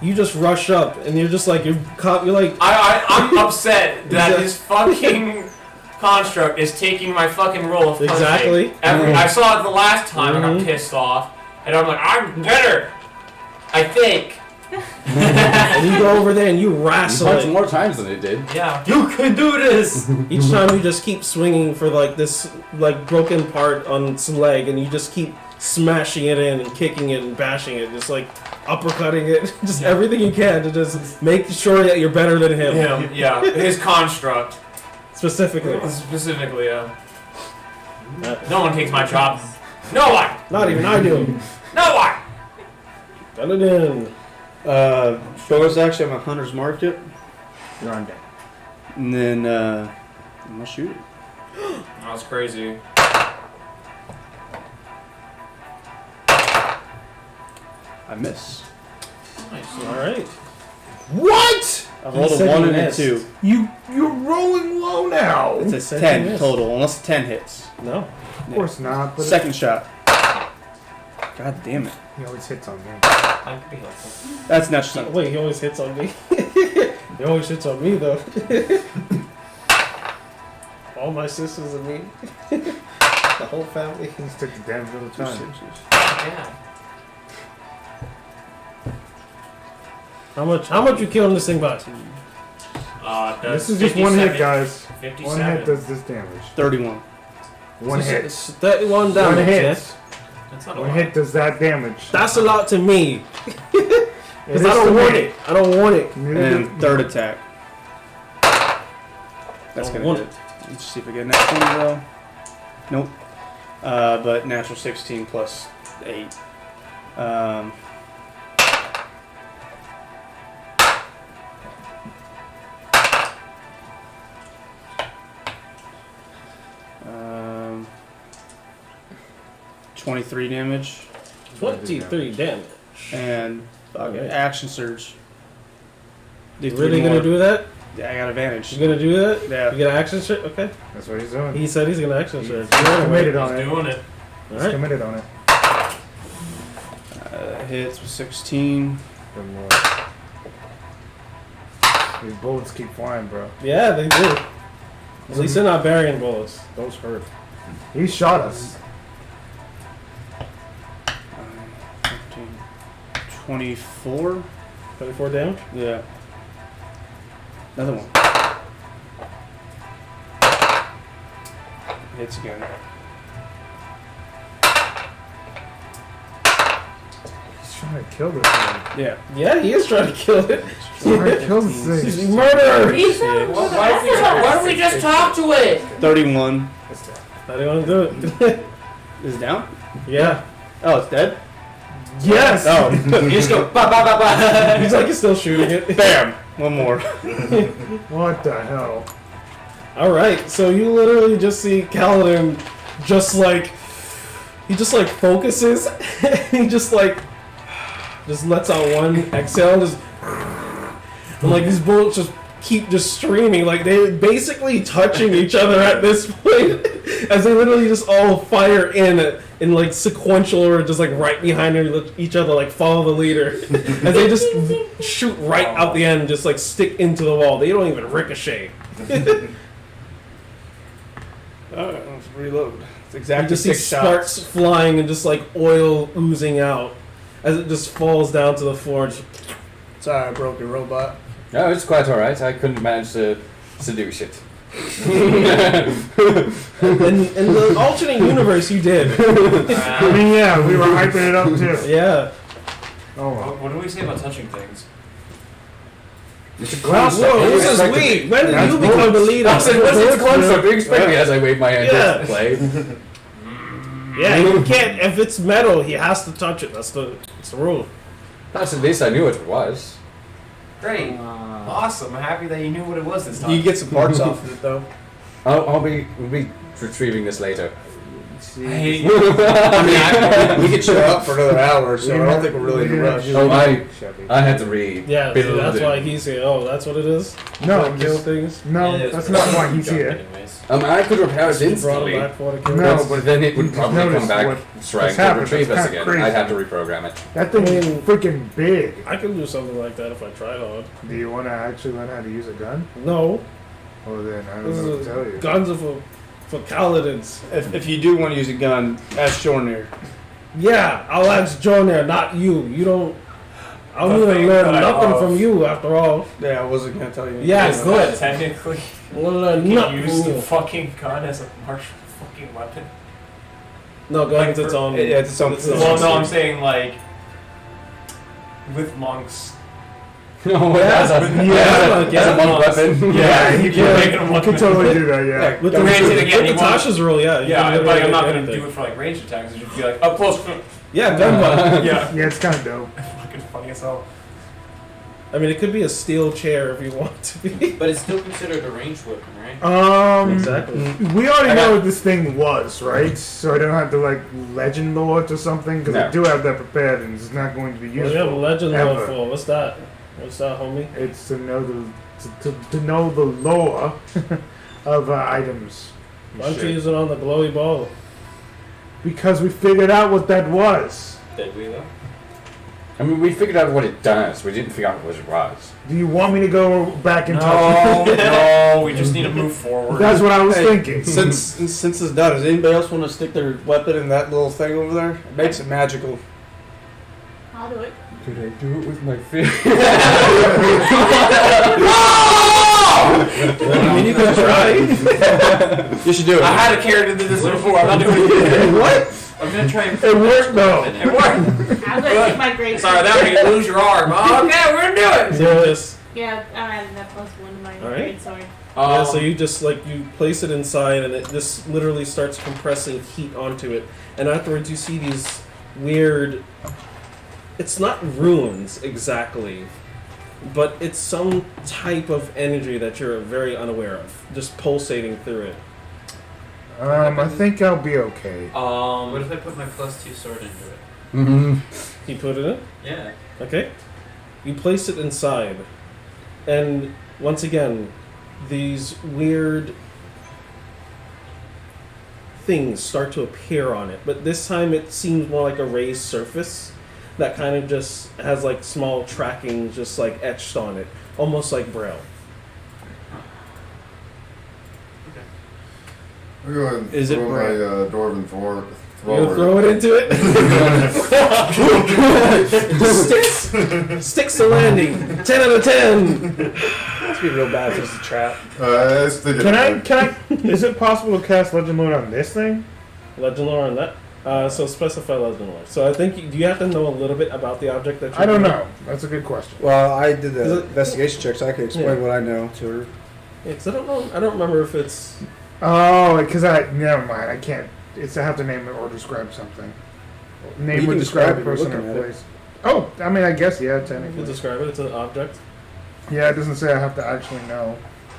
you just rush up and you're just like you're like I'm upset that Exactly. this fucking construct is taking my fucking roll of punching. Exactly. I saw it the last time and Mhm. got pissed off, and I'm like, I'm better. I think. and you go over there and you You wrestle punched it. more times than it did. Yeah. You can do this! Each time you just keep swinging for like this like broken part on its leg, and you just keep smashing it in and kicking it and bashing it, just like uppercutting it, just everything you can to just make sure that you're better than him. Yeah. His construct. Specifically. Specifically, yeah. No one takes my job. No one! Not even I do. No one! Got it in. Bonus action, I'm a hunter's market, You're on deck. and then I'm gonna shoot it. That was crazy. I miss. Nice. Alright. What? I rolled said a 1 you and a missed. 2. You're rolling low now. It's a said 10 you missed. total, unless 10 hits. No. Of course not. But Second shot. God damn it. he always hits on me. I could be helpful. That's natural. Oh, wait, he always hits on me. He always hits on me though. All my sisters and me. The whole family. He's took the damage all the time. Yeah. How much you killing this thing by? This is just one hit, 57. guys. 57. One hit does this damage. 31. One hit. It's 31 damage. One hit. Yeah? That's not a One lot. hit does that damage. That's a lot to me. It Because is I don't to want me. it. I don't want it. And third attack. That's Don't gonna want hit. Let's see if I get a natural 20 though. Nope. But natural 16 plus 8. 23 damage 23 damage. and Okay. action surge. You really gonna do that? Yeah, I got advantage. You gonna do that? Yeah. You gonna action search? Okay. That's what he's doing. He said he's gonna action search. He's committed on He's it. doing it. He's Alright. committed on it. Hits with 16. Good lord. These bullets keep flying, bro. Yeah, they do. At least they're not burying bullets. Those hurt. He shot us. 24. 24 damage? Yeah. Another one. Hits again. He's trying to kill this thing. Yeah. Yeah, he is trying to kill it. He's trying to kill this thing. He's a murderer! He's Why don't we just talk to it? 31. How do you want to do it? Is it down? Yeah. Oh, it's dead? Yes! Oh. You just go ba ba ba ba. He's like, he's still shooting it. Bam! One more. What the hell? Alright, so you literally just see Kaladin just like, he just like focuses, he just lets out one exhale, just, and like these bullets just keep just streaming, like they're basically touching each other at this point, as they literally just all fire in like sequential or just like right behind each other, like follow the leader, as they just shoot right out the end, just like stick into the wall. They don't even ricochet. Alright, let's reload. It's You exactly just see 6 sparks shots. flying and just like oil oozing out as it just falls down to the floor. Just, Sorry, I broke your robot. No, it's quite alright. I couldn't manage to seduce it. in the alternate universe, you did. I mean, yeah, we were hyping it up too. Yeah. Oh, well. What do we say about touching things? It's a Whoa, construct. this is weak. When did That's you become the leader? I said, what's its construct? Do you expect me as I wave my hand Yeah. to play? Yeah, you can't. If it's metal, he has to touch it. That's the rule. That's at least I knew what it was. Great. Awesome. I'm happy that you knew what it was this time. You get some parts off of it, though. We'll be retrieving this later. Hey, I mean, we could show up for another hour, so I don't think we're really in a rush. Oh, I had to read. Yeah, Build that's it. why he's here. Oh, that's what it is? No, Like, kill just- things? No, It is that's for not why he's junk here. anyways. I could repair it You brought him instantly. back for the kill? No. But then it would probably Notice come back what's trying to happened. retrieve That's us kinda again. crazy. I'd have to reprogram it. That thing is freaking big. I could do something like that if I tried hard. Do you want to actually learn how to use a gun? No, Well, then I this don't know what to tell is you. guns are for Kaladins. If you do want to use a gun, ask Jornir. Yeah, I'll ask John there, not you. You don't. I The don't even thing learn that I nothing love- from you after all. Yeah, I wasn't going to tell you. Yeah, is good. that technically, I want to learn you nothing can use from the you. fucking gun as a martial fucking weapon. No, guns, like it's for- on. Yeah, it's its own it's thing. on- Well, no, I'm saying like with monks. No, Yeah, that's a yeah, monk weapon. Yeah, you can make it a You weapon. could totally do that, yeah. With Yeah, the, granted, with again, the you want- Tasha's rule, yeah. you Yeah, can but literally I'm not make gonna anything. do it for like ranged attacks. It should be like up close. Yeah, gun weapon. Yeah, Yeah, it's kind of dope. fucking funny as hell. I mean, it could be a steel chair if you want to be. But it's still considered a ranged weapon, right? Exactly. We already know what this thing was, right? So I don't have to like legend lore it or something because I No. do have that prepared, and it's not going to be What do useful. you have a legend ever. lore for? What's that? What's that, homie? It's to know to know the lore of items. and Why don't you shit. use it on the glowy ball? Because we figured out what that was. Did we though? I mean, we figured out what it does. We didn't figure out what it was. Do you want me to go back and No, touch it? no, we just need to move forward. That's what I was Hey, thinking. Since it's done, does anybody else want to stick their weapon in that little thing over there? It makes it magical. I'll do it. Could I do it with my feet? I mean, you can try. You should do it. I had a character that did this before. I'm not doing it again. What? I'm gonna try and. It worked though. It worked. I'm gonna take my great. Sorry, that would make you lose your arm. Okay, we're gonna do it. Do this. Yeah, I'm adding that +1 to my All right. great sword. Yeah, so you just like you place it inside, and it just literally starts compressing heat onto it, and afterwards you see these weird. It's not runes exactly, but it's some type of energy that you're very unaware of, just pulsating through it. I think I'll be okay. What if I put my +2 sword into it? Mm-hmm. You put it in. Yeah. Okay. You place it inside, and once again, these weird things start to appear on it, but this time it seems more like a raised surface that kind of just has like small tracking just like etched on it, almost like braille. I'm going to Is it throw my brand? dwarven thrower. You throw it into it. Sticks to landing. 10 out of 10. Must be real bad if it's a trap. Can I? Is it possible to cast Legend Lore on this thing? Legend lore on that. So specify legend lore. So I think do you have to know a little bit about the object that you're I don't doing? know. That's a good question. Well, I did the Is it- investigation check, so I can explain what I know to her. Yeah, 'cause I don't know. I don't remember if it's. Oh, because never mind. I can't. It's I have to name it or describe something. Name You or can describe describe a it, you're person looking or at it. place. Oh, I mean, I guess yeah, You can technically. describe it. It's an object. Yeah, it doesn't say I have to actually know.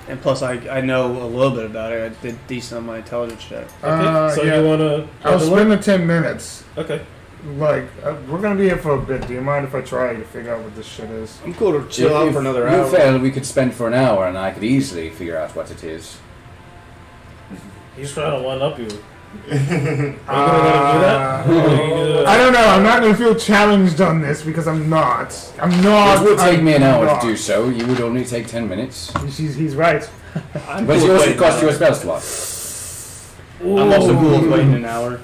And plus, I know a little bit about it. I did decent on my intelligence check. Okay. So yeah. you want to? I'll spend the 10 minutes. Okay. Like, we're gonna be here for a bit. Do you mind if I try to figure out what this shit is? I'm cool to chill out for another you hour. fail, we could spend for an hour, and I could easily figure out what it is. He's trying to one up you. Are you gonna let him do that? Or are you gonna- I don't know. I'm not gonna feel challenged on this because I'm not. It would take me an hour not. to do so. You would only take 10 minutes. He's right. But it also cost you a spell slot. I'm also cool with waiting an hour.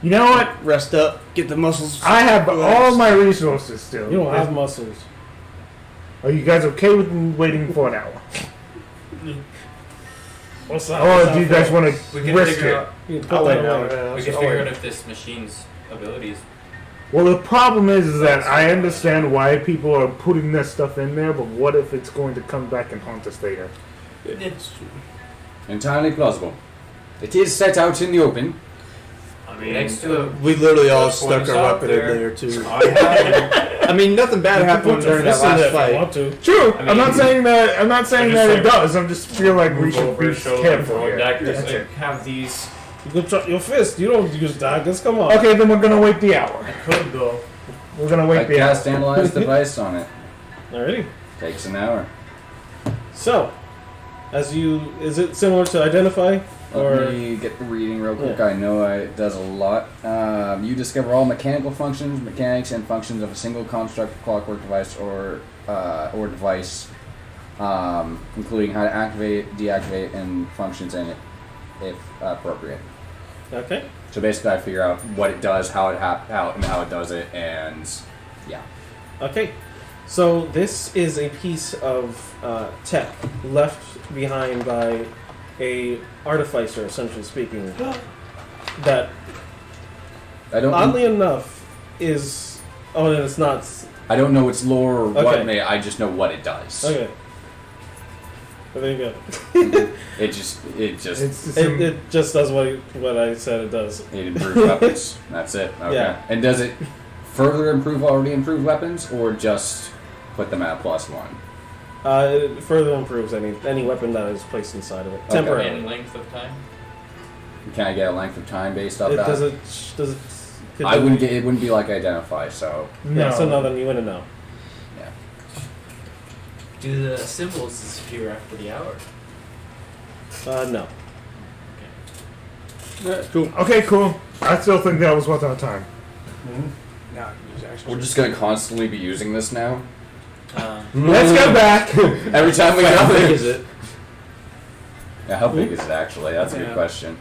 You know what? Rest up, get the muscles. I have all my resources still. You don't have muscles. Are you guys okay with waiting for an hour? What's that? Or do you guys want We to can risk figure it? out. You can I'll put wait that an hour. away. We can figure out if this machine's abilities. Well, the problem is that I understand why people are putting this stuff in there, but what if it's going to come back and haunt us later? Entirely plausible. It is set out in the open. I mean, Next to a We literally all Point stuck us our out weapon in there. there too. I I mean, nothing bad You can happened put your during that fist in last there if you fight. want to. True. I mean, I'm not saying that. I'm not saying I that just it like- does. I just feel like we move should over, be show careful throwing here. daggers. That's it. Have these. You can try your fist. You don't use daggers. Come on. Okay, then we're gonna wait the hour. Could though. We're gonna I wait the hour. cast Analyze Device on it. Alrighty. Takes an hour. So, is it similar to identify? Or Let me get the reading real quick. Yeah. I know it does a lot. You discover all mechanical functions, mechanics, and functions of a single construct, clockwork device, or device, including how to activate, deactivate, and functions in it, if appropriate. okay. So basically, I figure out what it does, how it does it, and yeah. Okay. So this is a piece of tech left behind by a artificer, essentially speaking, that I don't. oddly enough is. Oh, and it's not. I don't know its lore or what Okay. may. I just know what it does. Okay. Well, there you go. It just. It's It just does what I said it does. It improves weapons. That's it. Okay. Yeah. And does it further improve already improved weapons, or just put them at +1? It further improves any weapon that is placed inside of it Okay. temporarily. and length of time. Can I get a length of time based off It that? does it. Does it? could I it- wouldn't get. It wouldn't be like identify. So Yeah. no. So no, then you wouldn't know. yeah. Do the symbols disappear after the hour? No. Cool. Okay, cool. I still think that was worth our time. We're just gonna constantly be using this now. Let's go back. Every time we How go. big is it? Yeah, how big is it actually? That's a good Yeah. question.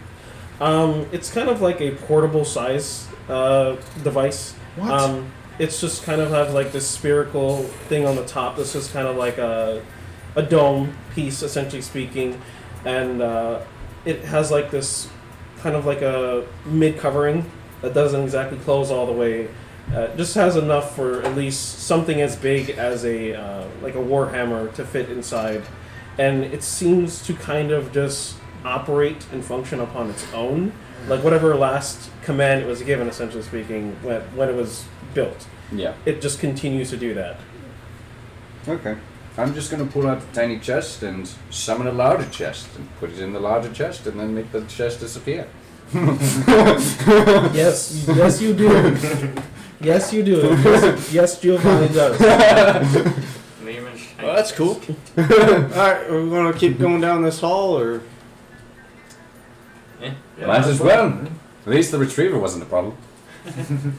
It's kind of like a portable size device. What? It's just kind of have like this spherical thing on the top. This is kind of like a dome piece, essentially speaking, and it has like this kind of like a mid covering that doesn't exactly close all the way. Just has enough for at least something as big as a like a warhammer to fit inside, and it seems to kind of just operate and function upon its own, like whatever last command it was given, essentially speaking, when it was built. Yeah. It just continues to do that. Okay. I'm just gonna pull out a tiny chest and summon a larger chest and put it in the larger chest and then make the chest disappear. Yes, yes, you do. Yes, you do. Yes, Giovanni does. Well, that's cool. Alright, are we going to keep going down this hall, or? Might as well. At least the retriever wasn't a problem.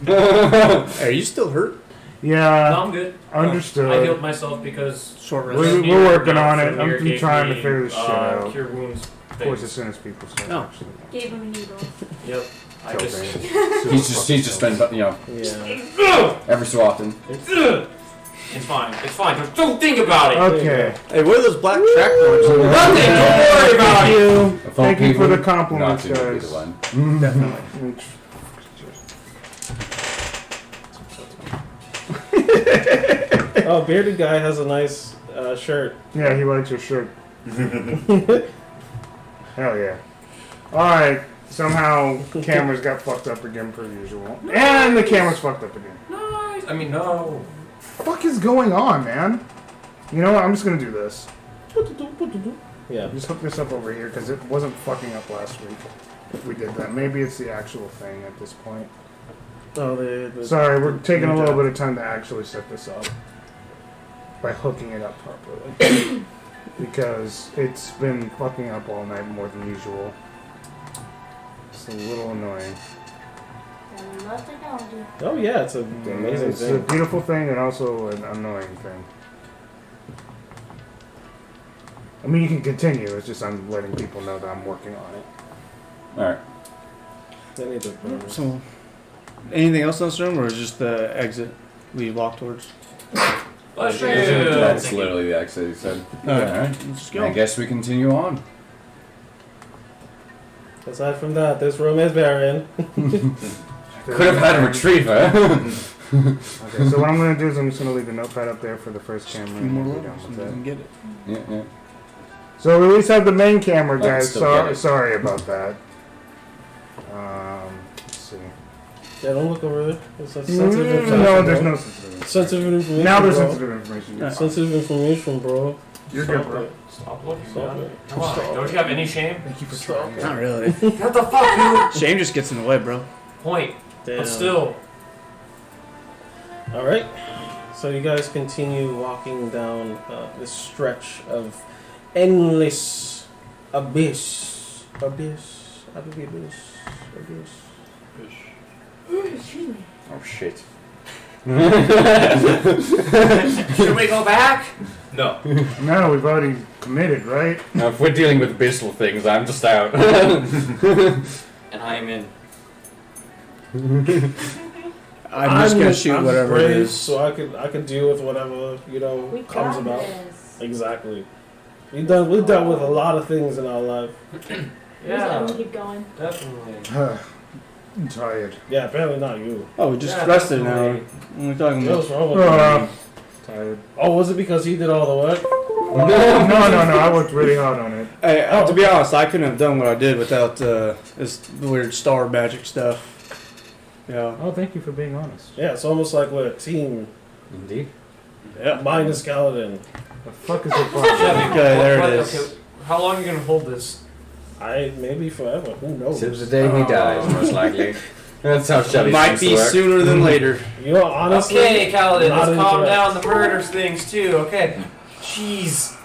Hey, are you still hurt? Yeah. No, I'm good. Understood. I healed myself because Short rest. We're working on it. I'm trying to figure this shit out. Cure wounds. course, as soon as people start. Oh. Actually. Gave him a needle. Yep. I So just. bad. He's just been, Yeah. every so often. It's fine. It's fine. Don't think about it. Okay. Hey, what are those black track marks? Nothing. Don't worry about it. Thank you for the Not compliments, to be the guys. one. Definitely. Oh, bearded guy has a nice shirt. Yeah, he likes your shirt. Hell yeah. Alright, somehow cameras got fucked up again per usual. And the camera's fucked up again. Nice. I mean, no. What the fuck is going on, man? You know what, I'm just gonna do this. Yeah. Just hook this up over here, because it wasn't fucking up last week. If we did that. Maybe it's the actual thing at this point. Oh, Sorry, we're taking a little bit of time to actually set this up. By hooking it up properly. Because it's been fucking up all night more than usual. It's a little annoying. I love technology. Oh yeah, it's an amazing It's a thing. beautiful thing and also an annoying thing. I mean, you can continue. It's just I'm letting people know that I'm working on it. Alright. They need to- So, anything else in this room, or is just the exit we walk towards? Bless you. That's literally the exit he said. Alright, let's just I go. guess we continue on. Aside from that, this room is barren. Could have had a retriever. Okay, so what I'm going to do is I'm just going to leave the notepad up there for the first camera. Few more And we'll be done levels with and that. then get it. Yeah, yeah. So we at least have the main camera, I can guys. still get it. Sorry about that. Let's see. Yeah, don't look over there. It's a sensitive information. No, there's bro. no sensitive. Sensitive information. Now there's bro. sensitive information. You're fine. Sensitive information, bro. You're Stop good, bro. it. Stop looking. Stop man. it. Come on. Don't you have any shame? Thank you for Stop trying. it. Not really. What the fuck, dude? Shame just gets in the way, bro. Point. Damn. But still. All right. So you guys continue walking down this stretch of endless abyss. Excuse me. Oh shit. Should we go back? No. No, we've already committed, right? Now, if we're dealing with abyssal things, I'm just out. And I am in. I'm just gonna shoot whatever it brave, is. so I could deal with whatever We comes got about. this. Exactly. We've dealt with a lot of things in our life. Yeah. Let's keep going. Definitely. I'm tired. Yeah, apparently not you. Oh, we just Yeah, rested an hour. definitely. What are we talking What's about? wrong with you? Tired. Oh, was it because he did all the work? No, I worked really hard on it. Hey, to be honest, I couldn't have done what I did without this weird star magic stuff. Yeah. Oh, thank you for being honest. Yeah, it's almost like we're a team. Indeed. Yeah. Minus Kaladin. The fuck is the fuck? Okay, there it is. Okay, how long are you gonna hold this? Maybe forever. Who knows? Till the day he dies, most likely. That's how Shelly Might seems be to work. sooner than later. You know, honestly. Okay, Kaladin, not let's calm into down that. the murder things too. Okay. Jeez.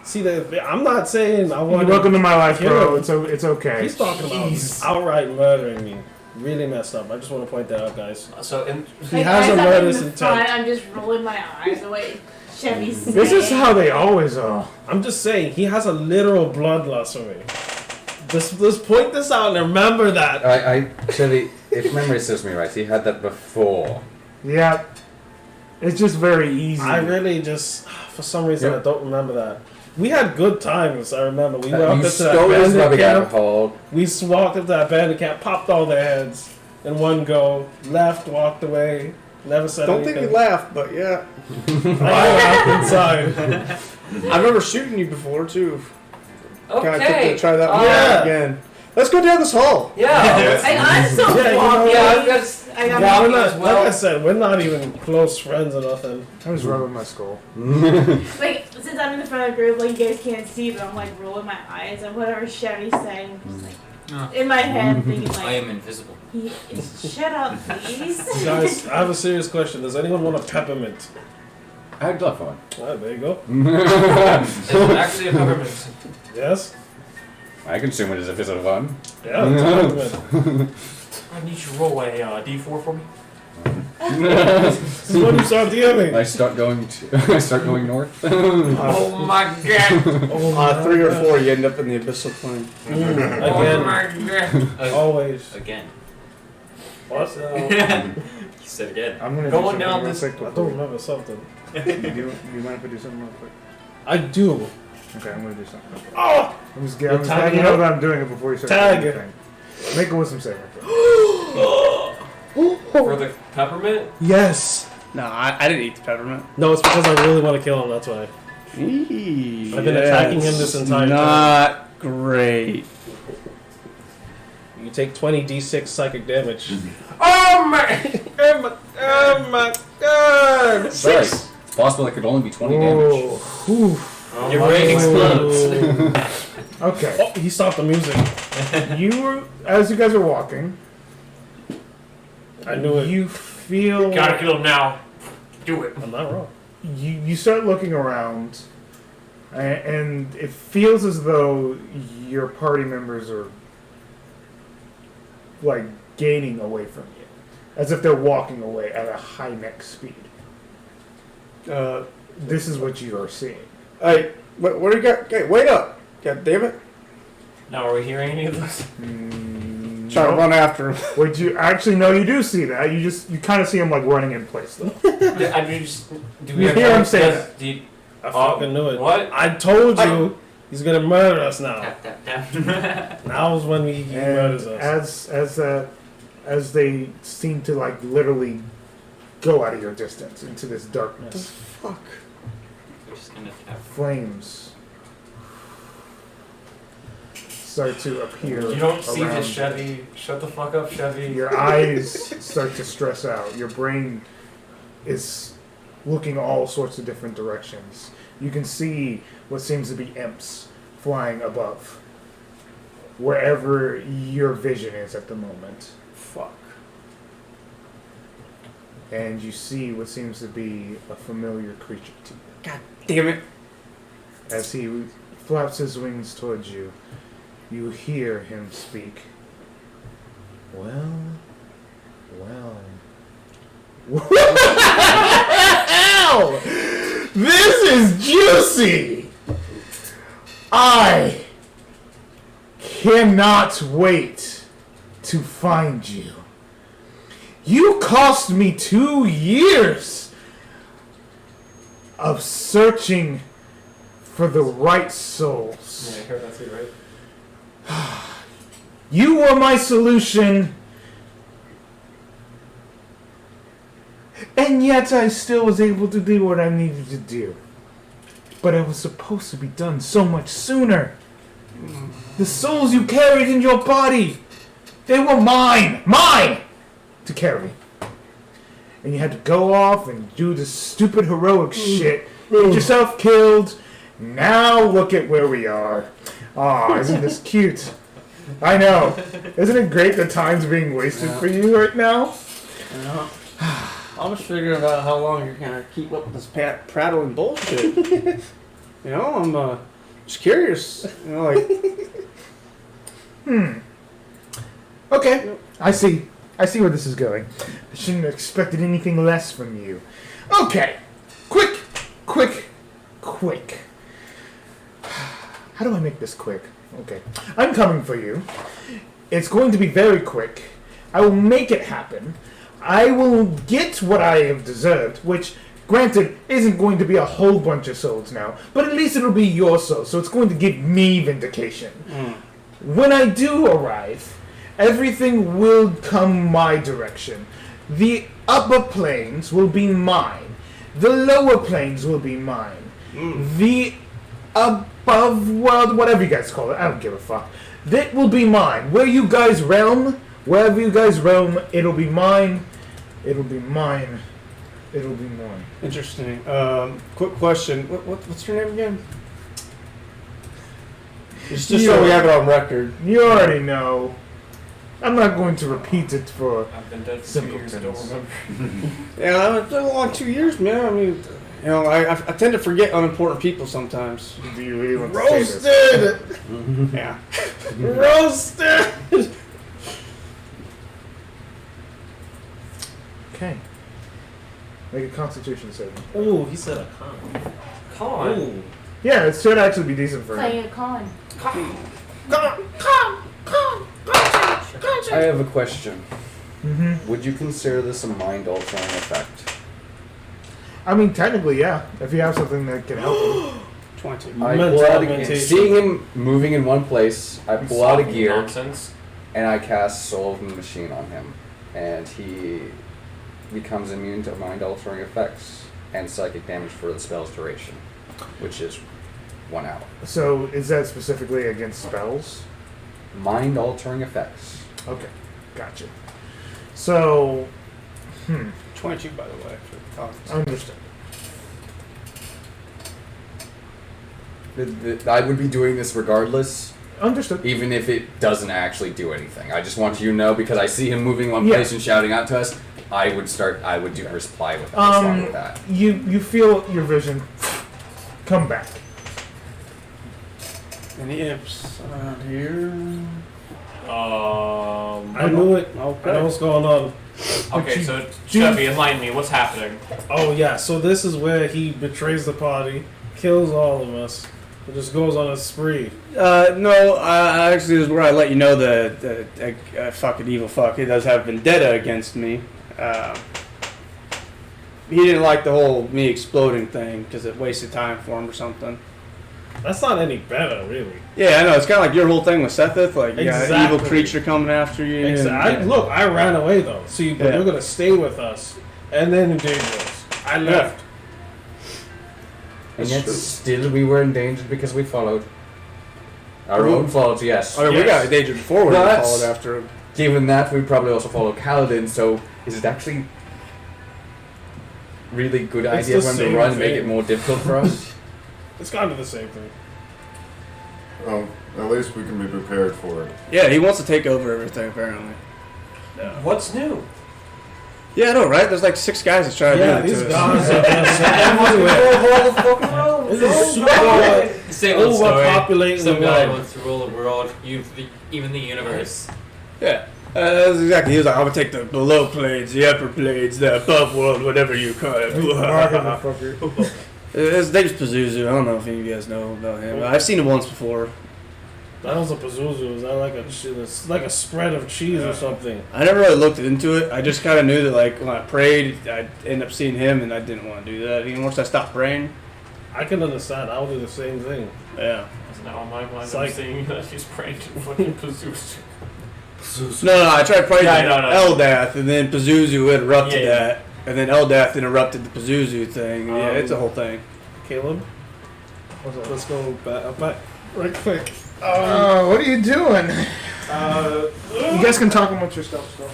See, I'm not saying I want. Welcome to my life, bro. Kill him. It's okay. He's talking Jeez. about outright murdering me. Really messed up. I just want to point that out, guys. So, in, He has a murderous intent. I'm just rolling my eyes away. Chevy's This is how they always are. I'm just saying, he has a literal bloodlust for me. Let's point this out and remember that. Shelly, if memory serves me right, he had that before. Yeah. It's just very easy. I really just, for some reason, Yep. I don't remember that. We had good times, I remember. We walked You up to stole that his bandit rubber camp. hole. We walked up to that bandit camp, popped all their heads in one go, left, walked away, never said Don't anything. think you laughed, but yeah. I laughed inside. I remember shooting you before too. Kinda okay. to try that one Yeah. again. Let's go down this hall. Yeah. I'm so Yeah, you know walking. what? I got Yeah, we're walking not, as well. like I said, we're not even close friends or nothing. I was rubbing my skull. Like, since I'm in the front of the group, like, you guys can't see, but I'm, like, rolling my eyes and whatever Chevy's saying. Just, like, in my head, thinking, I like, am invisible. shut up, please. Guys, I have a serious question. Does anyone want a peppermint? I'd love one. Ah, there you go. It's actually a peppermint. Yes? I consume it as if it's a fun. Yeah, it's a peppermint. I need you to roll a D4 for me. This is when you start DMing. I start going north. Oh my god! 3 or 4, you end up in the abyssal plane. Again. Oh my god! Always. Again. What? You said again. I'm gonna Going do down something this- real I quick don't before remember something. you mind if I do something real quick? I do. Okay, I'm gonna do something real quick. Oh! I'm just You're letting you tagging know up? that I'm doing it before you start Tag. doing anything. Make a wisdom saving throw. For the peppermint? Yes. No, I didn't eat the peppermint. No, it's because I really want to kill him, that's why. I've been attacking him this entire time. Not great. You take 20 d6 psychic damage. Oh my! Oh my god! Sorry. It's possible it could only be 20 damage. Your brain explodes. Okay. Oh, he stopped the music. As you guys are walking, I knew it. you feel Gotta kill him now. Do it. I'm not wrong. you start looking around, and it feels as though your party members are like gaining away from you, as if they're walking away at a high neck speed. This is what you are seeing. Hey, what do you got? Okay, wait up. God damn it. Now, are we hearing any of this? Trying to run after him. Wait, you actually no, you do see that. You kind of see him like running in place though. I mean, do we You have hear him say does- that. do you- I fucking knew it. What? I told you he's gonna murder us now. Tap, tap, tap. Now's when he murders And us. as they seem to like literally go out of your distance into this darkness, Fuck. We're just gonna tap. flames start to appear. You don't see around this, Chevy. Shut the fuck up, Chevy. Your eyes start to stress out. Your brain is looking all sorts of different directions. You can see what seems to be imps flying above, wherever your vision is at the moment. Fuck. And you see what seems to be a familiar creature to you. God damn it. As he flaps his wings towards you, you hear him speak. Well. Wow! This is juicy! I cannot wait to find you. You cost me 2 years of searching for the right souls. Yeah, I heard that's it, right? You were my solution, and yet I still was able to do what I needed to do. But it was supposed to be done so much sooner. The souls you carried in your body, they were mine to carry. And you had to go off and do this stupid heroic shit, get yourself killed. Now look at where we are. Aw, isn't this cute? I know. Isn't it great that time's being wasted for you right now? I'm just figuring out how long you're gonna keep up with this prattling bullshit. You know, I'm just curious. You know, like. Okay, I see where this is going. I shouldn't have expected anything less from you. Okay, quick. How do I make this quick? Okay, I'm coming for you. It's going to be very quick. I will make it happen. I will get what I have deserved, which, granted, isn't going to be a whole bunch of souls now, but at least it'll be your soul, so it's going to give me vindication. When I do arrive, everything will come my direction. The upper planes will be mine. The lower planes will be mine. The above world, whatever you guys call it, I don't give a fuck. That will be mine. Wherever you guys roam, it'll be mine. It'll be mine. It'll be mine. Interesting. Quick question. What's your name again? Just so we have it on record. You already know. I'm not going to repeat it for I've been dead for 2 years, I don't simpletons. remember. Yeah, it's been a long 2 years, man. I mean, you know, I tend to forget unimportant people sometimes. Do you really want to say this? Roasted! Yeah. Roasted! Okay. Make a Constitution saving. Oh, he said a con. Con? Ooh. Yeah, it should actually be decent for him. Playing a con. I have a question. Mm-hmm. Would you consider this a mind-altering effect? I mean, technically, yeah. If you have something that can help him. 20. I Mental pull out augmentation. seeing him moving in one place, I pull out a gear Nonsense. and I cast Soul of the Machine on him, and he becomes immune to mind-altering effects and psychic damage for the spell's duration, which is 1 hour. So, is that specifically against spells? Mind-altering effects. Okay, gotcha. So, 22, by the way, for cons. understood. I would be doing this regardless, Understood. even if it doesn't actually do anything. I just want you to know, because I see him moving one Yeah. place and shouting out to us, I would do a reply with respond with that. You feel your vision come back. Any imps around here? I knew it. Okay. I know what's going on. Okay, so Chevy, enlighten me. What's happening? Oh yeah, so this is where he betrays the party, kills all of us, and just goes on a spree. No, actually, this is where I let you know that fucking evil fuck. He does have vendetta against me. He didn't like the whole me exploding thing because it wasted time for him or something. That's not any better, really. Yeah, I know. It's kind of like your whole thing with Sethith. Like, you got an evil Exactly. creature coming after you. and- Exactly. Look, I ran away though. See, but Yeah. you're gonna stay with us, and then endanger us. I left. And yet still we were endangered because we followed. Our own fault, yes. I mean, we got endangered before we But- followed after him. Given that, we probably also follow Kaladin, so is it actually really good It's idea the for him to same run and make thing. it more difficult for us? It's kind of the same thing. Well, at least we can be prepared for it. Yeah, he wants to take over everything, apparently. What's new? Yeah, I know, right? There's like 6 guys that's trying Yeah, to do it these to us. guys are just everywhere. This is super Same old story. overpopulating the Some guy world. wants to rule the world, even the universe. Yeah. That's exactly. He was like, I'm gonna take the below planes, the upper planes, the above world, whatever you call it. His name's Pazuzu. I don't know if any of you guys know about him. I've seen him once before. That was a Pazuzu. Is that like it's like a spread of cheese or something? I never really looked into it. I just kind of knew that, like, when I prayed, I'd end up seeing him, and I didn't want to do that. Even once I stopped praying. I can understand. I would do the same thing. Yeah. That's not on my mind. It's I'm like- seeing that she's praying to fucking Pazuzu. No, I tried praying Yeah, to no. Eldath, and then Pazuzu interrupted Yeah. that, and then Eldath interrupted the Pazuzu thing. Yeah, it's a whole thing. Caleb, let's go back right quick. What are you doing? You guys can talk amongst yourselves still.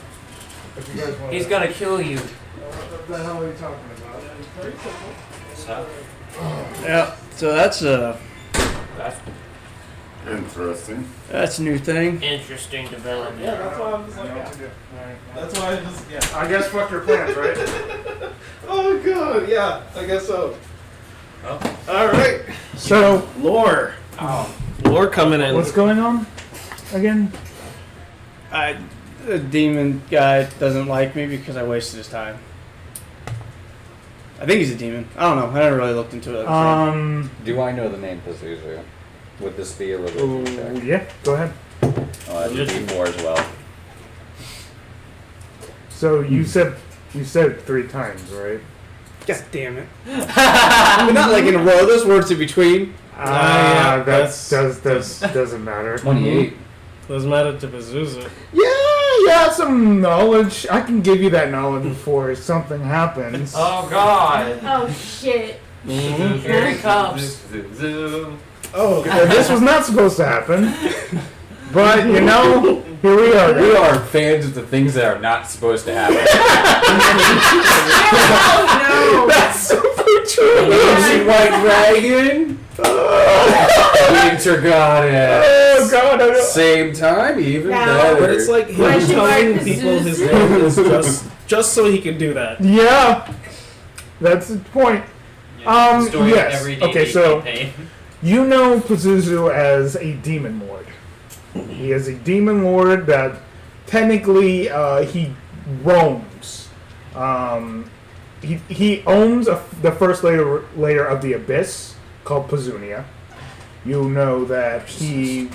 If you guys want. He's gonna kill you. What the hell are you talking about? Stop. Yeah, so that's That's Interesting. a new thing. interesting development. Yeah, that's why I'm just like, yeah. That's why I just, yeah. I guess fuck your plans, right? Oh god, yeah, I guess so. Oh. All right, So, lore. Lore coming in. what's going on again? The demon guy doesn't like me because I wasted his time. I think he's a demon. I don't know. I never really looked into it. Do I know the name Pazuzu? Would this be a religion check? Yeah, go ahead. Oh, that would be 4 as well. So you said it 3 times, right? God damn it. But not like in a row. There's words in between. yeah, Doesn't matter. 28. Doesn't matter to Pazuzu. Yeah, some knowledge. I can give you that knowledge before something happens. Oh god. Oh shit. Here he comes. Oh, This was not supposed to happen. But, you know, here we are. We are fans of the things that are not supposed to happen. Oh That's super true. Ancient White Dragon. Winter Goddess. Oh, God. I don't. Same time, even No. better. but it's like him Question mark telling people his name is just so he can do that. Yeah. That's the point. Story yes. of every D&D Okay, so campaign. you know Pazuzu as a demon lord. He is a demon lord that technically he roams. he owns the first layer of the abyss called Pazunia. You know that he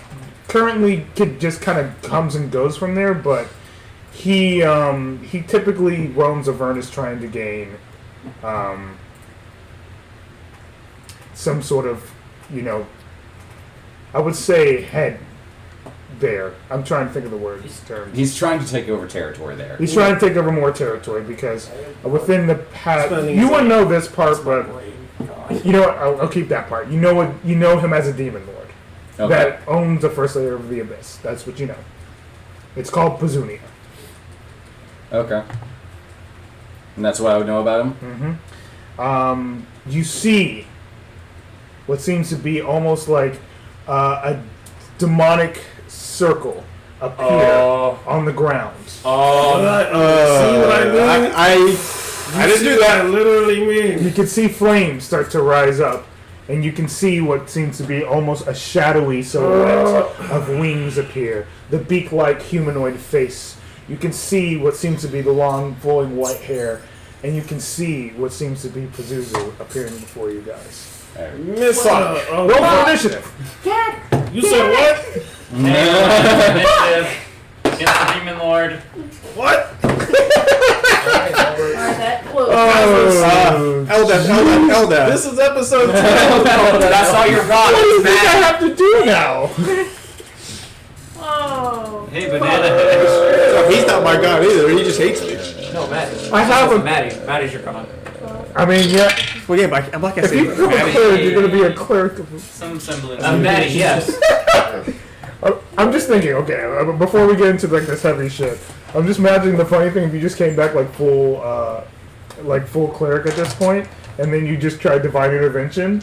currently just kind of comes and goes from there, but he typically roams Avernus trying to gain some sort of, I would say head there. I'm trying to think of the word term. He's trying to take over territory there. He's trying to take over more territory because within the past, you wouldn't know this part, but you know what? I'll keep that part. You know him as a demon lord that owns the first layer of the abyss. That's what you know. It's called Pazunia. Okay. And that's what I would know about him? Mm-hmm. You see what seems to be almost like a demonic circle appear on the ground. See what I mean? I didn't do that. Literally mean. You can see flames start to rise up, and you can see what seems to be almost a shadowy silhouette of wings appear. The beak-like humanoid face. You can see what seems to be the long, flowing white hair, and you can see what seems to be Pazuzu appearing before you guys. Roll for initiative. You said what? Initiative against the Demon Lord. What? Elda. This is episode 10. That's all your god. What do you think I have to do now? Oh. Hey, Banana Head. He's not my god either. He just hates me. No, Maddie. I have a. Maddie's your god. I mean, yeah. Well, yeah, but I'm like I If you said. become a cleric, you're going to be a cleric. Some semblance. Maddie, yes. I'm just thinking, okay, before we get into like this heavy shit, I'm just imagining the funny thing if you just came back like full cleric at this point, and then you just tried divine intervention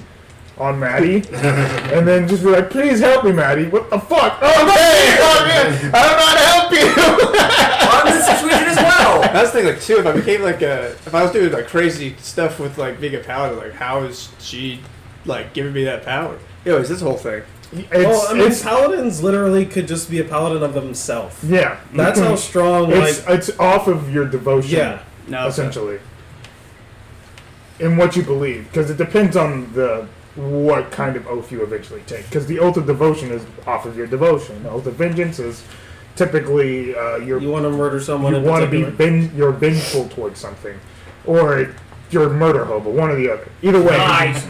on Maddie, and then just be like, please help me, Maddie. What the fuck? Oh man, I don't know how to help you. I'm in this situation as well. That's the thing, like, too, if I became like if I was doing like crazy stuff with like being a paladin, like how is she like giving me that power? Anyways, this whole thing. Paladins literally could just be a paladin of themselves. Yeah, That's how strong. It's off of your devotion. Yeah, essentially, in what you believe, because it depends on what kind of oath you eventually take. Because the oath of devotion is off of your devotion. The oath of vengeance is typically you want to murder someone. You want to be you're vengeful towards something, or you're a murder hobo. One or the other. Either way. Nice.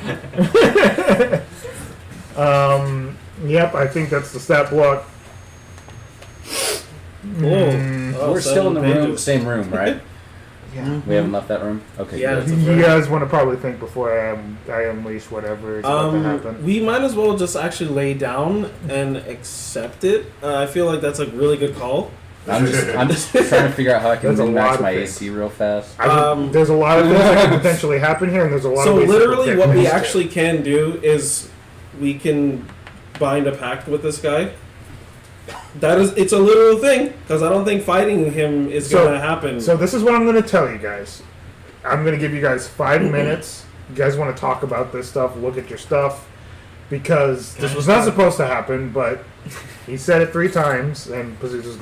Yep, I think that's the stat block. We're still in the same room, right? Yeah. We haven't left that room? Okay. Yeah, you guys want to probably think before I unleash whatever is about to happen. We might as well just actually lay down and accept it. I feel like that's a really good call. I'm just trying to figure out how I can min-max my AC real fast. There's a lot of things that can potentially happen here, and there's a lot of ways literally to what we it. actually can do is we can bind a pact with this guy. It's a literal thing, because I don't think fighting him is going to happen. So this is what I'm going to tell you guys. I'm going to give you guys 5 minutes. You guys want to talk about this stuff, look at your stuff, because this was not supposed to happen, but he said it 3 times, and Pazuzu's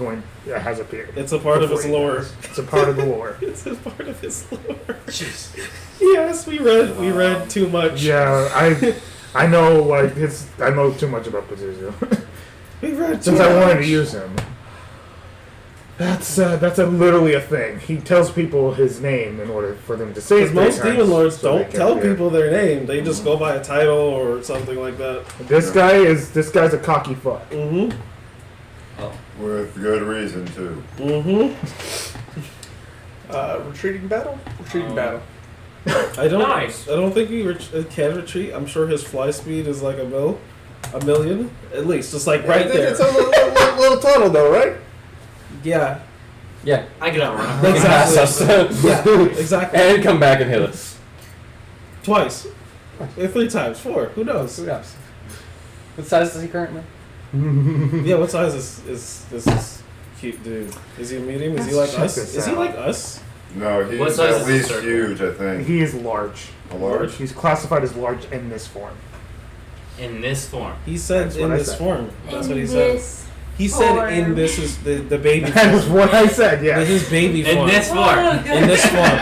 has appeared. It's a part of his lore. It's a part of the lore. It's a part of his lore. Jeez. Yes, we read too much. Yeah, I know, I know too much about Pazuzu. Since I wanted to use him. That's literally a thing. He tells people his name in order for them to say it. Because most demon lords don't tell people their name. They just go by a title or something like that. This guy's a cocky fuck. Mm-hmm. With good reason too. Mm-hmm. Retreating battle. I don't think he can retreat. I'm sure his fly speed is like a million at least. Just like right there. It's a little tunnel though, right? Yeah. Yeah. I can outrun. Exactly. Yeah. Exactly. And come back and hit us. Twice. 3 times. 4. Who knows? What size is he currently? Yeah. What size is this cute dude? Is he a medium? Is he like us? Is he like us? No, he's at least huge, I think. He is large. A large? He's classified as large in this form. In this form. He said That's in what I this said. form. That's what he In said. this He said form. in this is the baby That is form. what I said. Yeah. This is baby form. In this form. In this form.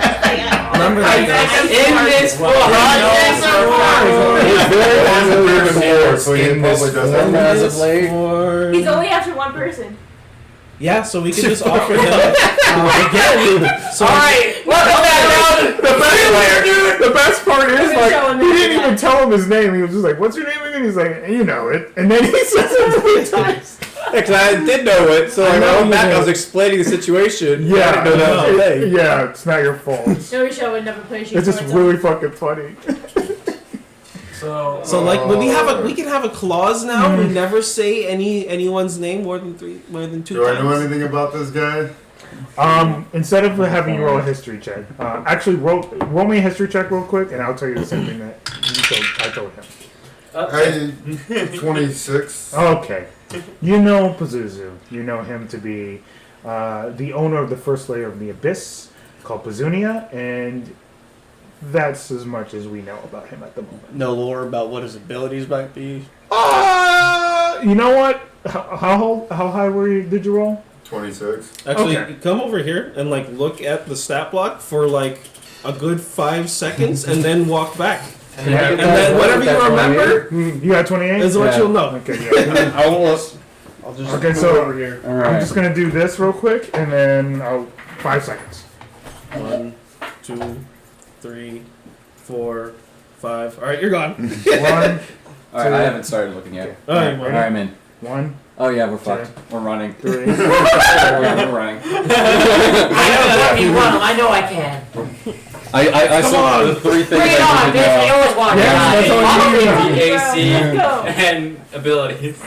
remember that. In this book. He's only after one person. Yeah, so we can just offer him again. So Alright, welcome back down. The best part is, We're like, showing he him didn't that. even tell him his name. He was just like, "What's your name again?" He's like, "You know it." And then he says it 3 times. Because I did know it, so like, when I went back, I was explaining the situation. Yeah, I didn't know that was a thing. Yeah, it's not your fault. No, Rochelle would never punish you. It's just for it, really fucking funny. So like when we can have a clause now. We never say anyone's name more than 2 times. Do I know anything about this guy? Instead of having you roll a history check, actually roll me a history check real quick, and I'll tell you the same thing that I told him. Hey, 26. Okay. You know Pazuzu. You know him to be the owner of the first layer of the Abyss, called Pazunia, and that's as much as we know about him at the moment. No lore about what his abilities might be. You know what? How high did you roll? 26. Actually, Okay. come over here and like look at the stat block for like a good 5 seconds, and then walk back. And then whatever you remember You got 28? is what Yeah. you'll know. Okay, yeah. I'll just Okay, move so- over here. I'm Alright. just gonna do this real quick, and then 5 seconds. 1, 2, 3, 4, 5. All right, you're gone. 1, Alright, I haven't started looking yet. All right, Alright, I'm in. 1, Oh yeah, we're fucked. We're running. 3. We're running. I know I can. I saw the 3 things Bring it I on, didn't bitch. I know. always want Yes, to. that's all you need. AC Let's go. and abilities.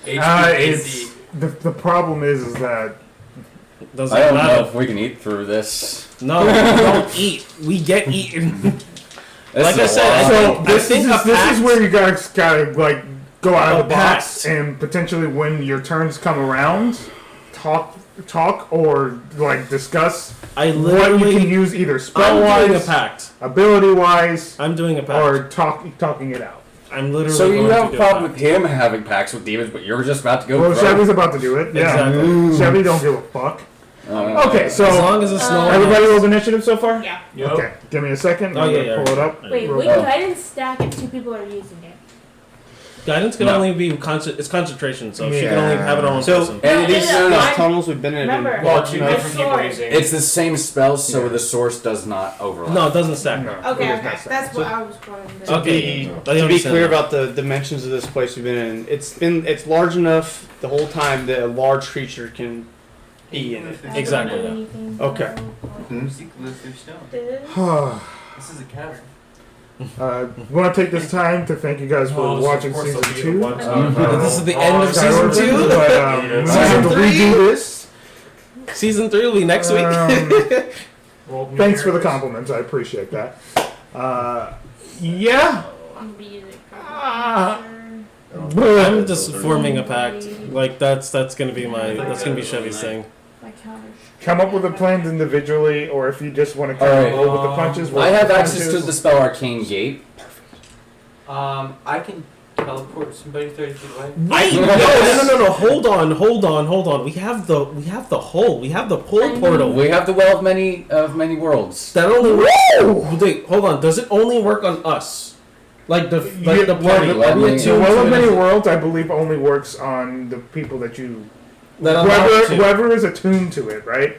HP, AC. It's the problem is that Doesn't I don't know matter. if we can eat through this. No, we don't eat. We get eaten. This Like is I a said, lot. this is where you guys gotta like go out of A the box pact. and potentially when your turns come around, talk or like discuss I what you literally. can use either spell I'm doing a wise, pact. ability wise, I'm doing a pact. or talking it out. I'm literally. So you going have to a do problem pact. with him having pacts with demons, but you're just about to go Well, throw? Chevy's about to do it. Yeah, Exactly. Chevy don't give a fuck. Okay, so As long as it's no one everybody else. rolled initiative so far. Yeah. Okay, give me a second. Oh, I'm yeah, gonna yeah. pull it up. Wait, real would quick. guidance stack if 2 people are using it? Guidance can No. only be it's concentration, so she can Yeah. only have it on one So, person. and these No, no, no, tunnels we've been in. Remember. Well, 2 My different people sword. using. It's the same spell, so the source does not overlap. No, it doesn't stack. No, Okay, it is okay. not set. That's what I was going Okay. To be clear about the dimensions of this place we've been in, it's large enough the whole time that a large creature can be in it. Exactly. Okay. This is a cavern. Want to take this time to thank you guys for Oh, this is, watching of course, season they'll be 2. the ones This is the end of Sky season Orphans, 2. But, we Season have to 3? redo this. Season 3 will be next week. Thanks for the compliments. I appreciate that. Yeah. I'm just forming a pact. Like that's gonna be Chevy's thing. Come up with the plans individually, or if you just want to kind Alright. of roll with the punches. roll I with have the access to punches. the spell Arcane Gate. I can teleport somebody 30 feet away. Wait, no. Hold on. We have the hole. We have the pull portal. We have the Well of Many Worlds. That only works. Wait, hold on. Does it only work on us? Like the party? let Are we me- The attuned Well of to Many it? Worlds, I believe, only works on the people that you. That allow to. Whoever is attuned to it, right?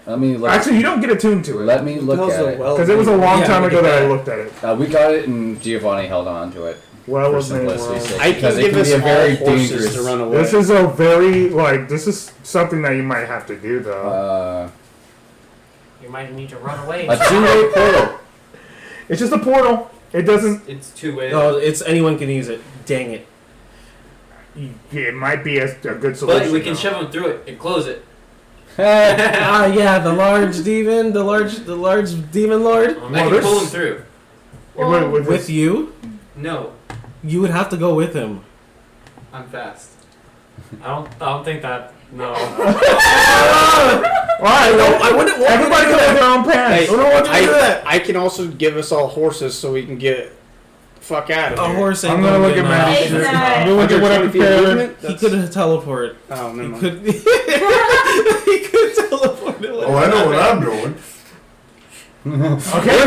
Let me look. Actually, you don't get attuned to it. Let me look at it. Because it was a long Yeah, time we ago get that I that. looked at it. We got it, and Giovanni held on to it. Well For of Many simplicity's Worlds. sake, I because can it give can us be a very all horses dangerous. to run away. This is a very, this is something that you might have to do, though. You might need to run away. A two-way portal. It's just a portal. It doesn't. It's 2 ways. Oh, it's anyone can use it. Dang it. It might be a good solution. But we can though. shove them through it and close it. Yeah, the large demon lord. I Well, can there's- pull them through. With With you, No, you would have to go with him. I'm fast. I don't think that. No. I wouldn't want Everybody can have their own pants. Hey, I don't want you to do that. I can also give us all horses so we can get the fuck out of A here. horse ain't I'm gonna look get at mad. Maddie's It's shit. not- I'm gonna look at what I 120 feet of prepared. movement? He That's- could teleport. Oh, never He mind. could. He could teleport. Oh, I know what I'm doing. Okay,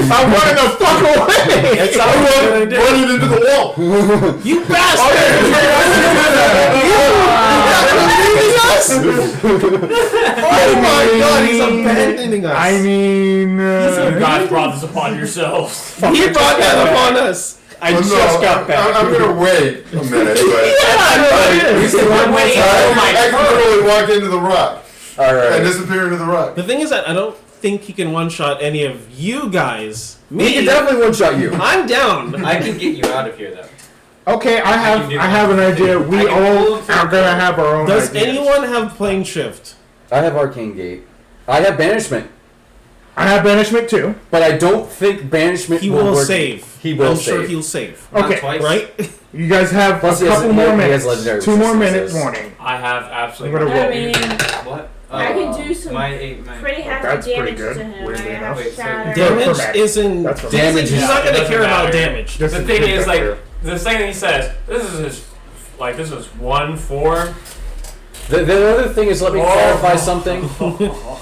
I'm running the fuck away. It's running into the wall. You bastard! Oh my god, he's abandoning us. I mean, You guys brought this upon yourselves. He brought that upon us. I just got back. I'm gonna wait a minute, but I can literally walk into the rock. Alright. And disappear into the rock. The thing is that I don't think he can one-shot any of you guys. Me, He can definitely one-shot you. I'm down. I can get you out of here though. okay, I have an idea. We all are gonna have our own Does ideas. anyone have plane shift? I have Arcane Gate. I have Banishment. I have banishment too. But I don't think Banishment He will work. save. He will I'm save. sure he'll save. Not Okay, twice. Right? you guys have Plus a he has- couple more he has minutes. legendary 2 more resistances. minutes warning. I have I'm absolutely. gonna I roll. mean, What? I can do some my pretty hefty That's pretty damage good, to him. weirdly I have enough. shatter. Damage That's isn't. That's what Damage He's is. not It gonna doesn't care about matter. damage. Just The to thing take is, that like, through. the second he says, this is 1-4. The other thing is, let me Oh. clarify something.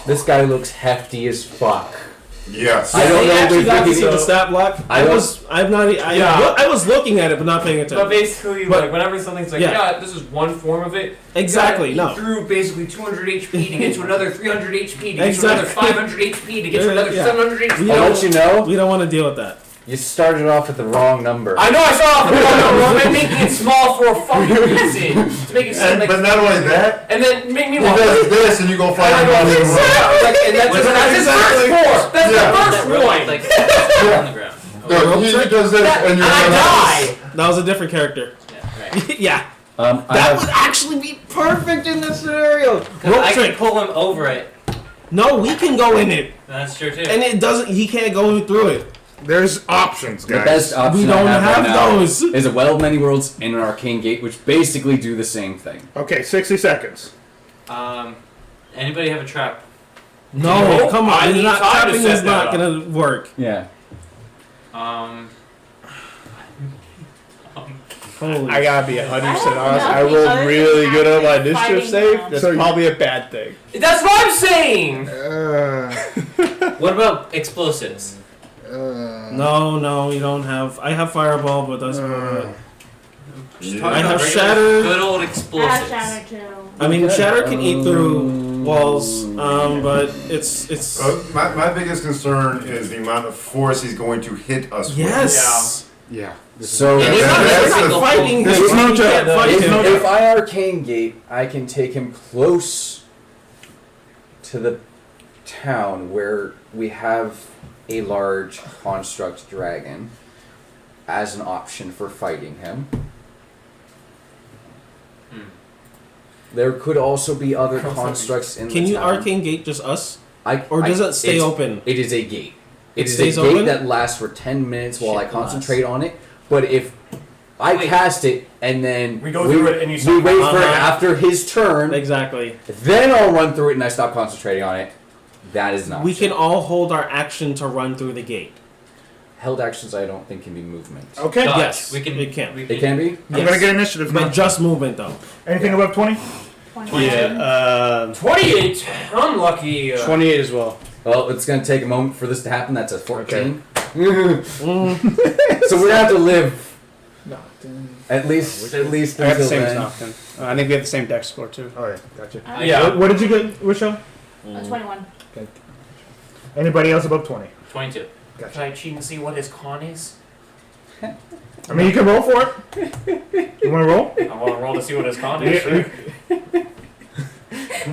This guy looks hefty as fuck. Yes. I don't They know actually if got to we see can- the stat block. I I was looking at it, but not paying attention. But basically, But- like, whenever something's like, yeah. yeah, this is one form of it. Exactly, He no. threw basically 200 HP to get to another 300 HP to get Exactly. to another 500 HP to get to another Yeah. 700 HP. We I'll don't- let you know. We don't want to deal with that. You started off at the wrong number. I know I saw off the one, I'm making it small for a fucking reason. To make it seem like. But not only that, And then make me he walk. does this and you go flying And across the room. and that's his Exactly. first force. That's Yeah. the first That rope, one. like on the ground. No, he does this and you're And I die. That was a different character. Yeah, right. Yeah. I That have, would actually be perfect in this scenario. 'Cause Rope I can trick. pull him over it. No, we can go in it, That's true too. and it doesn't. He can't go through it. There's options, the guys. best option We don't I have, have right now those. is a Well of Many Worlds and an Arcane Gate, which basically do the same thing. Okay, 60 seconds. Anybody have a trap? No, No, come I on. need Not, time to trapping set is that not up. gonna work. Yeah. Holy I gotta be 100% I honest. have I nothing rolled other really than good on my actually initiative fighting save. them. That's So you- probably a bad thing. That's what I'm saying. What about explosives? No, you don't have. I have fireball, but that's about it. Just I talking have about regular, shatter. Good old I have explosives. shatter too. I mean, shatter can eat through walls, but it's. My biggest concern is the amount of force he's going to hit us with. Yes. Yeah. So And Yeah, it's not that's like the a fighting. full- It's no you joke. can't fight if, him. if I Arcane Gate, I can take him close to the town where we have a large construct dragon as an option for fighting him. There could also be other constructs in Can the you town. arcane gate just us, I, or does it stay it's- open? It is a gate. It It is a stays gate open? that lasts for 10 minutes while I Shit, concentrate on it. But if I Wait. cast it and then We go through it and you we stop. wait for it Uh-huh. after his turn, Exactly. then I'll run through it and I stop concentrating on it. That is not. We can all hold our action to run through the gate. Held actions. I don't think can be movement. Okay. Dodge. Yes, we can. it can. It can be. I'm gonna get initiative now. But just movement though. Anything above 20? 20. Yeah, 28. Unlucky. 28 as well. Well, it's gonna take a moment for this to happen. That's a 14. So we're gonna have to live at least I got the until same as then. Nocton. I think we have the same dex score too. Oh, yeah, gotcha. Yeah. What did you get, Rochelle? 21. Anybody else above 20? 22. Can I cheat and see what his con is? I mean, you can roll for it. You want to roll? I want to roll to see what his con is. Yeah, Sure.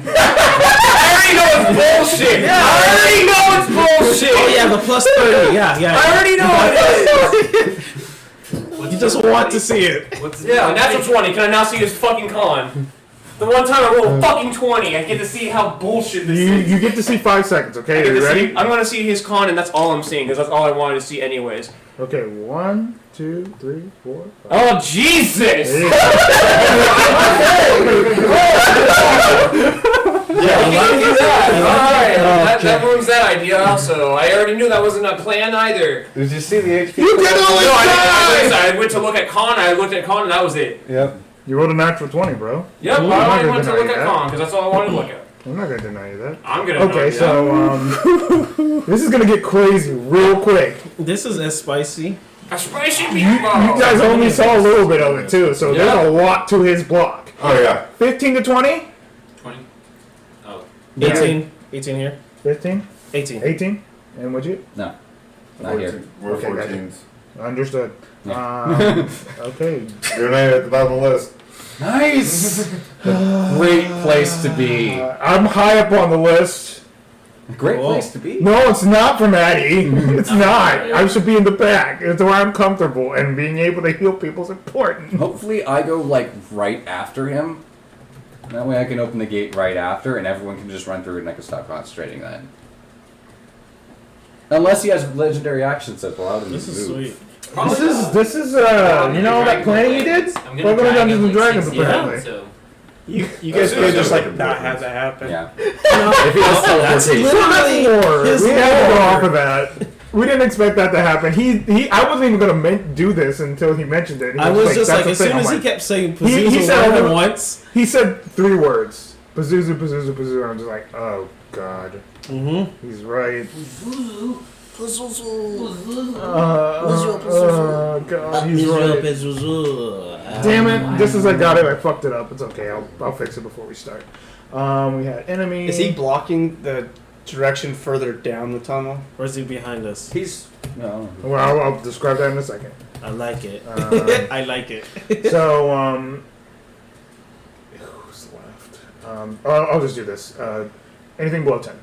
I already know it's bullshit. I already know it's bullshit. Oh yeah, the plus 30. Yeah. I already know it is. You just want to see it. What's Yeah, natural 20. Can I now see his fucking con? The one time I roll a fucking 20, I get to see how bullshit this is. You get to see 5 seconds, I okay? get Are you to ready? see, I'm gonna see his con, and that's all I'm seeing, because that's all I wanted to see anyways. Okay, 1, 2, 3, 4, 5. Oh, Jesus! Yeah, Alright, that ruins that idea also. I already knew that wasn't a plan either. Did you see the HP? You did all No, I went to look at con, I looked at con, and that was it. Yep. You rolled a natural 20, bro. Yep, Ooh, I I'm only not went to gonna look at deny con, because that's all I wanted to look at. I'm not gonna deny you that. I'm gonna. Okay, so this is gonna get crazy real quick. This is as spicy. A spicy You meatball. guys only saw a little bit of it too, so there's a lot to his block. Oh yeah. 15 to 20. 20. Oh. 18. 18 here. 15. 18. 18. And what'd you? No. Not here. We're Okay, gotcha. 14s. Understood. Okay. You're not at the bottom of the list. Nice! Great place to be. I'm high up on the list. Great place to be. No, it's not for Maddie. It's not. I should be in the back. It's where I'm comfortable, and being able to heal people is important. Hopefully I go, like, right after him. That way I can open the gate right after, and everyone can just run through it, and I can stop concentrating then. Unless he has legendary actions that allow him to move. This is sweet. This is you know that planning you did? Welcome to Dungeons and Dragons, apparently. So You guys could just like not have that happen. Yeah. If he has teleportation. Literally, we had to go off of that. We didn't expect that to happen. I wasn't even gonna do this until he mentioned it. I was just like, "That's as the soon thing." as I'm he kept saying He Pazuzu said more than all- once. He said 3 words. Pazuzu, Pazuzu, Pazuzu. I'm just like, oh god. Mm-hmm. He's right. God, he's right. Damn it! Just as I got it, I fucked it up. It's okay. I'll fix it before we start. We had enemies. Is he blocking the direction further down the tunnel? Or is he behind us? He's... No. Well, I'll describe that in a second. I like it. I like it. So, who's left? I'll just do this. Anything below 10.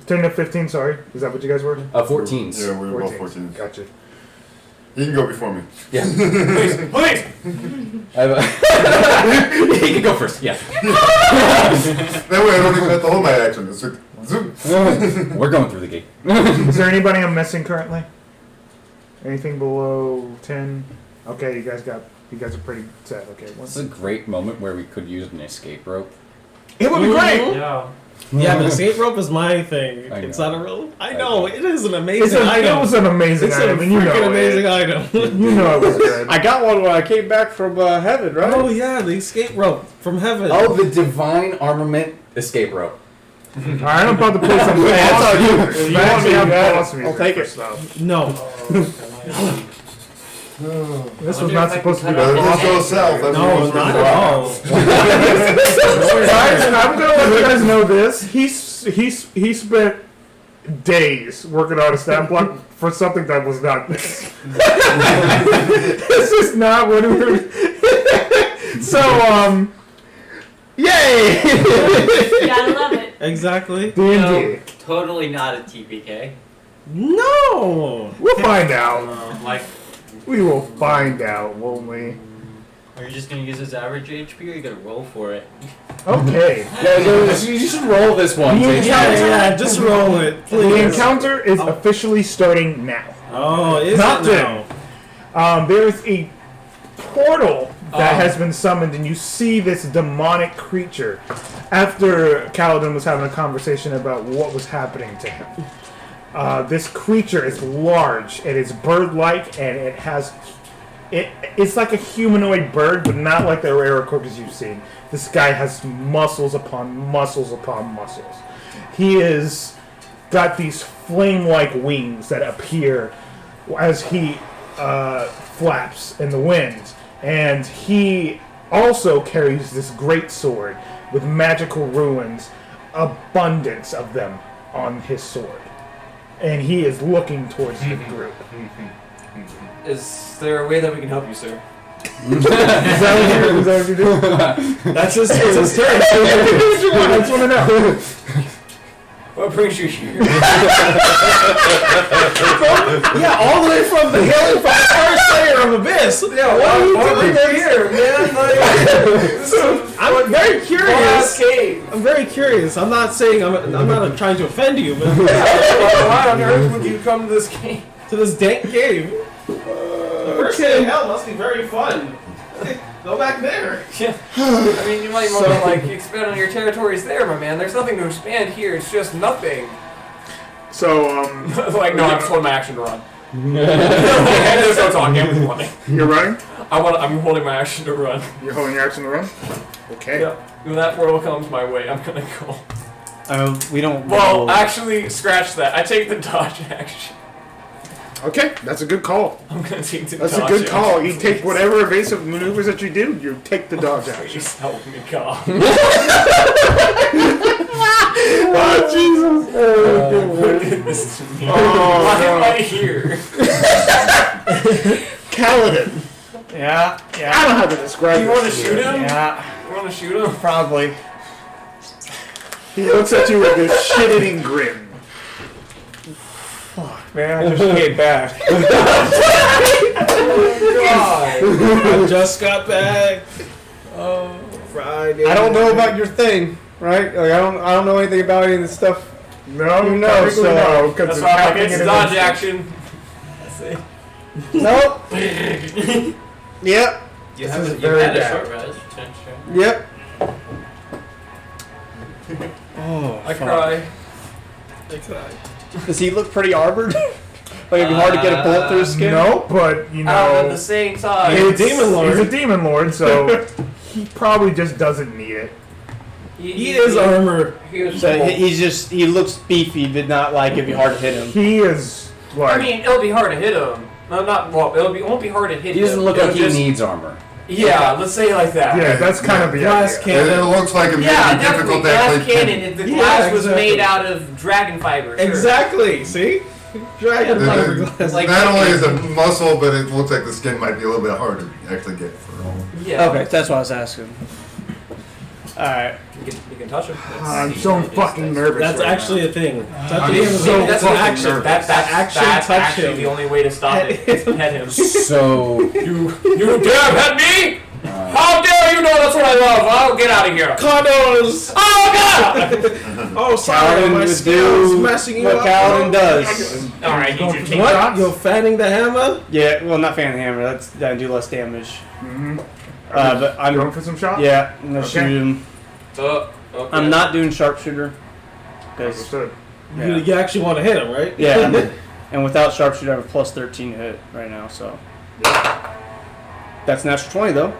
10 to 15, sorry. Is that what you guys were? 14s. Yeah, we were both 14s. Gotcha. You can go before me. Yeah. Please. He can go first, yeah. That way I don't even have to hold my action. It's like, zoom. We're going through the gate. Is there anybody I'm missing currently? Anything below 10? Okay, you guys are pretty set. Okay. This is a great moment where we could use an escape rope. It would be great! Yeah. Yeah, but escape rope is my thing. I It's know. not a real. I know it is an amazing It item. was an amazing It's item, a and you know freaking it. amazing item. You know it was good. I got one when I came back from heaven, right? Oh yeah, the escape rope from heaven. Oh, the divine armament escape rope. Alright, I'm about to play some That's boss all you. music. If you Max, want me, you have you got boss it. music I'll take for it. stuff. No. This was not supposed to be But the if this boss. goes south, that's No, what's not going at all. Guys, and I'm gonna let you guys know this. He spent days working on a stat block for something that was not this. This is not what we were. So, yay! You gotta love it. Exactly. D&D. Totally not a TPK. No. We'll find out. Like, We will find out, won't we? Are you just gonna use his average HP, or you gotta roll for it? Okay. You should roll this one. Yeah, just roll it, The please. encounter is officially starting now. Oh, is Not it now? There is a portal that has been summoned, and you see this demonic creature after Kaladin was having a conversation about what was happening to him. This creature is large, it is bird-like, and it has... It's like a humanoid bird, but not like the rare corpses you've seen. This guy has muscles upon muscles upon muscles. He is got these flame-like wings that appear as he flaps in the wind. And he also carries this great sword with magical runes, abundance of them on his sword. And he is looking towards the group. Is there a way that we can help you, sir? Is that what you do? That's his turn. I just want to know. What brings you here? Yeah, all the way from the hill from the first layer of Abyss. Yeah, what are you doing here, man? Like, I'm very curious. Glass cave. I'm very curious. I'm not saying I'm not trying to offend you, but Why on earth would you come to this cave? to this dank cave. The first day of hell must be very fun. Go back there. Yeah. I mean, you might want to like expand on your territories there, my man. There's nothing to expand here. It's just nothing. So, Like, no, I'm just holding my action to run. There's no talking. I'm just running. you're running? I'm holding my action to run. You're holding your action to run? Okay. Yep. When that portal comes my way, I'm gonna go. We don't. Well, actually, scratch that. I take the dodge action. Okay, that's a good call. I'm gonna take the That's dodge a good call. action. You take whatever evasive maneuvers that you do, you take the dodge action. Please help me, God. Oh, Jesus. Who did this to me? Why am I here? Kaladin. Yeah. I don't know how to describe You this want to shoot him? Yeah. You want to shoot him? Probably. He looks at you with this shit-eating grin. Fuck, man, I just came back. I just got back. Friday. I don't know about your thing, right? Like I don't know anything about any of this stuff. No, You know, so- no, because That's it's why I happening get in dodge an action. That's it. Nope. Yep. You This have is you very had a bad. short rest. Sure. Yep. Oh, I cry. Does he look pretty armored? Like it'd be hard to get a bullet through his skin? No, but you At the know, same time. he's a demon lord. He's a demon lord, so he probably just doesn't need it. He is armor. So he looks beefy, but not like it'd be hard to hit him. He is like. I mean, it'll be hard to hit him. No, not well. It won't be hard to hit He him. doesn't look It'll like he needs armor. Yeah, let's say it like that. Yeah, that's kind of the Glass idea. It cannon. looks like it may Yeah, be definitely. difficult to Glass actually cannon. The Yeah, glass was exactly. made out of dragon fiber. Sure. Exactly. See, dragon Yeah, fiberglass. like- not only is it muscle, but it looks like the skin might be a little bit harder to actually get for all. Yeah. Okay, that's what I was asking. Alright. You can touch him. I'm so fucking nervous. That's right actually now. a thing. I'm Touching him is so that's an fucking action. nervous. That's Action, touch actually him. the only way to stop it. Is pet him. So You dare pet me? How dare you know that's what I love? I'll get out of here. Condos. Oh God! Oh, sorry, Kaladin my would skills do messing you what up. Kaladin does. All right, you should take What? shots. You're fanning the hammer? Yeah, well, not fan of the hammer. That's that do less damage. Mm-hmm. But I'm going for some shots. yeah, I'm gonna Okay. shoot him. Okay. I'm not doing sharpshooter because Understood. You actually want to hit him, right? yeah, and without sharpshooter, I have a plus 13 to hit right now. So that's natural 20 though.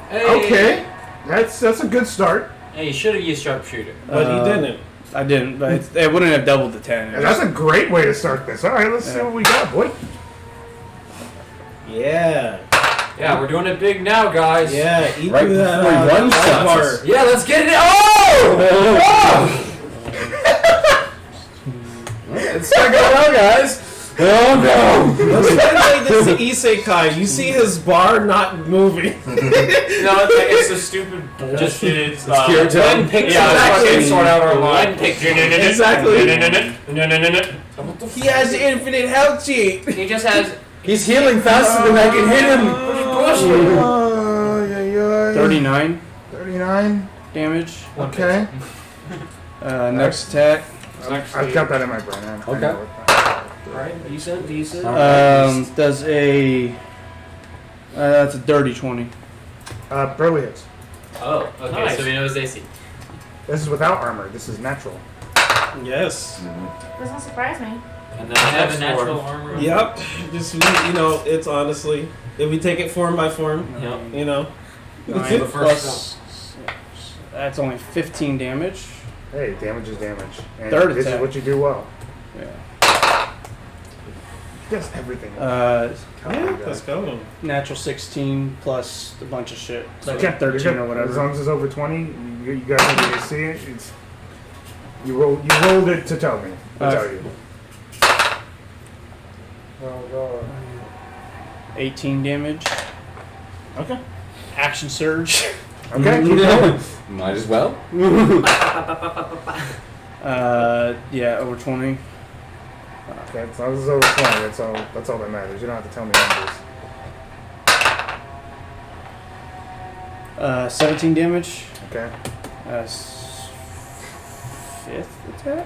Hey. Okay, that's a good start. Hey, you should have used sharpshooter. But he didn't. I didn't, but it wouldn't have doubled the 10. And that's a great way to start this. All right, let's see what we got, boy. Yeah. Yeah, we're doing it big now, guys. Yeah. Eat Right through that before he runs that shots bar. us. Yeah, let's get it. Oh! It's not going on, guys. oh no! Let's translate this to isekai. You see his bar not moving. No, it's a stupid bullshit. It's Kirito. One picture. Yeah, it's fucking sort out our line. One picture. Exactly. No. He has infinite health cheat. He just has. He's healing faster than I can hit him. Oh, yeah, yeah. 39 39. damage. Okay. Next attack. I've got that in my brain. I know Okay. what that- Right, decent. Does a that's a dirty 20. Burley hits. Oh, okay. Nice. So we know his AC. This is without armor. This is natural. Yes. Doesn't surprise me. And then I have a natural armor. Yep. Just it's honestly, if we take it form by form, Yep. you know. 9 plus. That's only 15 damage. Hey, damage is damage. And Third this attack. is what you do well. Yeah. Yes, everything. Yeah, let's go. Natural 16 plus a bunch of shit. So Okay, 13 you're good. or whatever. As long as it's over 20, you guys need to see it. It's you rolled it to tell me. I'll tell you. Oh god. 18 damage. Okay. Action surge. Okay. Keep going. Might as well. Yeah, over 20. Okay, as long as it's over 20, that's all that matters. You don't have to tell me numbers. 17 damage. Okay. Fifth attack.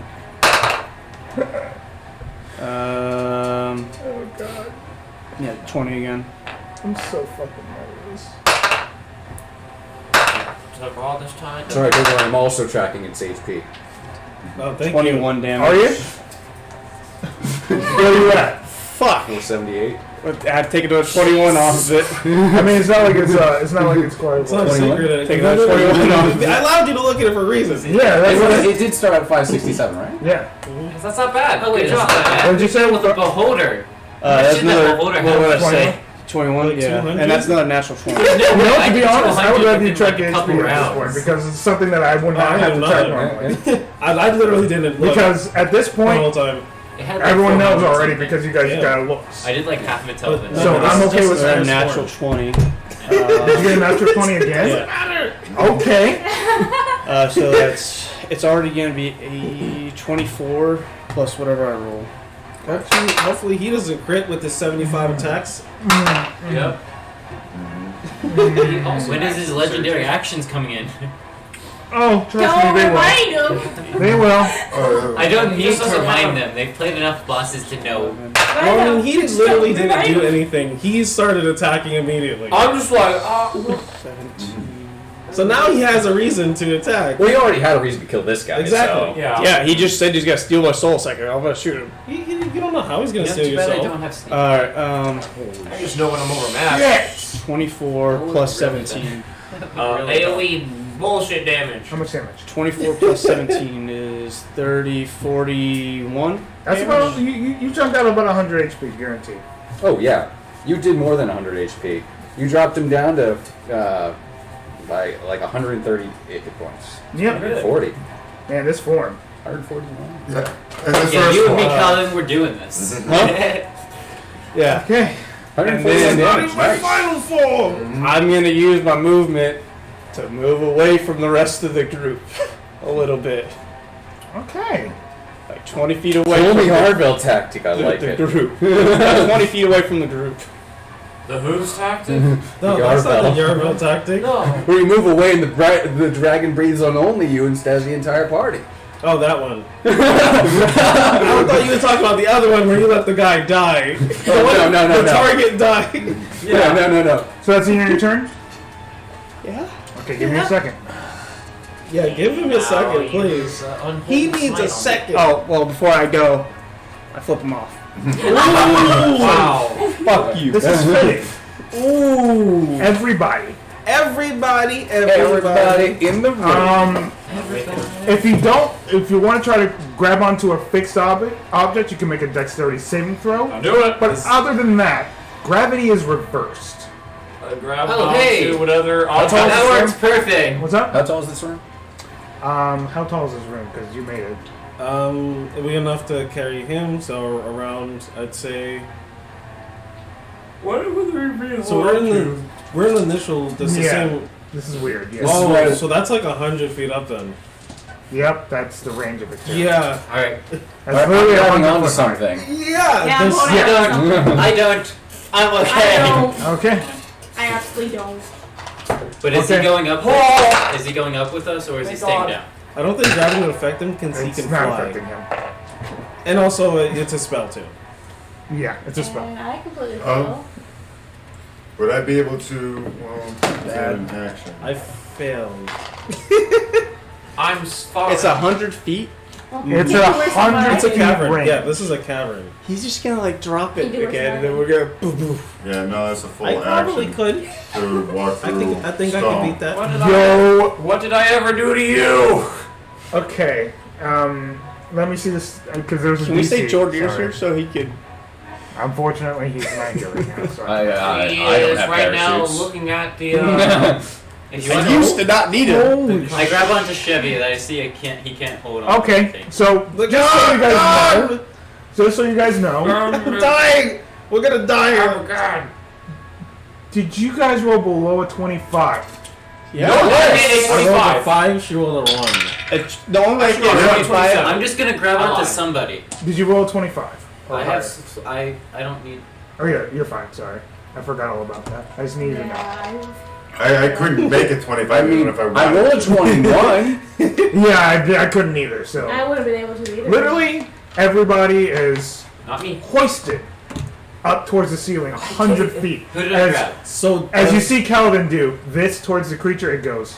Oh god. Yeah, 20 again. I'm so fucking nervous. Took all this time. Sorry, don't worry. I'm also tracking its HP. Oh, thank 21 damage. Are you? Where are you at? Fuck. 478. I'd take it to a 21 off of it. I mean, it's not like it's quite. It's not a secret. Take that 21 off of it. I allowed you to look at it for a reason. Yeah, that's what It did start at 567, right? Yeah. That's not bad. Oh wait, Good it's job. not bad. What did you say? With the beholder. That's Shit, that another. beholder What would I had say? 21, Like yeah. 200? And that's not a natural 20. You know, I to be did honest, I would 200 rather you within, check like, a HP couple at this rounds. point because it's something that I would I not have didn't to know check that. normally. I literally didn't look Because at this the whole point, time. It had, like, everyone knows 400 already something. because you guys Yeah. got looks. I did like half of its But- health. no, So this I'm is okay just with the A first natural one. 20. Did you get a natural 20 again? Yeah. Okay. So it's already going to be a 24 plus whatever I roll. Hopefully he doesn't crit with his 75 attacks. Yep. When is his legendary actions coming in? Oh, trust Don't me, they remind will. him. They will. I don't need just to doesn't remind have- them. They've played enough bosses to know. Well, I mean, he Just literally don't didn't remind do him. anything. He started attacking immediately. I'm just like, 17. So now he has a reason to attack. Well, you already had a reason to kill this guy. Exactly. So. yeah. Yeah, he just said he's going to steal my soul second. I'm going to shoot him. You don't know how he's gonna Yeah, steal too bad I yourself. don't have sneak. Alright, I just know when I'm overmatched. Yes. 24 plus Really 17. AoE bullshit damage. How much damage? 24 plus 17 is 30, 41. That's about you jumped out about 100 HP, guaranteed. Oh yeah, you did more than 100 HP. You dropped him down to by like 130 hit points. Yep. 140. Man, this form. 141. Yeah. And this Yeah, first you and me, one, Colin, we're doing this. Yeah. Okay. 141 damage. My Nice. final form. I'm going to use my movement to move away from the rest of the group a little bit. Okay. Like 20 feet away Holy from the, Harville tactic, I like the it. group. 20 feet away from the group. The who's tactic? No, that's not the Yarvel. Yarvel tactic. No. Where you move away and the dragon breathes on only you instead of the entire party. Oh, that one. I thought you were talking about the other one where you let the guy die. No. The target died. Yeah, no. So that's the end of your turn? Yeah. Okay, give me a second. Yeah, give him a second, please. He needs a second. Oh, well, before I go, I flip him off. Wow. Fuck you. This is fitting. Ooh. Everybody. Everybody in the room. If you want to try to grab onto a fixed object, you can make a dexterity saving throw. I'll do it. But other than that, gravity is reversed. I grab Oh, onto hey. whatever object. That works perfect. What's up? How tall is this room? How tall is this room? Because you made it. It'll be enough to carry him, so around, I'd say. What would there be? So we're in the initial. This is Yeah. same. This is weird. Yeah. Oh, so that's like 100 feet up then. Yep, that's the range of it. Too. Yeah. Alright. That's literally I'm grabbing 100 onto foot high. something. Yeah. Yeah, I'm this- holding I on to something. I don't. I'm I okay. don't. Okay. I absolutely don't. But is Okay. he going up? Is he going up with us, or is he Thank staying God. down? I don't think gravity would affect him because he It's can not fly. affecting him. And also, it's a spell too. Yeah, it's a spell. And I completely Oh. fail. would I be able to, is that an action? I failed. I'm far. It's 100 feet. It's He a was 100 It's a feet cavern. range. Yeah, this is a cavern. He's just going to like drop it He do again, and then what's we're going to boop, boop. Yeah, no, that's a full I probably action could. to walk I through think I can stone. beat that. What did I ever do to you? Okay. Let me see this because there's a Can we say DC. George is Sorry. here so he could... Unfortunately, he's not here right now. So I He don't is have right now parachutes. looking at the. If you I want used to not need it. Holy I grab onto Chevy that I see he can't hold on. Okay, so just so you guys know, I'm dying. We're gonna die Oh here. God! did you guys roll below a 25? Yeah. No, I made a I rolled a 25. 5. She rolled a 1. The only way I Sure, can yeah, do 25... I'm just gonna grab I onto lied. somebody. Did you roll a 25? Or I higher? have. I don't need. Oh yeah, you're fine. Sorry, I forgot all about that. I just needed to know. Yeah, I couldn't make it 25 I even mean, if I wanted. I rolled a 21. Yeah, I couldn't either. So I would have been able to either. literally, everybody is Not me. hoisted up towards the ceiling, 100 feet. Who did I As, grab? So as you see Kaladin do this towards the creature, it goes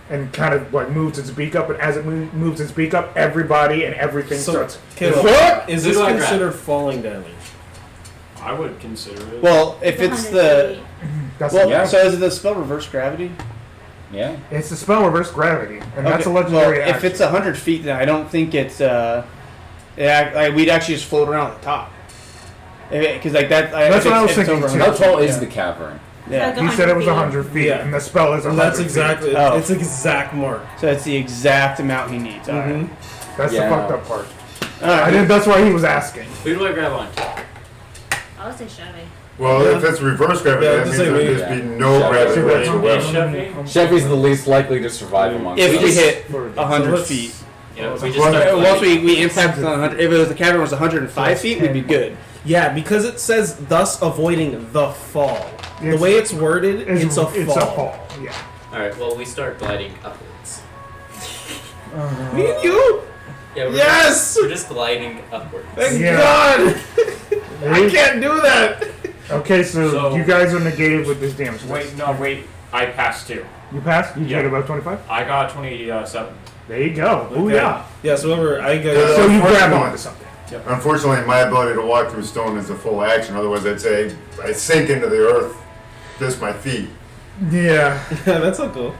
and kind of like moves its beak up. And as it moves its beak up, everybody and everything So, starts. Caleb, What? is Who this do I grab? considered falling damage? I would consider it. Well, if it's the... That's So is it the spell reverse gravity? Yeah. It's the spell reverse gravity, and that's a legendary Well, if it's 100 feet, then I don't think it's... we'd actually just float around at the top. Because like that... That's what I was thinking too. How tall is the cavern? Like You said it was 100 feet, and the spell is 100 That's exactly. feet. It's an exact mark. So it's the exact amount he needs. All right. That's the fucked up part. Alright. I think that's why he was asking. Who do I grab on? I would say Chevy. Well, if it's reverse gravity, that means there'd just be no gravity whatsoever. Chevy's the least likely to survive amongst If us. we hit 100 feet. Yeah, we just start Once we impacted on 100, if it was the cavern was 105 feet, we'd be good. Yeah, because it says thus avoiding the fall. The way it's worded, it's a fall. It's a fall. Yeah. Alright, well, we start gliding upwards. Me and you? Yeah, we're just gliding upwards. Thank God! I can't do that! Okay, so you guys are negated with this damage. Wait. I passed 2. You passed? You get about 25? I got 27. There you go. Oh, yeah. Yeah, so whenever I go... So you grab onto something. Yep. Unfortunately, my ability to walk through stone is a full action. Otherwise, I'd say I sink into the earth, just my feet. Yeah. Yeah, that's so cool.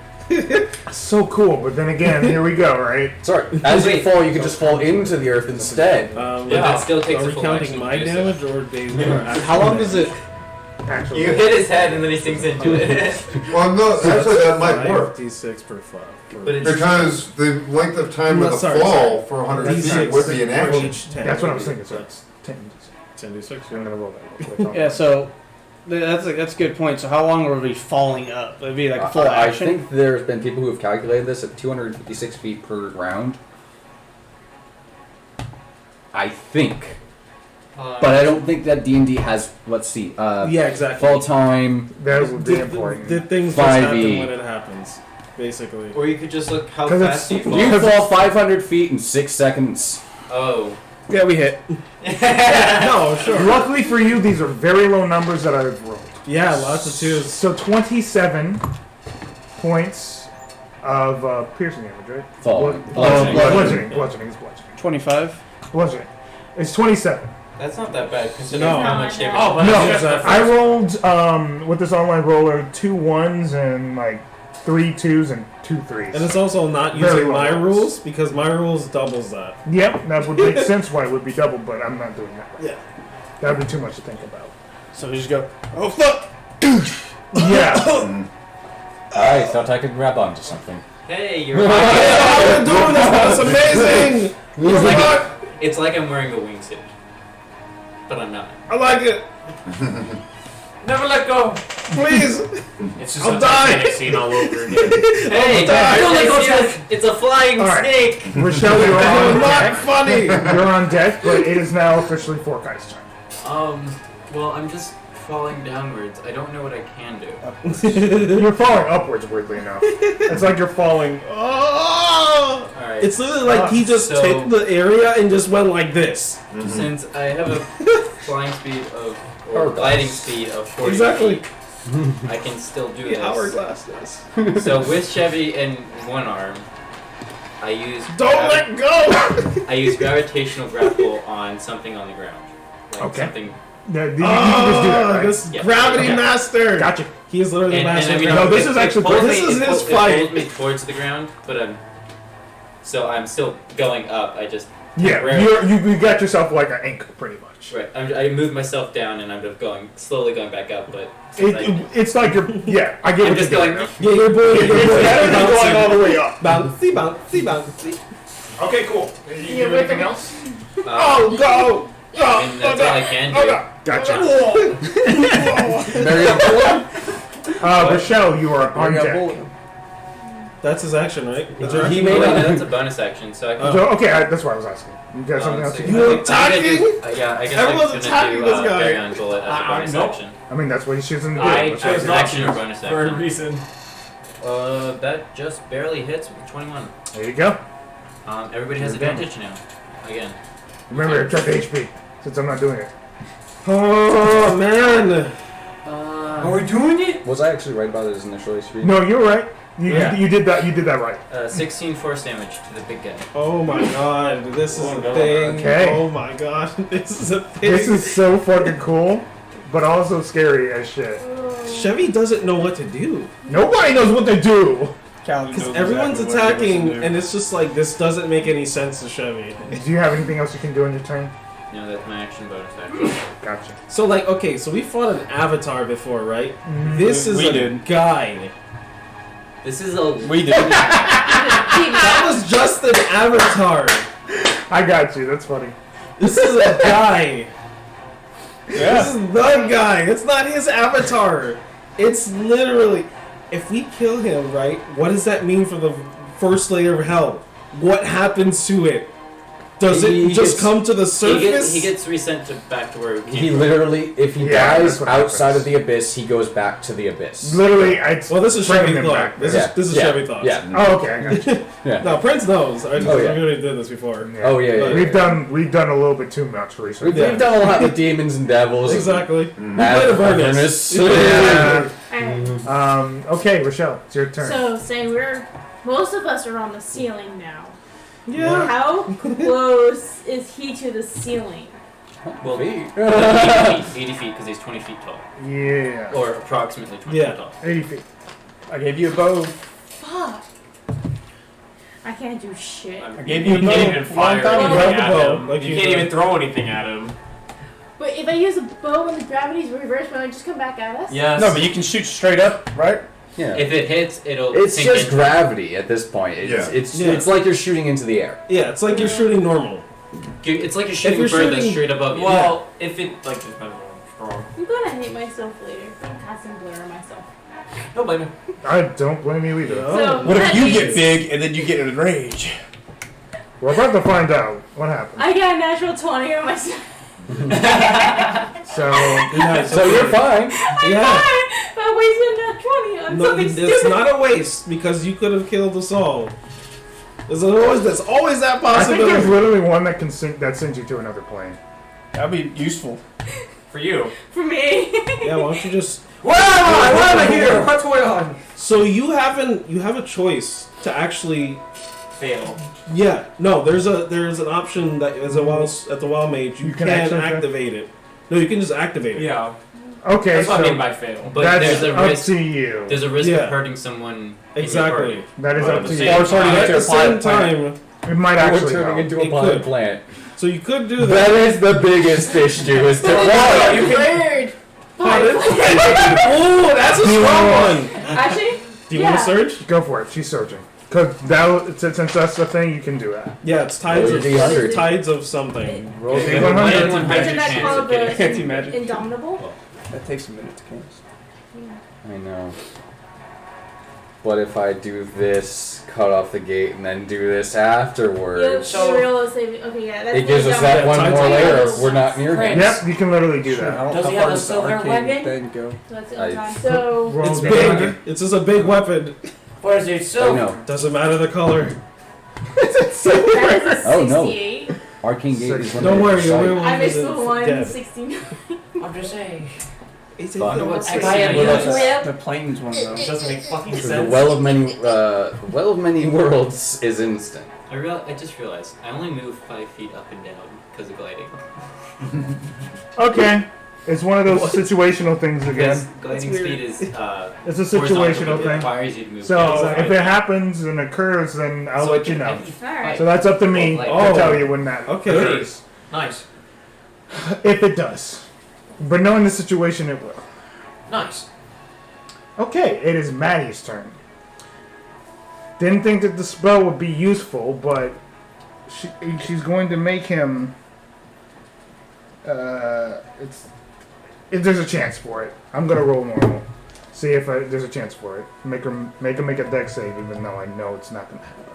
So cool, but then again, here we go, right? Sorry, as you fall, you can just fall into the earth instead. Yeah, that still takes Are a we full counting action my to do damage so. or days? How long does it... Actually, You hit his head and then he sinks into it. Well, no, actually, that might work. D6 per 5. But it's Because the length of time of the Sorry, fall for 100 feet would be an action. Each 10. That's what I was thinking. So it's 10. 10d6. I'm gonna roll that. Yeah, so... That's a good point. So how long were we falling up? It'd be like a full action? I think there's been people who have calculated this at 256 feet per round. I think. But I don't think that D&D has, let's see, Yeah, exactly. fall time, That would be important. The things just 5e. happen when it happens, basically. Or you could just look how 'Cause fast you it's- fall. you fall 500 feet in 6 seconds. Oh. Yeah, we hit. No, sure. Luckily for you, these are very low numbers that I've rolled. Yeah, lots of 2s. So 27 points of piercing damage, right? Falling. Bludgeoning. Bludgeoning. It's bludgeoning. 25? Bludgeoning. It's 27. That's not that bad considering No. how much damage. Oh, but No, that's the I first- rolled with this online roller 2 1s and like 3 2s and 2 3s. And it's also not Very using low my numbers. rules, because my rules doubles that. Yep, that would make sense why it would be double, but I'm not doing that. Yeah. That would be too much to think about. So we just go, oh fuck! Yeah. Alright, thought I could grab onto something. Hey, you're I'm doing this! That's amazing! It's like I'm wearing a wingsuit. But I'm not. I like it! Never let go. Please! It's just I'll a die. Titanic scene all over again. Hey, it's a flying All right. snake! Rochelle, you're on Not deck. funny! You're on deck, but it is now officially Forkai's turn. Well, I'm just falling downwards. I don't know what I can do. You're falling upwards, weirdly enough. It's like you're falling. Oh! Alright. It's literally like he just So- took the area and just went like this. Since I have a flying speed of, or gliding speed of 40 Exactly. feet, I can still do The this. hourglass does. So with Chevy in one arm, I use Don't let go! I use gravitational grapple on something on the ground. Like Okay. something. Yeah, you can just do that, right? This Yeah. gravity Okay. master! Gotcha. He is literally the master of No, gravity. this is actually pulls this me- is his it fight. pulls me towards the ground, but I'm still going up. I just Yeah, you got yourself like an anchor, pretty much. right. I move myself down and I'm just slowly going back up, but It's like you're. Yeah, I get I'm what just you're going. doing. Yeah, you're It's better than going all booming. the way up. Bouncy, bouncy, bouncy. Okay, cool. You do anything else? Oh, go! I mean, that's all I can do. Gotcha. Marry a bullet? Rochelle, you are on Marry a deck. bullet. That's his action, right? He made that's a bonus action, so I can. So, okay, that's why I was asking. You got something else? so You You're I think I'm gonna attacking? do- yeah, I guess Everyone's I'm attacking gonna do this guy. Barry on bullet as a bonus no. action. I mean, that's what he's choosing to do. I Which chose is- not action or to bonus for a action. reason. That just barely hits with 21. There you go. Everybody has You're advantage now. Again. Remember, check the HP, since I'm not doing it. Oh, man! Are we doing it? Was I actually right about his initial HP? No, you're right. You did that. You did that right. 16 force damage to the big guy. Oh my god, this is a thing. Okay. Oh my god, this is a thing. This is so fucking cool. but also scary as shit. Chevy doesn't know what to do. Nobody knows what to do. Because everyone's attacking, and it's just like, this doesn't make any sense to Chevy. Do you have anything else you can do on your turn? No, that's my action bonus action. Gotcha. So, like, okay, so we fought an avatar before, right? This is a guy. This is a... We did. That was just an avatar. I got you. That's funny. This is a guy. Yeah. This is the guy. It's not his avatar. It's literally... If we kill him, right, what does that mean for the first layer of hell? What happens to it? Does it just come to the surface? He gets resent back to where He literally, if he dies outside of the abyss, he goes back to the abyss. Literally, well, this is Chevy thought. This is Chevy thought. Yeah. Oh, okay, I got you. Yeah. No, Prince knows. We already did this before. Yeah. Oh yeah. We've done a little bit too much research. We've done a lot with demons and devils. Exactly. And Avernus. Yeah. Alright. Okay, Rochelle, it's your turn. So, say most of us are on the ceiling now. Yeah. How close is he to the ceiling? Well, 80 feet, because he's 20 feet tall. Yeah. Or approximately 20 feet tall. 80 feet. I gave you a bow. Fuck. I can't do shit. I gave you a You bow. can't even fire time you anything grab the at bow, him. like You you can't do. even throw anything at him. But if I use a bow and the gravity's reversed, will it just come back at us? Yes. No, but you can shoot straight up, right? Yeah. If it hits, it'll It's sink just in. gravity at this point. It's like you're shooting into the air. Yeah, it's like you're shooting normal. It's like you're shooting a you're bird that's shooting- straight above you. Well, if it, like, depends on how strong. I'm gonna hate myself later. I'm casting blur on myself. Don't blame me. I don't blame you either. So, What if that you means get big and then you get in a rage? We're about to find out what happened. I got a natural 20 on myself. So, So you're fine. Yeah. But I wasted a nat 20 on No, something it's stupid. not a waste because you could have killed us all. There's always that I think there's possibility. literally one that sends you to another plane. That'd be useful. For you. For me. Yeah, why don't you just? Why am I here? What's going on? So you have a choice to actually. Fail. Yeah, no. There's an option that as a at the wild mage you can actually activate it. No, you can just activate it. Yeah. Okay, That's what I so mean by fail. But that's there's a up risk. to you. There's a risk Yeah. of hurting someone. Exactly. In your party. That is up to you. same Or sorry, At the to apply same a plan. time, It might We're actually turning help. into a It potted could. plant. so you could do That that. is the biggest issue. Is to Weird. Oh, that's a strong one. Actually, Do you want to surge? Go for it. She's searching. Because since that's the thing, you can do that. Yeah, it's tides Roll of your D100. tides of something. Roll Okay, D100. one isn't hundred that chance called of getting. the Anti-magic. Indomitable? That takes a minute to cast. I know. But if I do this, cut off the gate, and then do this afterwards, So real saving. Okay, yeah, that's it gives the us that Indomitable. one tides more of layer chaos. of we're not near him. Yep, you can literally do that. How Does he far have a does the silver arcane weapon? thing go? So that's the only I- time. So Roll It's D100. big. It's just a big weapon. What is it? I So know. Doesn't matter the color. that is a Oh, no. 68. Arcane Gate is one Don't of worry, the your sight. werewolf I missed is the one dead. 69. I'm just saying. Fuck. What's I got a the- whip. The plane's one of those. It doesn't make fucking The sense. well of many worlds is instant. I just realized I only move 5 feet up and down because of gliding. Okay. It's one of those situational things Because again. gliding speed is It's a horizontal, situational but it thing. requires you to move. So Exactly. if it happens and occurs, then I'll So let you know. Alright. So that's up to me Oh. to tell you when that Okay. occurs. Nice. If it does. But knowing the situation, it will. Nice. Okay, it is Maddie's turn. Didn't think that the spell would be useful, but she's going to make him. If there's a chance for it, I'm gonna roll normal. See if there's a chance for it. Make him make a dex save, even though I know it's not gonna happen.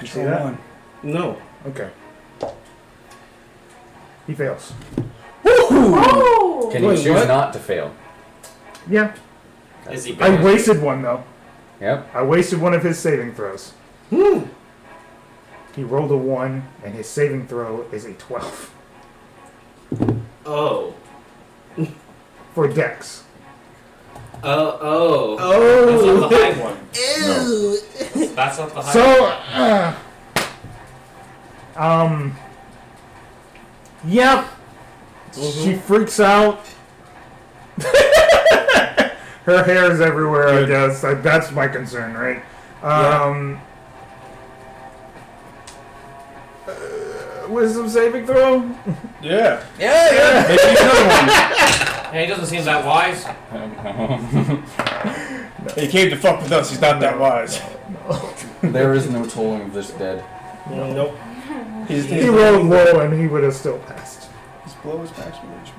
You see that? One. No. Okay. He fails. Oh! Can you Wait, choose what? not to fail? Yeah. Is he I bigger? wasted one though. Yep. I wasted one of his saving throws. He rolled a 1, and his saving throw is a 12 Oh. for Dex. Oh. That's Oh. not the high one. No. That's not the high So, one. yep. She freaks out. Her hair is everywhere, I guess. That's my concern, right? Wisdom saving throw? Yeah. Maybe another one. Hey, he doesn't seem that wise. He came to fuck with us. He's not that wise. There is no tolling of this dead. Nope. He rolled low and he would have still passed. His blow is maximum HP.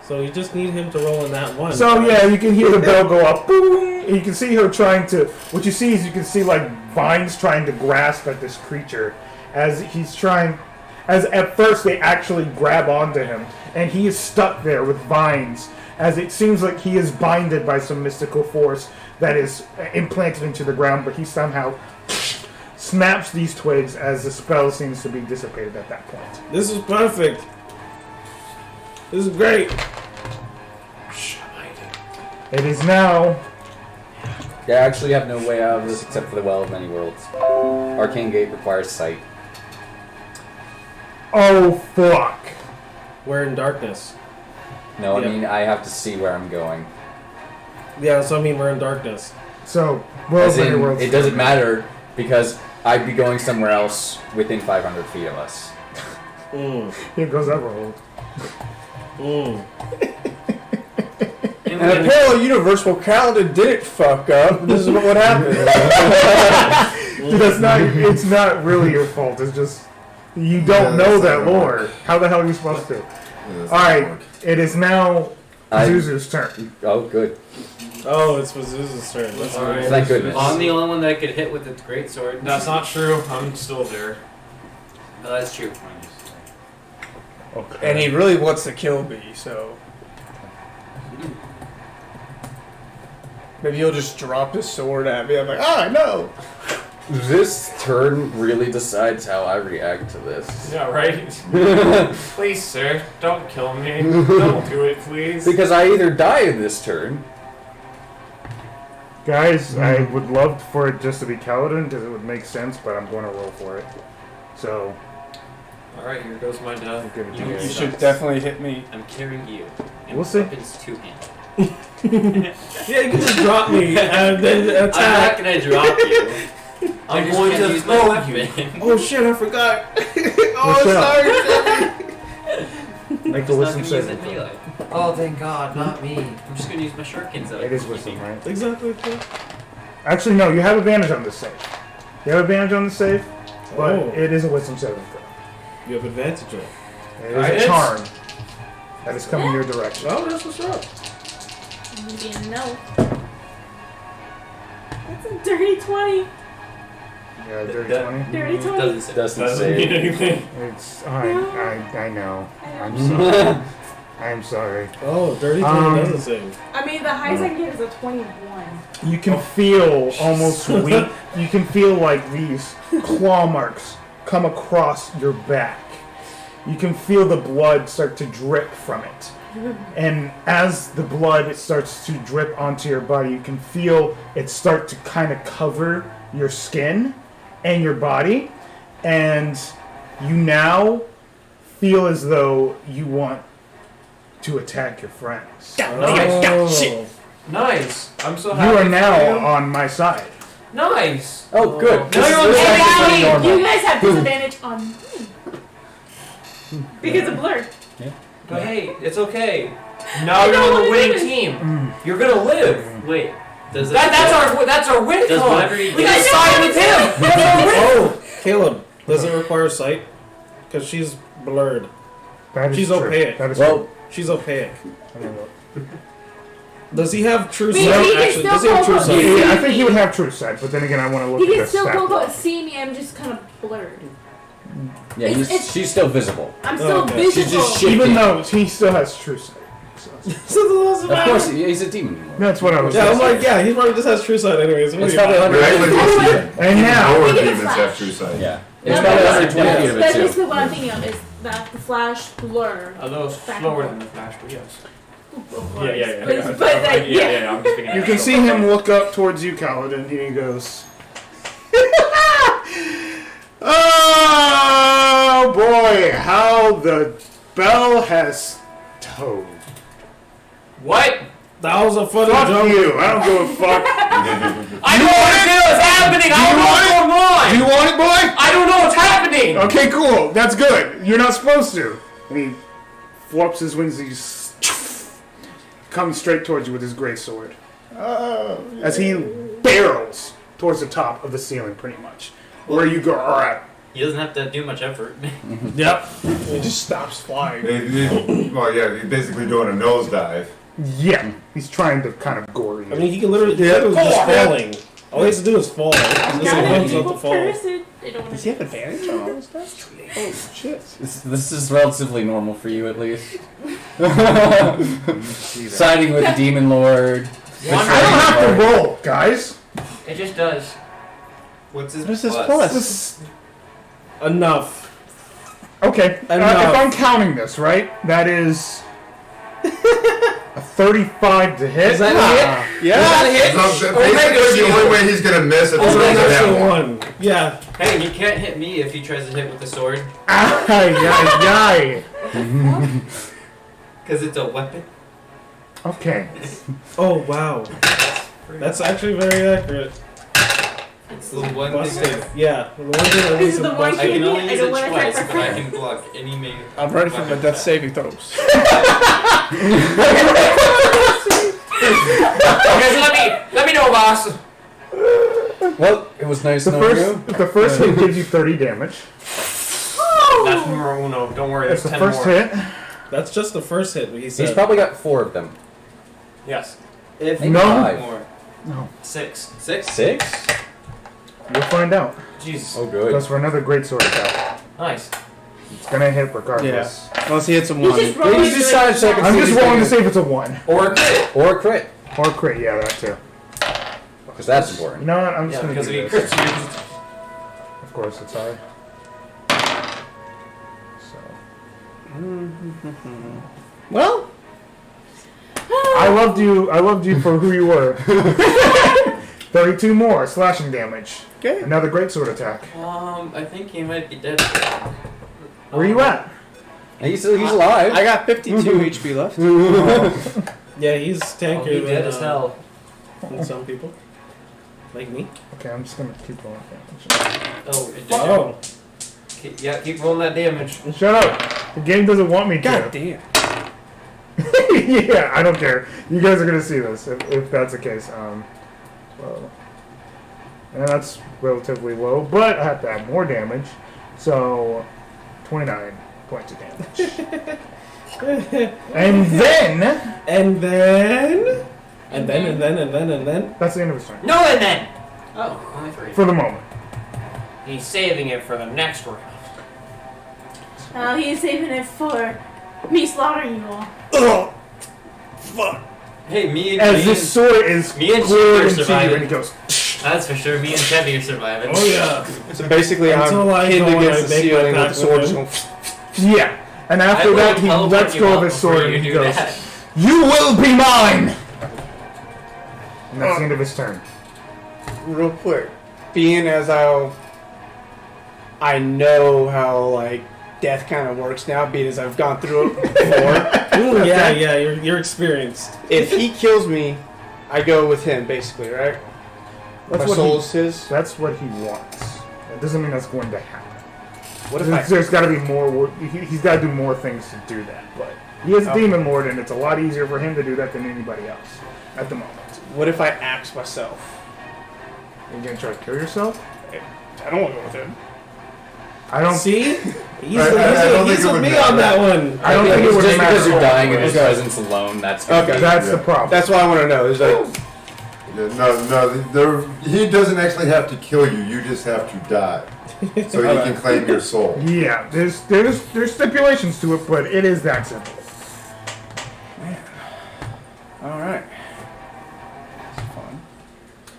So you just need him to roll in that one. So yeah, you can hear the bell go up. Boom! And you can see her trying to. What you see is you can see like vines trying to grasp at this creature as he's trying. As at first they actually grab onto him, and he is stuck there with vines. As it seems like he is binded by some mystical force that is implanted into the ground, but he somehow snaps these twigs as the spell seems to be dissipated at that point. This is perfect. This is great. It is now. I actually have no way out of this except for the Well of Many Worlds. Arcane Gate requires sight. Oh fuck! We're in darkness. No, I mean I have to see where I'm going. Yeah, so I mean we're in darkness. So, Well As of Many in, Worlds. it doesn't matter because I'd be going somewhere else within 500 feet of us. Here goes that roll. And a parallel universe where Kaladin didn't fuck up. This is what happened. It's not really your fault. It's just you don't know that lore. How the hell are you supposed to? Alright, it is now Zuzu's turn. Oh, good. Oh, it's Pazuzu's turn. That's Alright. Thank goodness. I'm the only one that could hit with its greatsword. That's not true. I'm still there. No, that's true. And he really wants to kill me, so maybe he'll just drop his sword at me. I'm like, no. This turn really decides how I react to this. Yeah, right? Please, sir, don't kill me. Don't do it, please. Because I either die in this turn. Guys, I would love for it just to be Kaladin because it would make sense, but I'm going to roll for it. So, Alright, here goes my death. give it to You you. should definitely hit me. I'm carrying you. And We'll see. Weapons two hand. Yeah, you can just drop me and then I'm not attack. gonna drop you. I'm just going gonna to use throw my at you. weapon. Oh shit, I forgot. Rochelle. Sorry. Make the I'm wisdom just not gonna use saving it throw. melee. Oh, thank God, not me. I'm just gonna use my shurikens that I It is keep wisdom, keeping. right? Exactly. Actually, no, you have advantage on the save. You have advantage on the save, but Oh. it is a wisdom saving throw. You have advantage on. It is Guidance? a charm that is coming your direction. Oh, that's what's up. No. That's a dirty 20. Yeah, dirty That- 20. Dirty 20. Doesn't say. Doesn't Doesn't say. mean anything. It's I know. I'm know. sorry. I'm sorry. Oh, dirty 20 doesn't save. I mean, the highest I can get is a 21. You can feel almost weak. You can feel like these claw marks come across your back. You can feel the blood start to drip from it. And as the blood starts to drip onto your body, you can feel it start to kind of cover your skin and your body. And you now feel as though you want to attack your friends. Oh. Nice. I'm so You happy. are for now you. on my side. Nice. Oh, good. Now you're on the This is same actually team. normal. You guys have disadvantage on me. Because of blur. But hey, it's okay. Now you're don't on wanna the do winning this. team. You're gonna live. Wait. Does That's our win Does column. whatever you We do- gotta side with him. That's our win. Oh, Caleb, does it require sight? Because she's blurred. That is She's true. opaque. That is Well, She's opaque. true. Does he have true Wait, sight? he can Actually, still does he have go true up. sight? Yeah, I think he would have true sight, but then again, I want to look He at can the still stat go block. out see me. I'm just kind of blurred. Yeah, It's- she's still visible. I'm still okay. visible. She's just shit. Even though he still has true sight. So, Of course, he's a demon. that's what I was Yeah, I'm saying. like, yeah, he probably just has true sight anyways. What It's do you probably want? 100. And now, Lower Look at the demons flash. have true sight. Yeah. No, It's probably that's- 120 feet of That's it, too. basically what I'm thinking of is that the flash blur. Although it's Back and slower forth. than the flash, but yes. Of course. Yeah. But, like, yeah. yeah. I'm just thinking. you can see him look up towards you, Kaladin, and he goes, "Oh boy, how the spell has towed. What? That was a funny Fuck joke. you. I don't give a fuck. I don't know what the hell is happening. I don't know what's going on. Do you want it, boy? I don't know what's happening. Okay, cool. That's good. You're not supposed to. And he flaps his wings and he comes straight towards you with his great sword. As he barrels towards the top of the ceiling, pretty much. Where you go, alright. He doesn't have to do much effort. Yep. He just stops flying. Well, yeah, he's basically doing a nosedive. Yeah. He's trying to kind of gore you. I mean, he can literally just falling. All he has to do is fall. He's Not just an runs up evil to fall. person. They don't want Does he have advantage on all this stuff? Oh shit! This is relatively normal for you, at least. Siding with the Demon Lord. I don't have to roll, guys. It just does. What's his What's his plus? plus? Enough. Okay, Enough. if I'm counting this, right, that is a 35 to hit. Is that a hit? Yeah. So basically, the only way he's gonna miss if he rolls a That's nat the one. one. Yeah. Hey, he can't hit me if he tries to hit with the sword. Ay. Because it's a weapon. Okay. Oh, wow. That's actually very accurate. It's the one Busted. thing Yeah. The one thing that This makes is him the one busted. I can only I use don't it wanna twice, attack but my I can block any main. I'm ready for my death saving throws. Okay, so let me know, boss. Well, it was nice The knowing you. first hit gives you 30 damage. That's numero uno. Don't worry, That's there's the 10 first more. hit. That's just the first hit. He said. He's probably got 4 of them. Yes. If Maybe No. 5. more. 6. 6? 6? You'll find out. Jesus. Oh, good. That's for another great sword attack. Nice. It's gonna hit regardless. Unless he hits a He's one. just rolling. Please decide so I can I'm see just these rolling to things. see if it's a 1. Or a crit. Or a crit. Or crit, yeah, that too. Because that's You important. know what? I'm just Yeah, gonna because do if he this. crits you, Of course, it's high. So. Well, I loved you for who you were. 32 more slashing damage. okay. Another great sword attack. I think he might be dead. Where you at? He's alive. I got 52 HP left. Yeah, he's oh, tankier he than, dead as hell. than some people. Like me. Okay, I'm just gonna keep rolling damage. Oh, it did. Oh. Keep rolling that damage. Shut up! The game doesn't want me to. God damn. Yeah, I don't care. You guys are gonna see this if that's the case. 12. And that's relatively low, but I have to add more damage. So, 29 points of damage. And then That's the end of his turn. No, and then. Oh, only 3. For the moment. He's saving it for the next round. He's saving it for me slaughtering you all. Oh, fuck! Hey, me As and this sword is me and poured Chevy are into you, surviving. and he goes. That's for sure. Me and Chevy are surviving. Oh yeah. So basically, Until I I'm pinned go and against the I make my ceiling with the pact sword with just him. going. Yeah. And after I will that, he teleport lets you go of out his before sword you and he do goes, that. "You will be mine!" And that's the end of his turn. Real quick, being as how I know how like death kind of works now, being as I've gone through it before. Ooh, yeah, you're experienced. If he kills me, I go with him, basically, right? That's My what soul he- is his. That's what he wants. That doesn't mean that's going to happen. What if I? There's got to be more work. He's got to do more things to do that. But he is a demon lord, and it's a lot easier for him to do that than anybody else at the moment. What if I axe myself? Are you gonna try to kill yourself? I don't want to go with him. I don't See? I don't think He's it with would me matter. on that one. I don't think it would Just matter. because you're dying in his Okay. presence alone, that's gonna Okay. be- That's Yeah. the problem. That's what I want to know. Is like, No, he doesn't actually have to kill you. You just have to die, so he can claim your soul. Yeah, there's stipulations to it, but it is that simple. all right.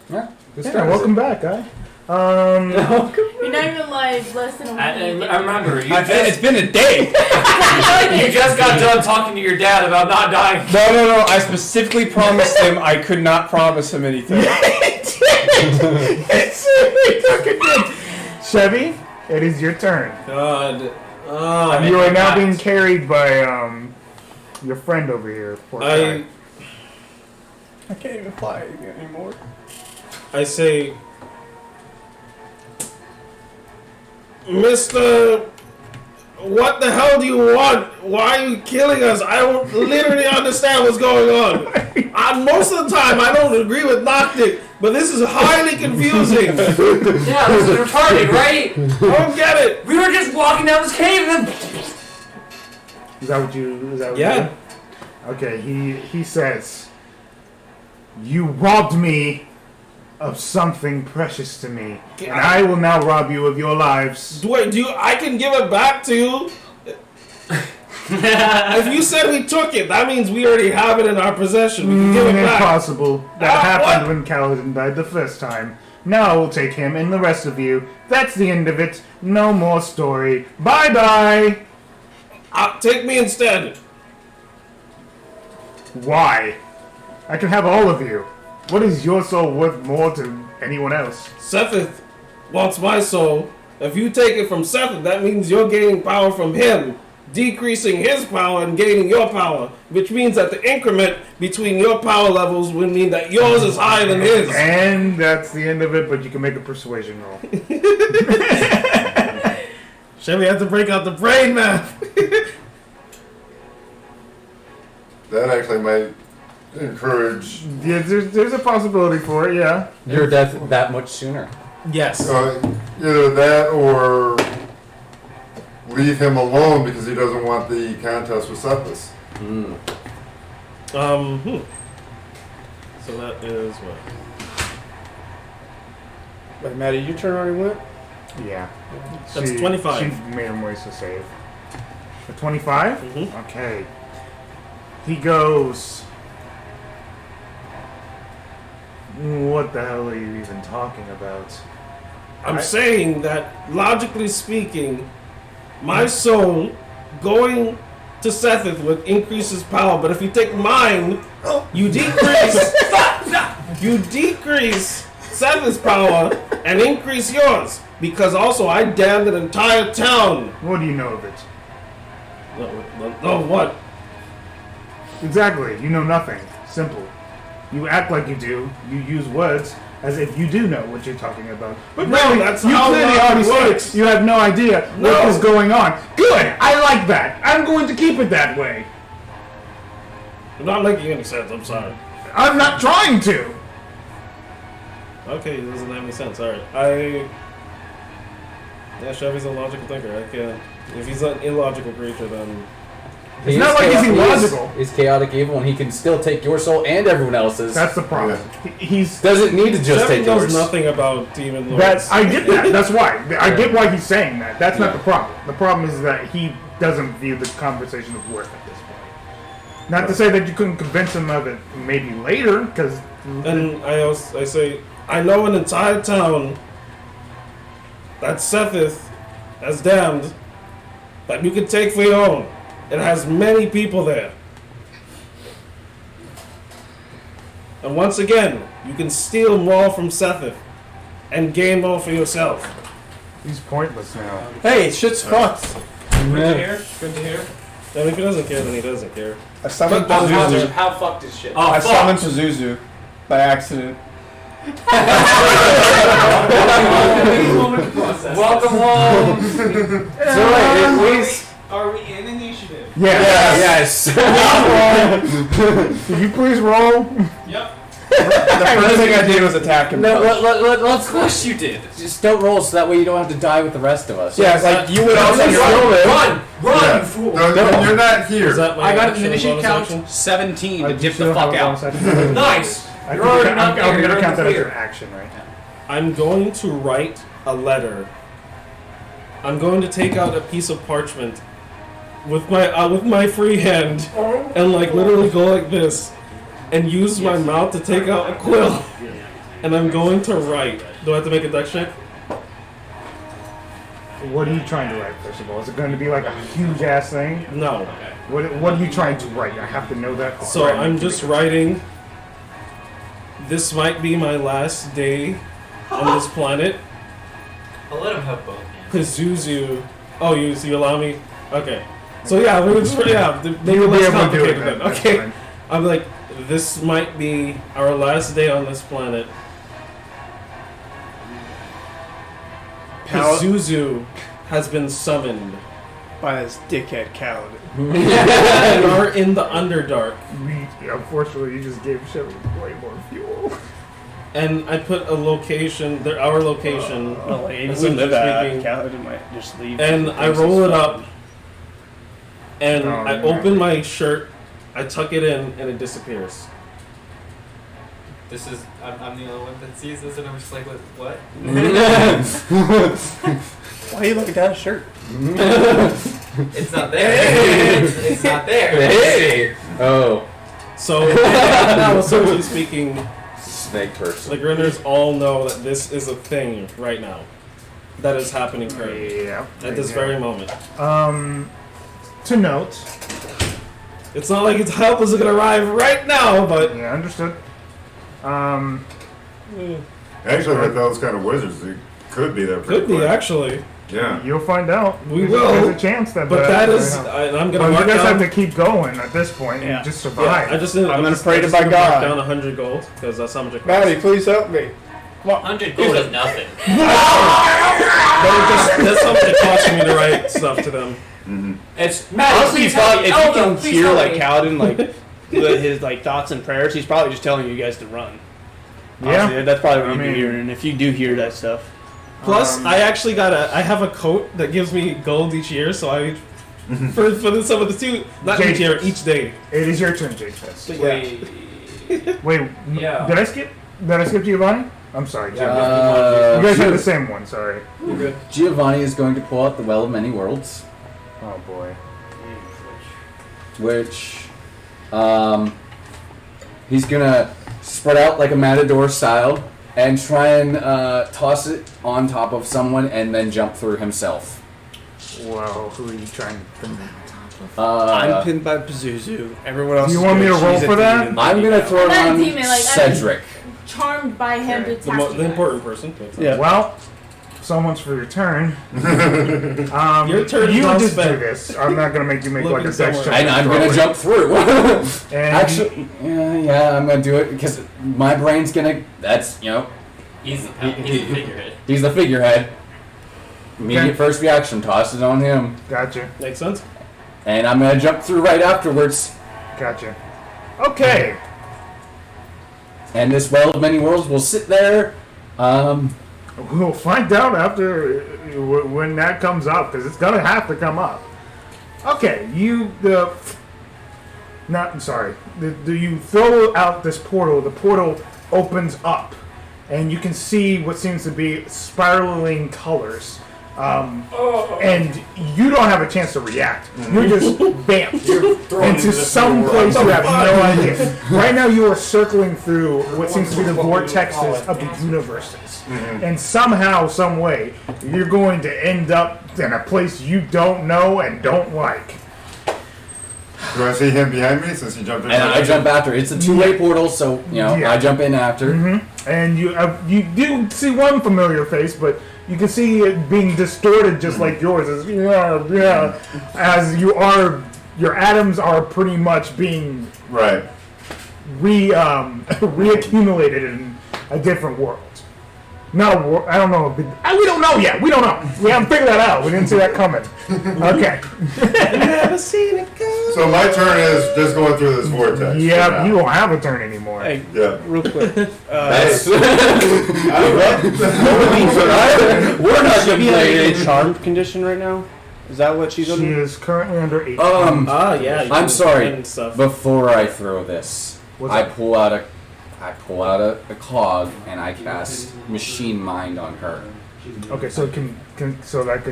Yeah. Good Yeah, start. welcome back, guy. You're not even alive less than a week. I remember, you It's just, been a day. you just got done talking to your dad about not dying. No. I specifically promised him I could not promise him anything. Chevy, it is your turn. God. You are now being carried by your friend over here. Poor guy. I can't even fly anymore. I say, Mr. What the hell do you want? Why are you killing us? I don't literally understand what's going on. Most of the time, I don't agree with Noctic, but this is highly confusing. Yeah, this is retarded, right? I don't get it. We were just walking down this cave and then... Is that what you? Is that what Yeah. You do? Okay. He says, "You robbed me of something precious to me, and I will now rob you of your lives." Wait, I can give it back to you? If you said we took it, that means we already have it in our possession. We can give it back. Impossible. That happened when Kaladin died the first time. Now I will take him and the rest of you. That's the end of it. No more story. Bye-bye. Take me instead. Why? I can have all of you. What is your soul worth more to anyone else? Sethith wants my soul. If you take it from Sethith, that means you're gaining power from him, decreasing his power and gaining your power, which means that the increment between your power levels would mean that yours is higher than his. And that's the end of it, but you can make a persuasion roll. Shall we have to break out the brain math? That actually might encourage. Yeah, there's a possibility for it, yeah. Your death that much sooner. Yes. Either that or leave him alone because he doesn't want the contest with Septus. So that is what? Wait, Maddie, your turn already went? Yeah. That's 25. She made him waste a save. For 25? Mm-hmm. Okay. He goes... What the hell are you even talking about? I'm saying that, logically speaking, my soul going to Sethith would increase his power, but if you take mine, you decrease... you decrease Sethith's power and increase yours. Because also, I damned an entire town. What do you know of it? No, what? Exactly. You know nothing. Simple. You act like you do. You use words as if you do know what you're talking about. But No, really, that's you how clearly love already works. said you have no idea No. what is going on. Good. I like that. I'm going to keep it that way. You're not making any sense, I'm sorry. I'm not trying to. Okay, it doesn't have any sense. Alright. Yeah, Chevy's a logical thinker. I can't. If he's an illogical creature, then. It's not like he's illogical. He's chaotic evil, and he can still take your soul and everyone else's. That's the problem. He's doesn't need to just Chevy take knows yours. nothing about demon lords. I get that. That's why. I get why he's saying that. That's not the problem. The problem is that he doesn't view the conversation of worth at this point. Not to say that you couldn't convince him of it maybe later, because. And I say, I know an entire town that Sethith has damned that you can take for your own. It has many people there. And once again, you can steal more from Sethith and gain more for yourself. He's pointless now. Hey, shit's fucked. Good to hear. Good to hear. And if he doesn't care, then he doesn't care. I summoned How Pazuzu. fucked is shit? I summoned Pazuzu by accident. Welcome home. So wait, at least. Are we in initiative? Yes. Could you please roll? Yep. The first thing I did was attack him. No, first. let's. Of course you did. Just don't roll so that way you don't have to die with the rest of us. Yeah, like you would also Run, Yeah. you fool. You're not here. Is that my I got an action, initiative bonus count action? 17 to Do dip you the still fuck have a out. bonus action? Nice. I You're think already I'm not there. going You're to in count the that as clear. an action, right? I'm going to write a letter. I'm going to take out a piece of parchment with my free hand and like literally go like this and use my mouth to take out a quill. And I'm going to write. Do I have to make a dex check? What are you trying to write, first of all? Is it going to be like a huge ass thing? No. What are you trying to write? I have to know that. So I'm just writing. This might be my last day on this planet. I'll let him have both. Pazuzu Oh, you allow me? Okay. So yeah, maybe less complicated then. Okay. I'm like, this might be our last day on this planet. Pazuzu has been summoned by this dickhead Kaladin. and are in the Underdark. Unfortunately, you just gave Chevy way more fuel. And I put a location, our location. If we live at Kaladin might just leave. And I roll it up, and I open my shirt, I tuck it in, and it disappears. This is, I'm the only one that sees this, and I'm just like, what? Why are you looking down his shirt? It's not there. It's not there. Hey! Oh. So, now, essentially speaking, snake person. the Grinners all know that this is a thing right now. That is happening currently. Yeah. At this very moment. To note. It's not like its help is going to arrive right now, but... Yeah, understood. Actually, with those kind of wizards, they could be there. Could be, actually. Yeah. You'll find out. We will. There's a chance that. But that is, I'm going to mark you guys down. have to keep going at this point and just survive. Yeah, I'm going to pray to my God. Mark down 100 gold because that's how much it costs. Maddie, please help me. 100 gold is nothing. That's how much it costs for me to write stuff to them. Mm-hmm. It's honestly, if you can hear like Kaladin like his like thoughts and prayers, he's probably just telling you guys to run. Yeah, honestly, that's probably what you'd be hearing. And if you do hear that stuff. Plus, I actually I have a coat that gives me gold each year, so I, for some of the two, not Jake, each year, each day. It is your turn, Jake. Wait, yeah. Did I skip Giovanni? I'm sorry, Jake. You guys had the same one. Sorry. You're good. Giovanni is going to pull out the Well of Many Worlds. Oh boy. Which, he's gonna spread out like a matador style and try and toss it on top of someone and then jump through himself. Well, who are you trying to pin on top of? I'm pinned by Pazuzu. Everyone else. Do you want me to roll for that? I'm gonna throw it on demon, like, Cedric. Charmed by him to attack The important person. Yeah. Well, so much for your turn. Your turn. You just do this. I'm not gonna make you make like a dex check. And I'm gonna jump through. And actually, yeah, I'm gonna do it because my brain's gonna. That's He's the figurehead. He's the figurehead. Immediate first reaction, toss it on him. Gotcha. Makes sense. And I'm gonna jump through right afterwards. Gotcha. Okay. And this Well of Many Worlds will sit there. We'll find out after when that comes up, because it's gonna have to come up. Okay, you throw out this portal. The portal opens up, and you can see what seems to be spiraling colors. And you don't have a chance to react. You're just bam into some place you have no idea. Right now you are circling through what seems to be the vortexes of the universes. And somehow, some way, you're going to end up in a place you don't know and don't like. Do I see him behind me since he jumped in? And I jump after. It's a two-way portal, so I jump in after. And you do see one familiar face, but you can see it being distorted just like yours. As your atoms are pretty much being reaccumulated in a different world. Not a world. I don't know. We don't know yet. We don't know. We haven't figured that out. We didn't see that coming. Okay. Never seen it go. So my turn is just going through this vortex. Yeah, you don't have a turn anymore. Hey, yeah. Real quick. We're not in complaining. a charmed condition right now. Is that what she's under? She is currently under 8. Yeah. I'm sorry. Before I throw this, I pull out a clog and I cast Machine Mind on her. Okay, so that can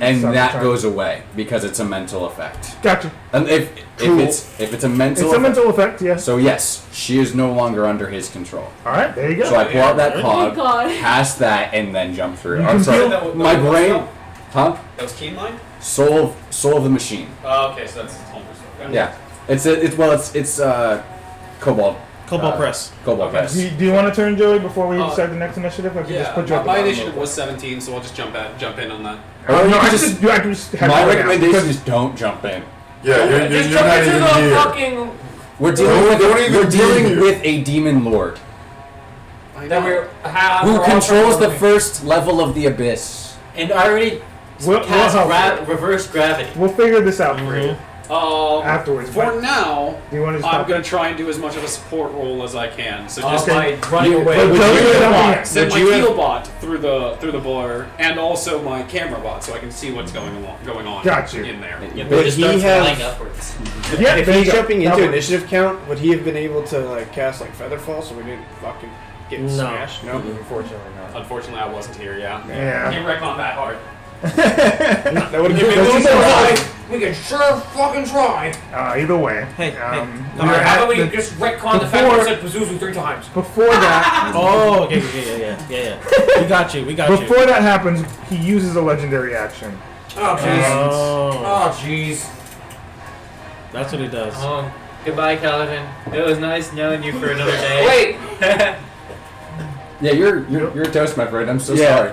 and that goes away because it's a mental effect. Gotcha. And if it's a mental mental effect, yes. So yes, she is no longer under his control. All right, there you go. So I pull out that clog, cast that, and then jump through. I'm sorry, my brain. Huh? That was Keenline? Soul of the Machine. Oh, okay, so that's his home. Okay. Yeah, it's Cobalt Cobalt Press. Cobalt Press. Do you want to turn, Joey, before we start the next initiative? I can just put you at the my bottom initiative real was 17, so I'll just jump in on that. Or you no, can I just have my it right now, recommendation because- is don't jump in. Yeah, Just you're jump not into even the here. fucking. We're dealing with a demon lord That who controls the first level of the abyss. And I already We'll cast help you. reverse gravity. We'll figure this out for you afterwards. For but now, do you want to just I'm talk- going to try and do as much of a support role as I can. So just Okay. By running away. But Joey, send Would my you have- heal bot through the blur, and also my camera bot, so I can see what's going on Got you. in there. Yeah, Would but it just he starts have- flying upwards. Yeah, If there he's you go. jumping That into works. initiative count, would he have been able to like cast like Featherfall so we didn't fucking get No. smashed? No. Unfortunately not. Unfortunately, I wasn't here. Yeah. Yeah. Can't wreck on that hard. That would have If given we me can try, we can sure fucking try. Either way. Hey, we're Alright, how at about we the- just retcon the fact that we said Pazuzu 3 times? Before that, Oh, okay, yeah. We got you. before that happens, he uses a legendary action. Oh jeez. Oh, Oh jeez. that's what he does. Goodbye, Calvin. It was nice knowing you for another day. Wait. Yeah, you're a toast, my friend. I'm so Yeah. sorry.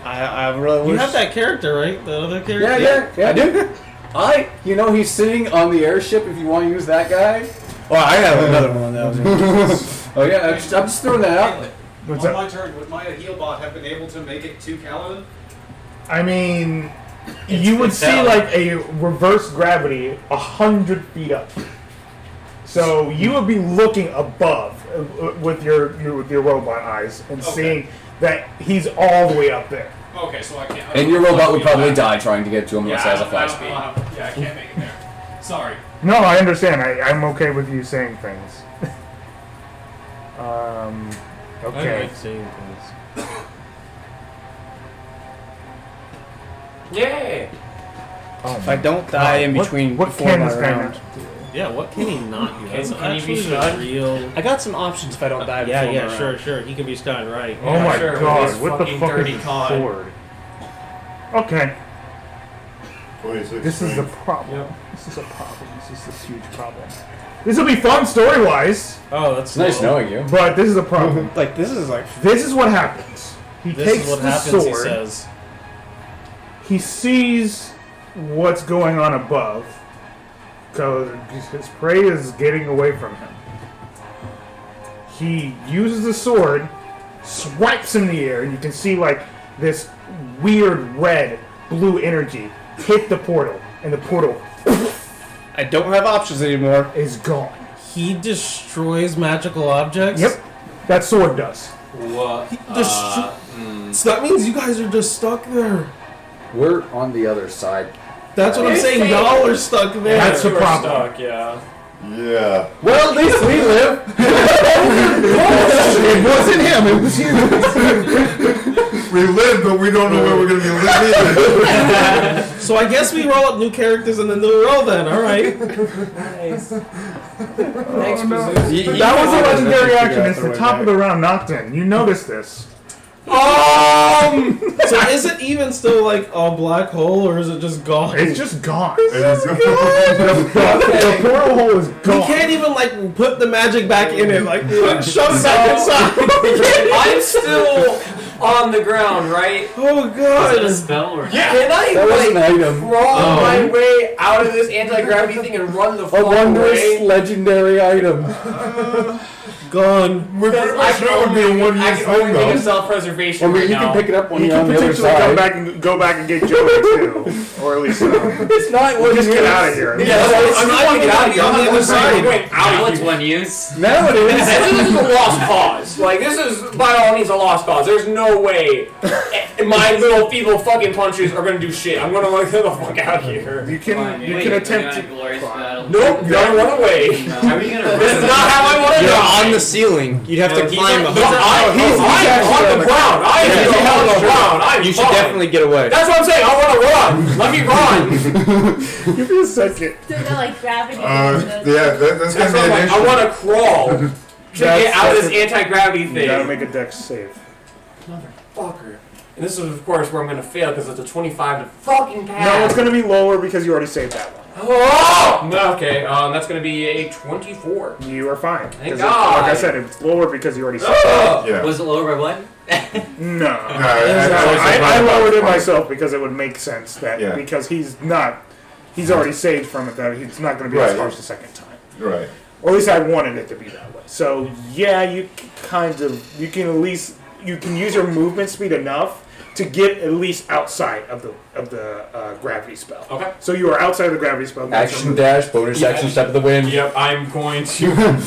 I really You wish. have that character, right? The other character. Yeah, I do. He's sitting on the airship. If you want to use that guy. Well, I have another one of those. Oh yeah, I'm just throwing that out. What's On up? my turn, would my heal bot have been able to make it to Kaladin? I mean, you would see hell. like a reverse gravity 100 feet up. So you would be looking above with your robot eyes and Okay. seeing that he's all the way up there. Okay, so I can't. And your robot would probably die trying to get to him unless it has a I fly don't- speed. yeah, I can't make it there. Sorry. No, I understand. I'm okay with you saying things. I Okay. like saying things. Yeah. Oh, If I don't die in between what before can my this guy round. not do? Yeah, what can he not do? That's Can he be actually shot? a real. I got some options if I don't die before Yeah, my sure, round. sure. He can be stunned, right? Oh my sure, with god, his what the fucking fuck is dirty this con. sword? Okay, 26 this is the strength. problem. This is a problem. This is this huge problem. This will be fun story-wise, Oh, that's It's nice knowing you. but this is a problem. Like this is like This is what happens. He This takes is what the happens, he sword. says. He sees what's going on above because his prey is getting away from him. He uses the sword, swipes in the air, and you can see like this weird red blue energy hit the portal, and the portal I don't have options anymore. is gone. He destroys magical objects? Yep, that sword does. What? So that means you guys are just stuck there. We're on the other side. That's what I'm saying. Y'all are stuck there. That's the You are problem. stuck, yeah. Yeah. Well, at least we live. It wasn't him, it was you. We live, but we don't know where we're going to be living. So I guess we roll up new characters in the new roll then. All right. Nice. Thanks, no. Pazuzu. That was a legendary action. It's the the top of the round knocked in. You noticed this. So is it even still like a black hole, or is it just gone? It's just gone. It's The portal hole is We gone. can't even like put the magic back in it. Like shove it back inside. I'm still on the ground, right? Oh Is that a god. spell or Can I That was an like item. crawl my way out of this anti-gravity thing and run the A fuck wondrous away? legendary item. Gone. We're pretty much sure it would be a I one-use can only thing, think of though. self-preservation I mean, right you now. can pick it up when You you're can on the other potentially side. go back and get Joey too, or at least It's not what just it get is. out of here. Yeah, so I'm I'm not not even get out of gonna be here. on the other side. Going Now out. it's one use. Now it is. This is a lost cause. Like, this is, by all means, a lost cause. There's no way my little feeble fucking punches are gonna do shit. I'm gonna, like, get the fuck out of here. You can attempt to. Glorious battle. Nope, you gotta run away. How are you gonna This is not how I want to You're die. on the ceiling. You'd have to he's climb not- a I'm on the ground. I am on the ground. I'm You should fine. definitely get away. That's what I'm saying. I want to run. Let me run. Give me a second. So the like gravity. Yeah, that's That's going to what be I'm an like. I issue. want to crawl to get out of this anti-gravity You gotta thing. make a dex save. Fucker. And this is, of course, where I'm going to fail because it's a 25 to fucking pass. No, it's going to be lower because you already saved that one. Oh! Okay, that's going to be a 24. You are fine. Thank Like God. I said, it's lower because you already saved that. Yeah. Was it lower by what? No. I I lowered it myself because it would make sense that Yeah. because he's already saved from it, that he's not going to be as Right. harsh the second time. Right. Or at least I wanted it to be that way. So yeah, you can use your movement speed enough to get at least outside of the gravity spell. Okay. So you are outside of the gravity spell. Action dash, bonus action, step of the wind. Yep, I'm going to...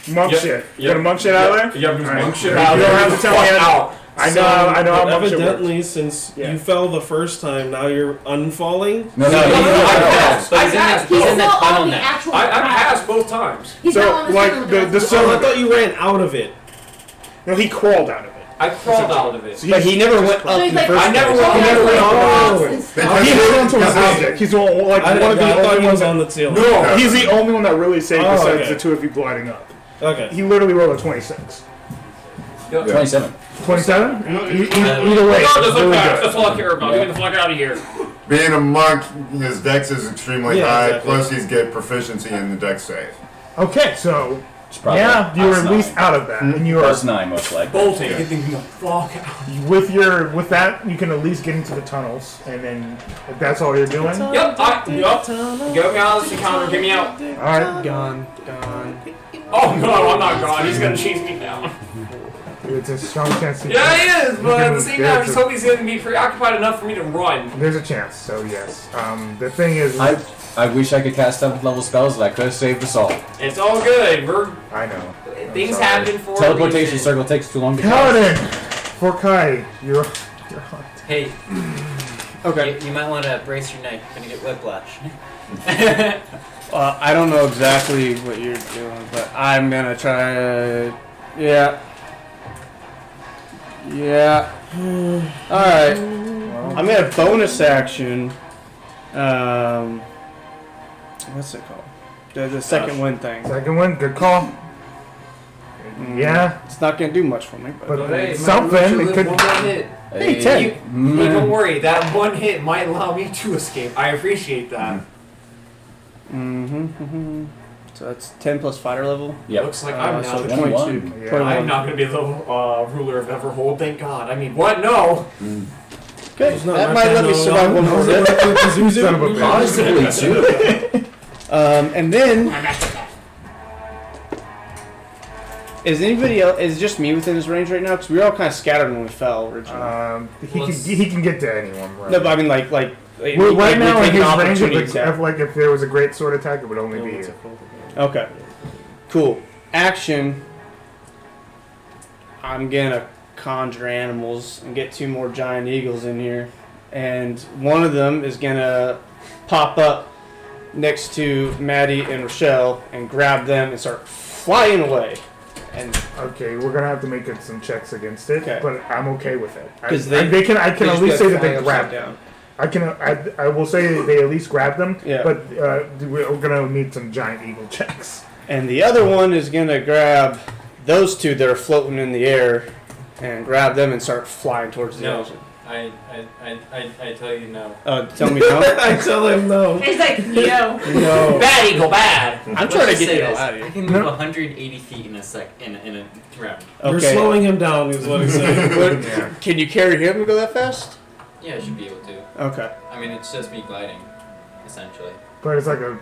Monk shit. You gonna monk shit out of there? Yep, Alright. monk shit You out don't there. have to tell me out. I know how monk shit works. Evidently, since you fell the first time, now you're unfalling. No, he's in the tunnel now. I've passed both times. So like the So I thought you ran out of it. No, he crawled out of it. I crawled out of it. But he never went up in the first I never place. went He held onto an Because object. He's one of the I thought only he ones was that. on the ceiling. No, he's the only one that really saved Oh, besides okay. the two of you gliding up. Okay. He literally rolled a 26. 27. 27? Either way, Regardless it's of really that, good. that's all I care about. Get the fuck out of here. Being a monk, his dex is extremely high, exactly. plus he's get proficiency in the dex save. Okay, so Probably yeah, you were plus at least 9. out of that, and you are Plus 9, most likely. Bolting. Get the fuck out. with that you can at least get into the tunnels, and then if that's all you're doing. All Yep. Get me out of this encounter. Get me out. right, Gone. Oh no, I'm not gone. He's gonna chase me down. it's a strong chance. Yeah, he is, but at the same time, he's a, hoping he's gonna be preoccupied enough for me to run. there's a chance. So yes, the thing is, I wish I could cast 7th level spells that could have saved us all. It's all good. I know. Things sorry. happen for a Teleportation reason. circle takes too long to Paladin, for Kai, you're on. Hey, Okay. you might want to brace your neck. You're gonna get whiplash. I don't know exactly what you're doing, but I'm gonna try to. Yeah. Alright. I'm in a bonus action. What's it called? The second wind thing. Second one, good call. Yeah, It's not gonna do much for me, but. but Hey, something man, we it should could. live one hit. Hey, 10. Hey, don't worry. That one hit might allow me to escape. I appreciate that. So that's 10 plus fighter level. Yep. Looks like I'm now So the 22. Yeah. 21. I'm not going to be the ruler of Everhold, thank God. I mean, what? No. Okay, It's not that my might let me channel. survive one more hit. Son of a bitch. Possibly, too. And then, is anybody else? Is it just me within his range right now? Because we were all kind of scattered when we fell originally. He can get to anyone. Right, No, but I mean like right like now we're in taking his range, opportunity if, attack. if there was a great sword attack, it would only be here. Okay, cool. Action. I'm gonna conjure animals and get 2 more giant eagles in here, and one of them is gonna pop up next to Maddie and Rochelle and grab them and start flying away. And Okay, we're gonna have to make some checks against it, Okay. but I'm okay with it. I because can at just least go say that they flying grabbed upside them. I will say they at least grabbed them. Yeah. But we're gonna need some giant eagle checks. And the other one is gonna grab those 2 that are floating in the air and grab them and start flying towards the No. ocean. I tell you no. Tell me no. I tell him no. He's like, yo. No. Bad eagle, bad. I'm Let's trying to just get say you all this. out of I here. can move 180 feet in a round. You're Okay. slowing him down, is what he's saying. What- Yeah. Can you carry him and go that fast? Yeah, I should be able to. Okay. I mean, it's just me gliding, essentially. But it's like a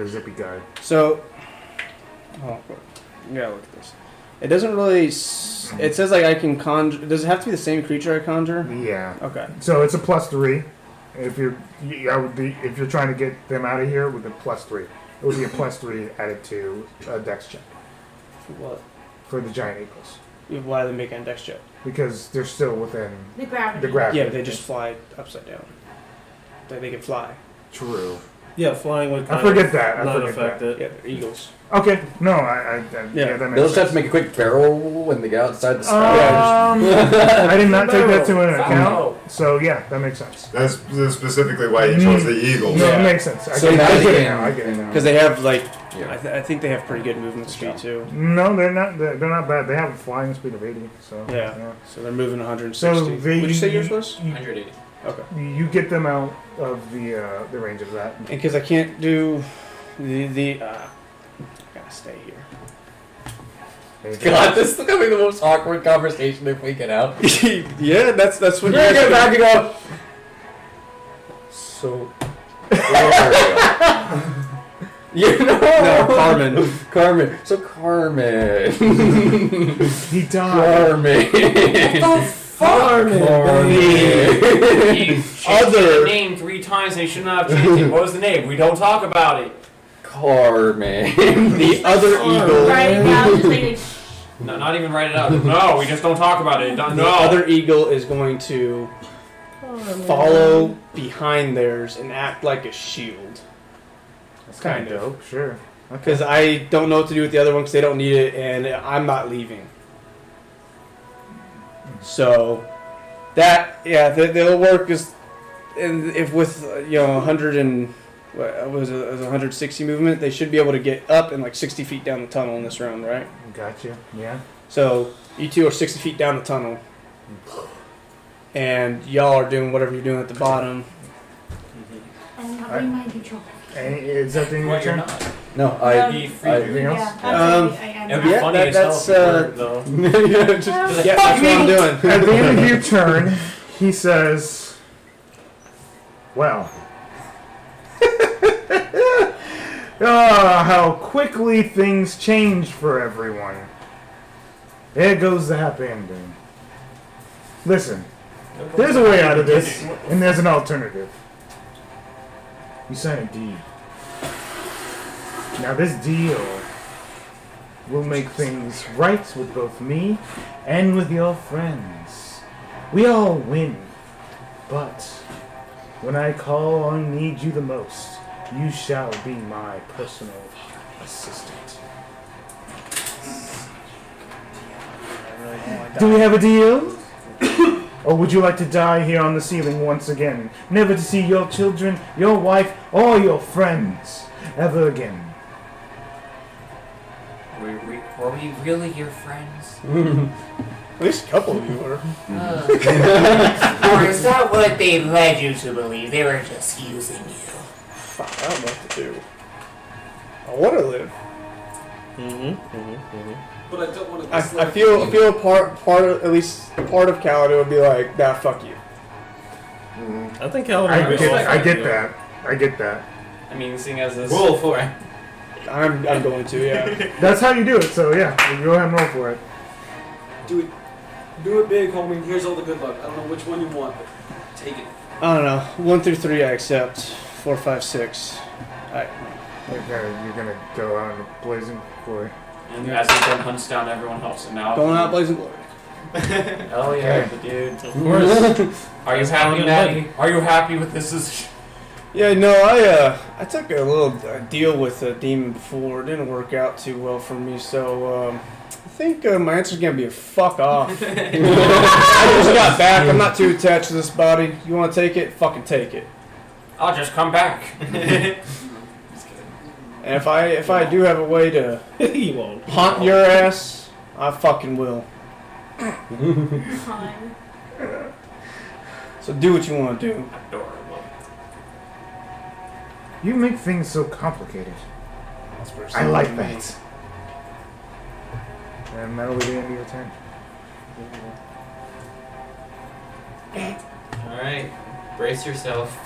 zippy guy. So, yeah, look at this. It doesn't really. It says like I can conjure. Does it have to be the same creature I conjure? Yeah. Okay. So it's a +3. If if you're trying to get them out of here with a +3, it would be a +3 added to a dex check For what? for the giant eagles Why are they making a dex check? because they're still within The gravity. the gravity. Yeah, but they just fly upside down. They can fly. True. Yeah, flying would I kind forget of that. I not forget affect that. it. Yeah, they're eagles. Okay. No, yeah, that They'll makes just have sense. to make a quick barrel when they get outside the spell. I did not take that to an account. So yeah, that makes sense. That's specifically why he chose the eagle. No, it makes sense. I So get now it they now. I get it now. Because they have like Yeah. I think they have pretty good movement speed too. No, they're not. They're not bad. They have a flying speed of 80. So Yeah. So they're moving 160. So What did you say yours was? 180. Okay. You get them out of the range of that. And because I can't do the I gotta stay here. God, this is becoming the most awkward conversation if we get out. Yeah, that's what We're gonna get back and go. So, you know, no, Carmen. Carmen. So Carmen. He died. Carmen. Carmen. He changed Other the name 3 times and he should not have changed it. What was the name? We don't talk about it. Carmen. The other eagle. Right now, just like No, not even write it out. No, we just don't talk about it. No. The other eagle is going to follow behind theirs and act like a shield. That's kind of dope. Sure. Because I don't know what to do with the other one because they don't need it, and I'm not leaving. So that they'll work as, and if with 100 and what was it, 160 movement, they should be able to get up and like 60 feet down the tunnel in this round, right? Gotcha. Yeah. So you two are 60 feet down the tunnel, and y'all are doing whatever you're doing at the bottom. I'm not in mind control. Is that the Well, you're turn? not. No, Anything else? Yeah, absolutely. I am It'd be not. funny as that's, hell if you were, though. That's what I'm doing. At the end of your turn, he says, "Well, how quickly things change for everyone. There goes the happy ending. Listen, there's a way out of this, and there's an alternative. You sign a deed. Now this deal will make things right with both me and with your friends. We all win, but when I call on need you the most, you shall be my personal assistant. Do we have a deal? Or would you like to die here on the ceiling once again, never to see your children, your wife, or your friends ever again? Were we really your friends? At least a couple of you were. Or is that what they led you to believe? They were just using you. Fuck, I don't know what to do. I want to live. But I don't want to. I feel part of, at least part of Kaladin would be like, nah, fuck you. I think Calvin. I get that. I get that. I mean, seeing as this. Roll for it. I'm going to, yeah. That's how you do it, so yeah, you go ahead and roll for it. Do it big, homie. Here's all the good luck. I don't know which one you want, but take it. I don't know. 1 through 3 I accept. 4, 5, 6. You're gonna go out in a blazing glory. And as he then hunts down everyone else, and now. Going out blazing glory. Hell yeah, dude. Of course. Are you happy, Maddie? Are you happy with this? Yeah, no, I took a little deal with a demon before. It didn't work out too well for me, so I think my answer's gonna be a fuck off. I just got back. I'm not too attached to this body. You want to take it? Fucking take it. I'll just come back. And if I do have a way to He won't. haunt your ass, I fucking will. Fine. So do what you want to do. Adorable. You make things so complicated. That's what I like that. And that'll be the end of your turn. Alright. Brace yourself.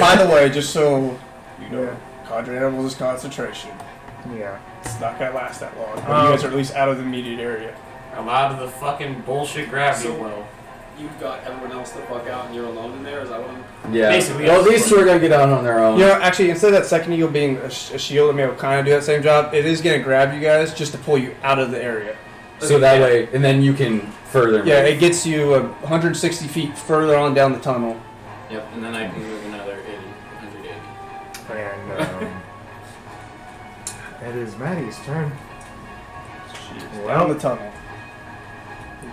By the way, just so you know, Cadre Animals is concentration. Yeah. It's not gonna last that long. But you guys are at least out of the immediate area. I'm out of the fucking bullshit gravity So- well. You've got everyone else the fuck out and you're alone in there? Is that what I'm... Yeah. Basically, Well, yes. these two are gonna get out on their own. You know, actually, instead of that second eagle being a shield, I mean, it'll kind of do that same job. It is gonna grab you guys just to pull you out of the area. So that way, and then you can further. Yeah, move. it gets you 160 feet further on down the tunnel. Yep, and then I can move another 80, 180. And it is Maddie's turn. Down the tunnel.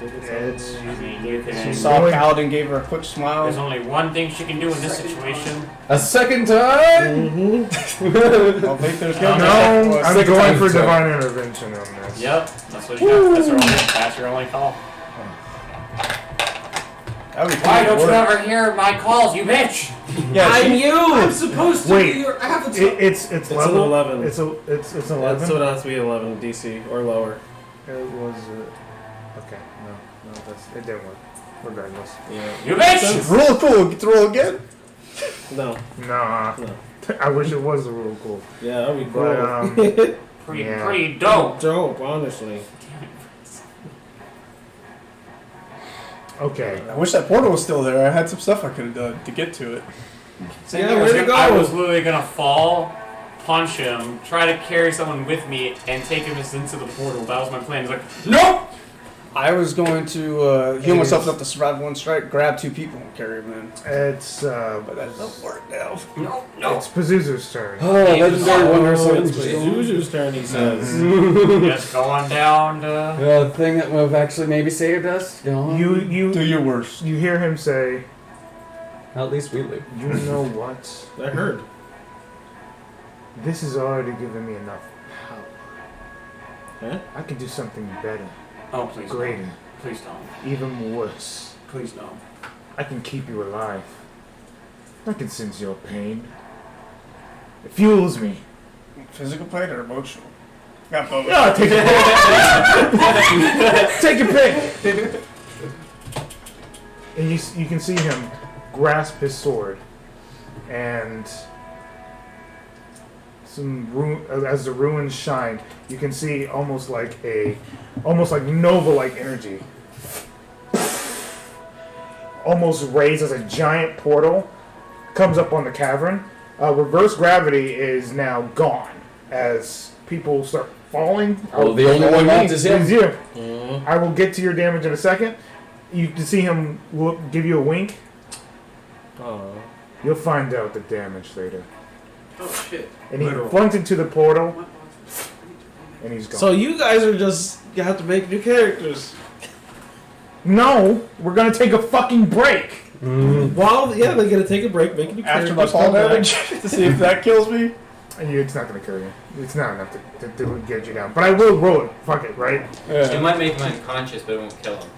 It's You She can. saw Paladin, gave her a quick smile. There's only one thing she can do in this situation. A second time. I'll think there's no. I'm Second going time, for so. divine intervention on this. Yep, that's what you got. That's your only call. Why don't you ever hear my calls, you bitch? Yeah, I'm you. I'm supposed to Wait, be your avatar. It's It's level. an 11. It's 11. So it has to be 11 DC or lower. It was okay. No, it didn't work. Regardless. Yeah. You bitch! Roll cool. Get to roll again. No. Nah. No. I wish it was the rule cool. Yeah, that'd be But, cool. Pretty dope. Dope, honestly. Okay. I wish that portal was still there. I had some stuff I could have done to get to it. Yeah, where'd it go? I was literally gonna fall, punch him, try to carry someone with me, and take him into the portal. That was my plan. He's like, nope! I was going to heal myself enough to survive one strike, grab two people, and carry them in. It's But that doesn't work now. No. it's Pazuzu's turn. Oh, legendary wonder It's souls. Zuzu's turn, he says. Just going down to... The thing that would have actually maybe saved us. Go on. You Do your worst. you hear him say, At least we live. "You know what? I heard. This has already given me enough power. Huh? I can do something better, Oh, please greater, don't. Please don't. even worse. Please don't. I can keep you alive. I can sense your pain. It fuels me. Physical pain or emotional? Got both. Yeah, take it. Take a pick. And you can see him grasp his sword, and as the ruins shine, you can see almost like Nova-like energy, almost raised as a giant portal comes up on the cavern. Reverse gravity is now gone as people start falling. Well, the only one left is him. It's you. I will get to your damage in a second. You can see him give you a wink. Oh. You'll find out the damage later. Oh shit. And he flunks into the portal, and he's gone. So you guys are just you have to make new characters. No, we're gonna take a fucking break. Well, yeah, they're gonna take a break, make a new After characters. my fall come back. damage to see if that kills me. And it's not gonna kill you. It's not enough to get you down. But I will roll it. Fuck it, right? It might make him unconscious, but it won't kill him.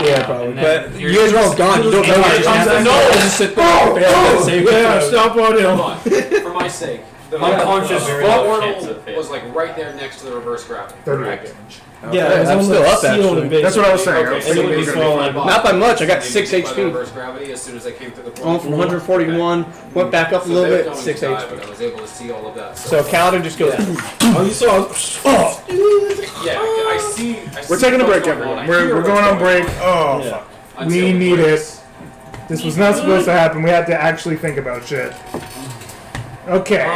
Yeah, probably. And then But you're you guys are all gone. You don't know what happens. No! Just sit there. Yeah, stop on him. Come on. For my sake. The Unconscious very low chance portal of it. was like right there next to the reverse gravity. 38 damage. Yeah, I'm still up, sealed actually. and big. That's what I was saying. Okay, I was so thinking it you was were gonna gonna be be fine. Not by much. I got Maybe 6 by the HP. reverse gravity as soon as I came to the portal. Going from 141, went back up a So little they were bit, going 6 to die, but HP. I was able to see all of that. So Kaladin just goes. Oh, you saw. Yeah, I see. We're taking a break, what's going on. everyone. I We're hear going what's on break. Oh, Yeah. fuck. Until We it need breaks. it. This was not supposed to happen. We had to actually think about shit. Okay. Oh,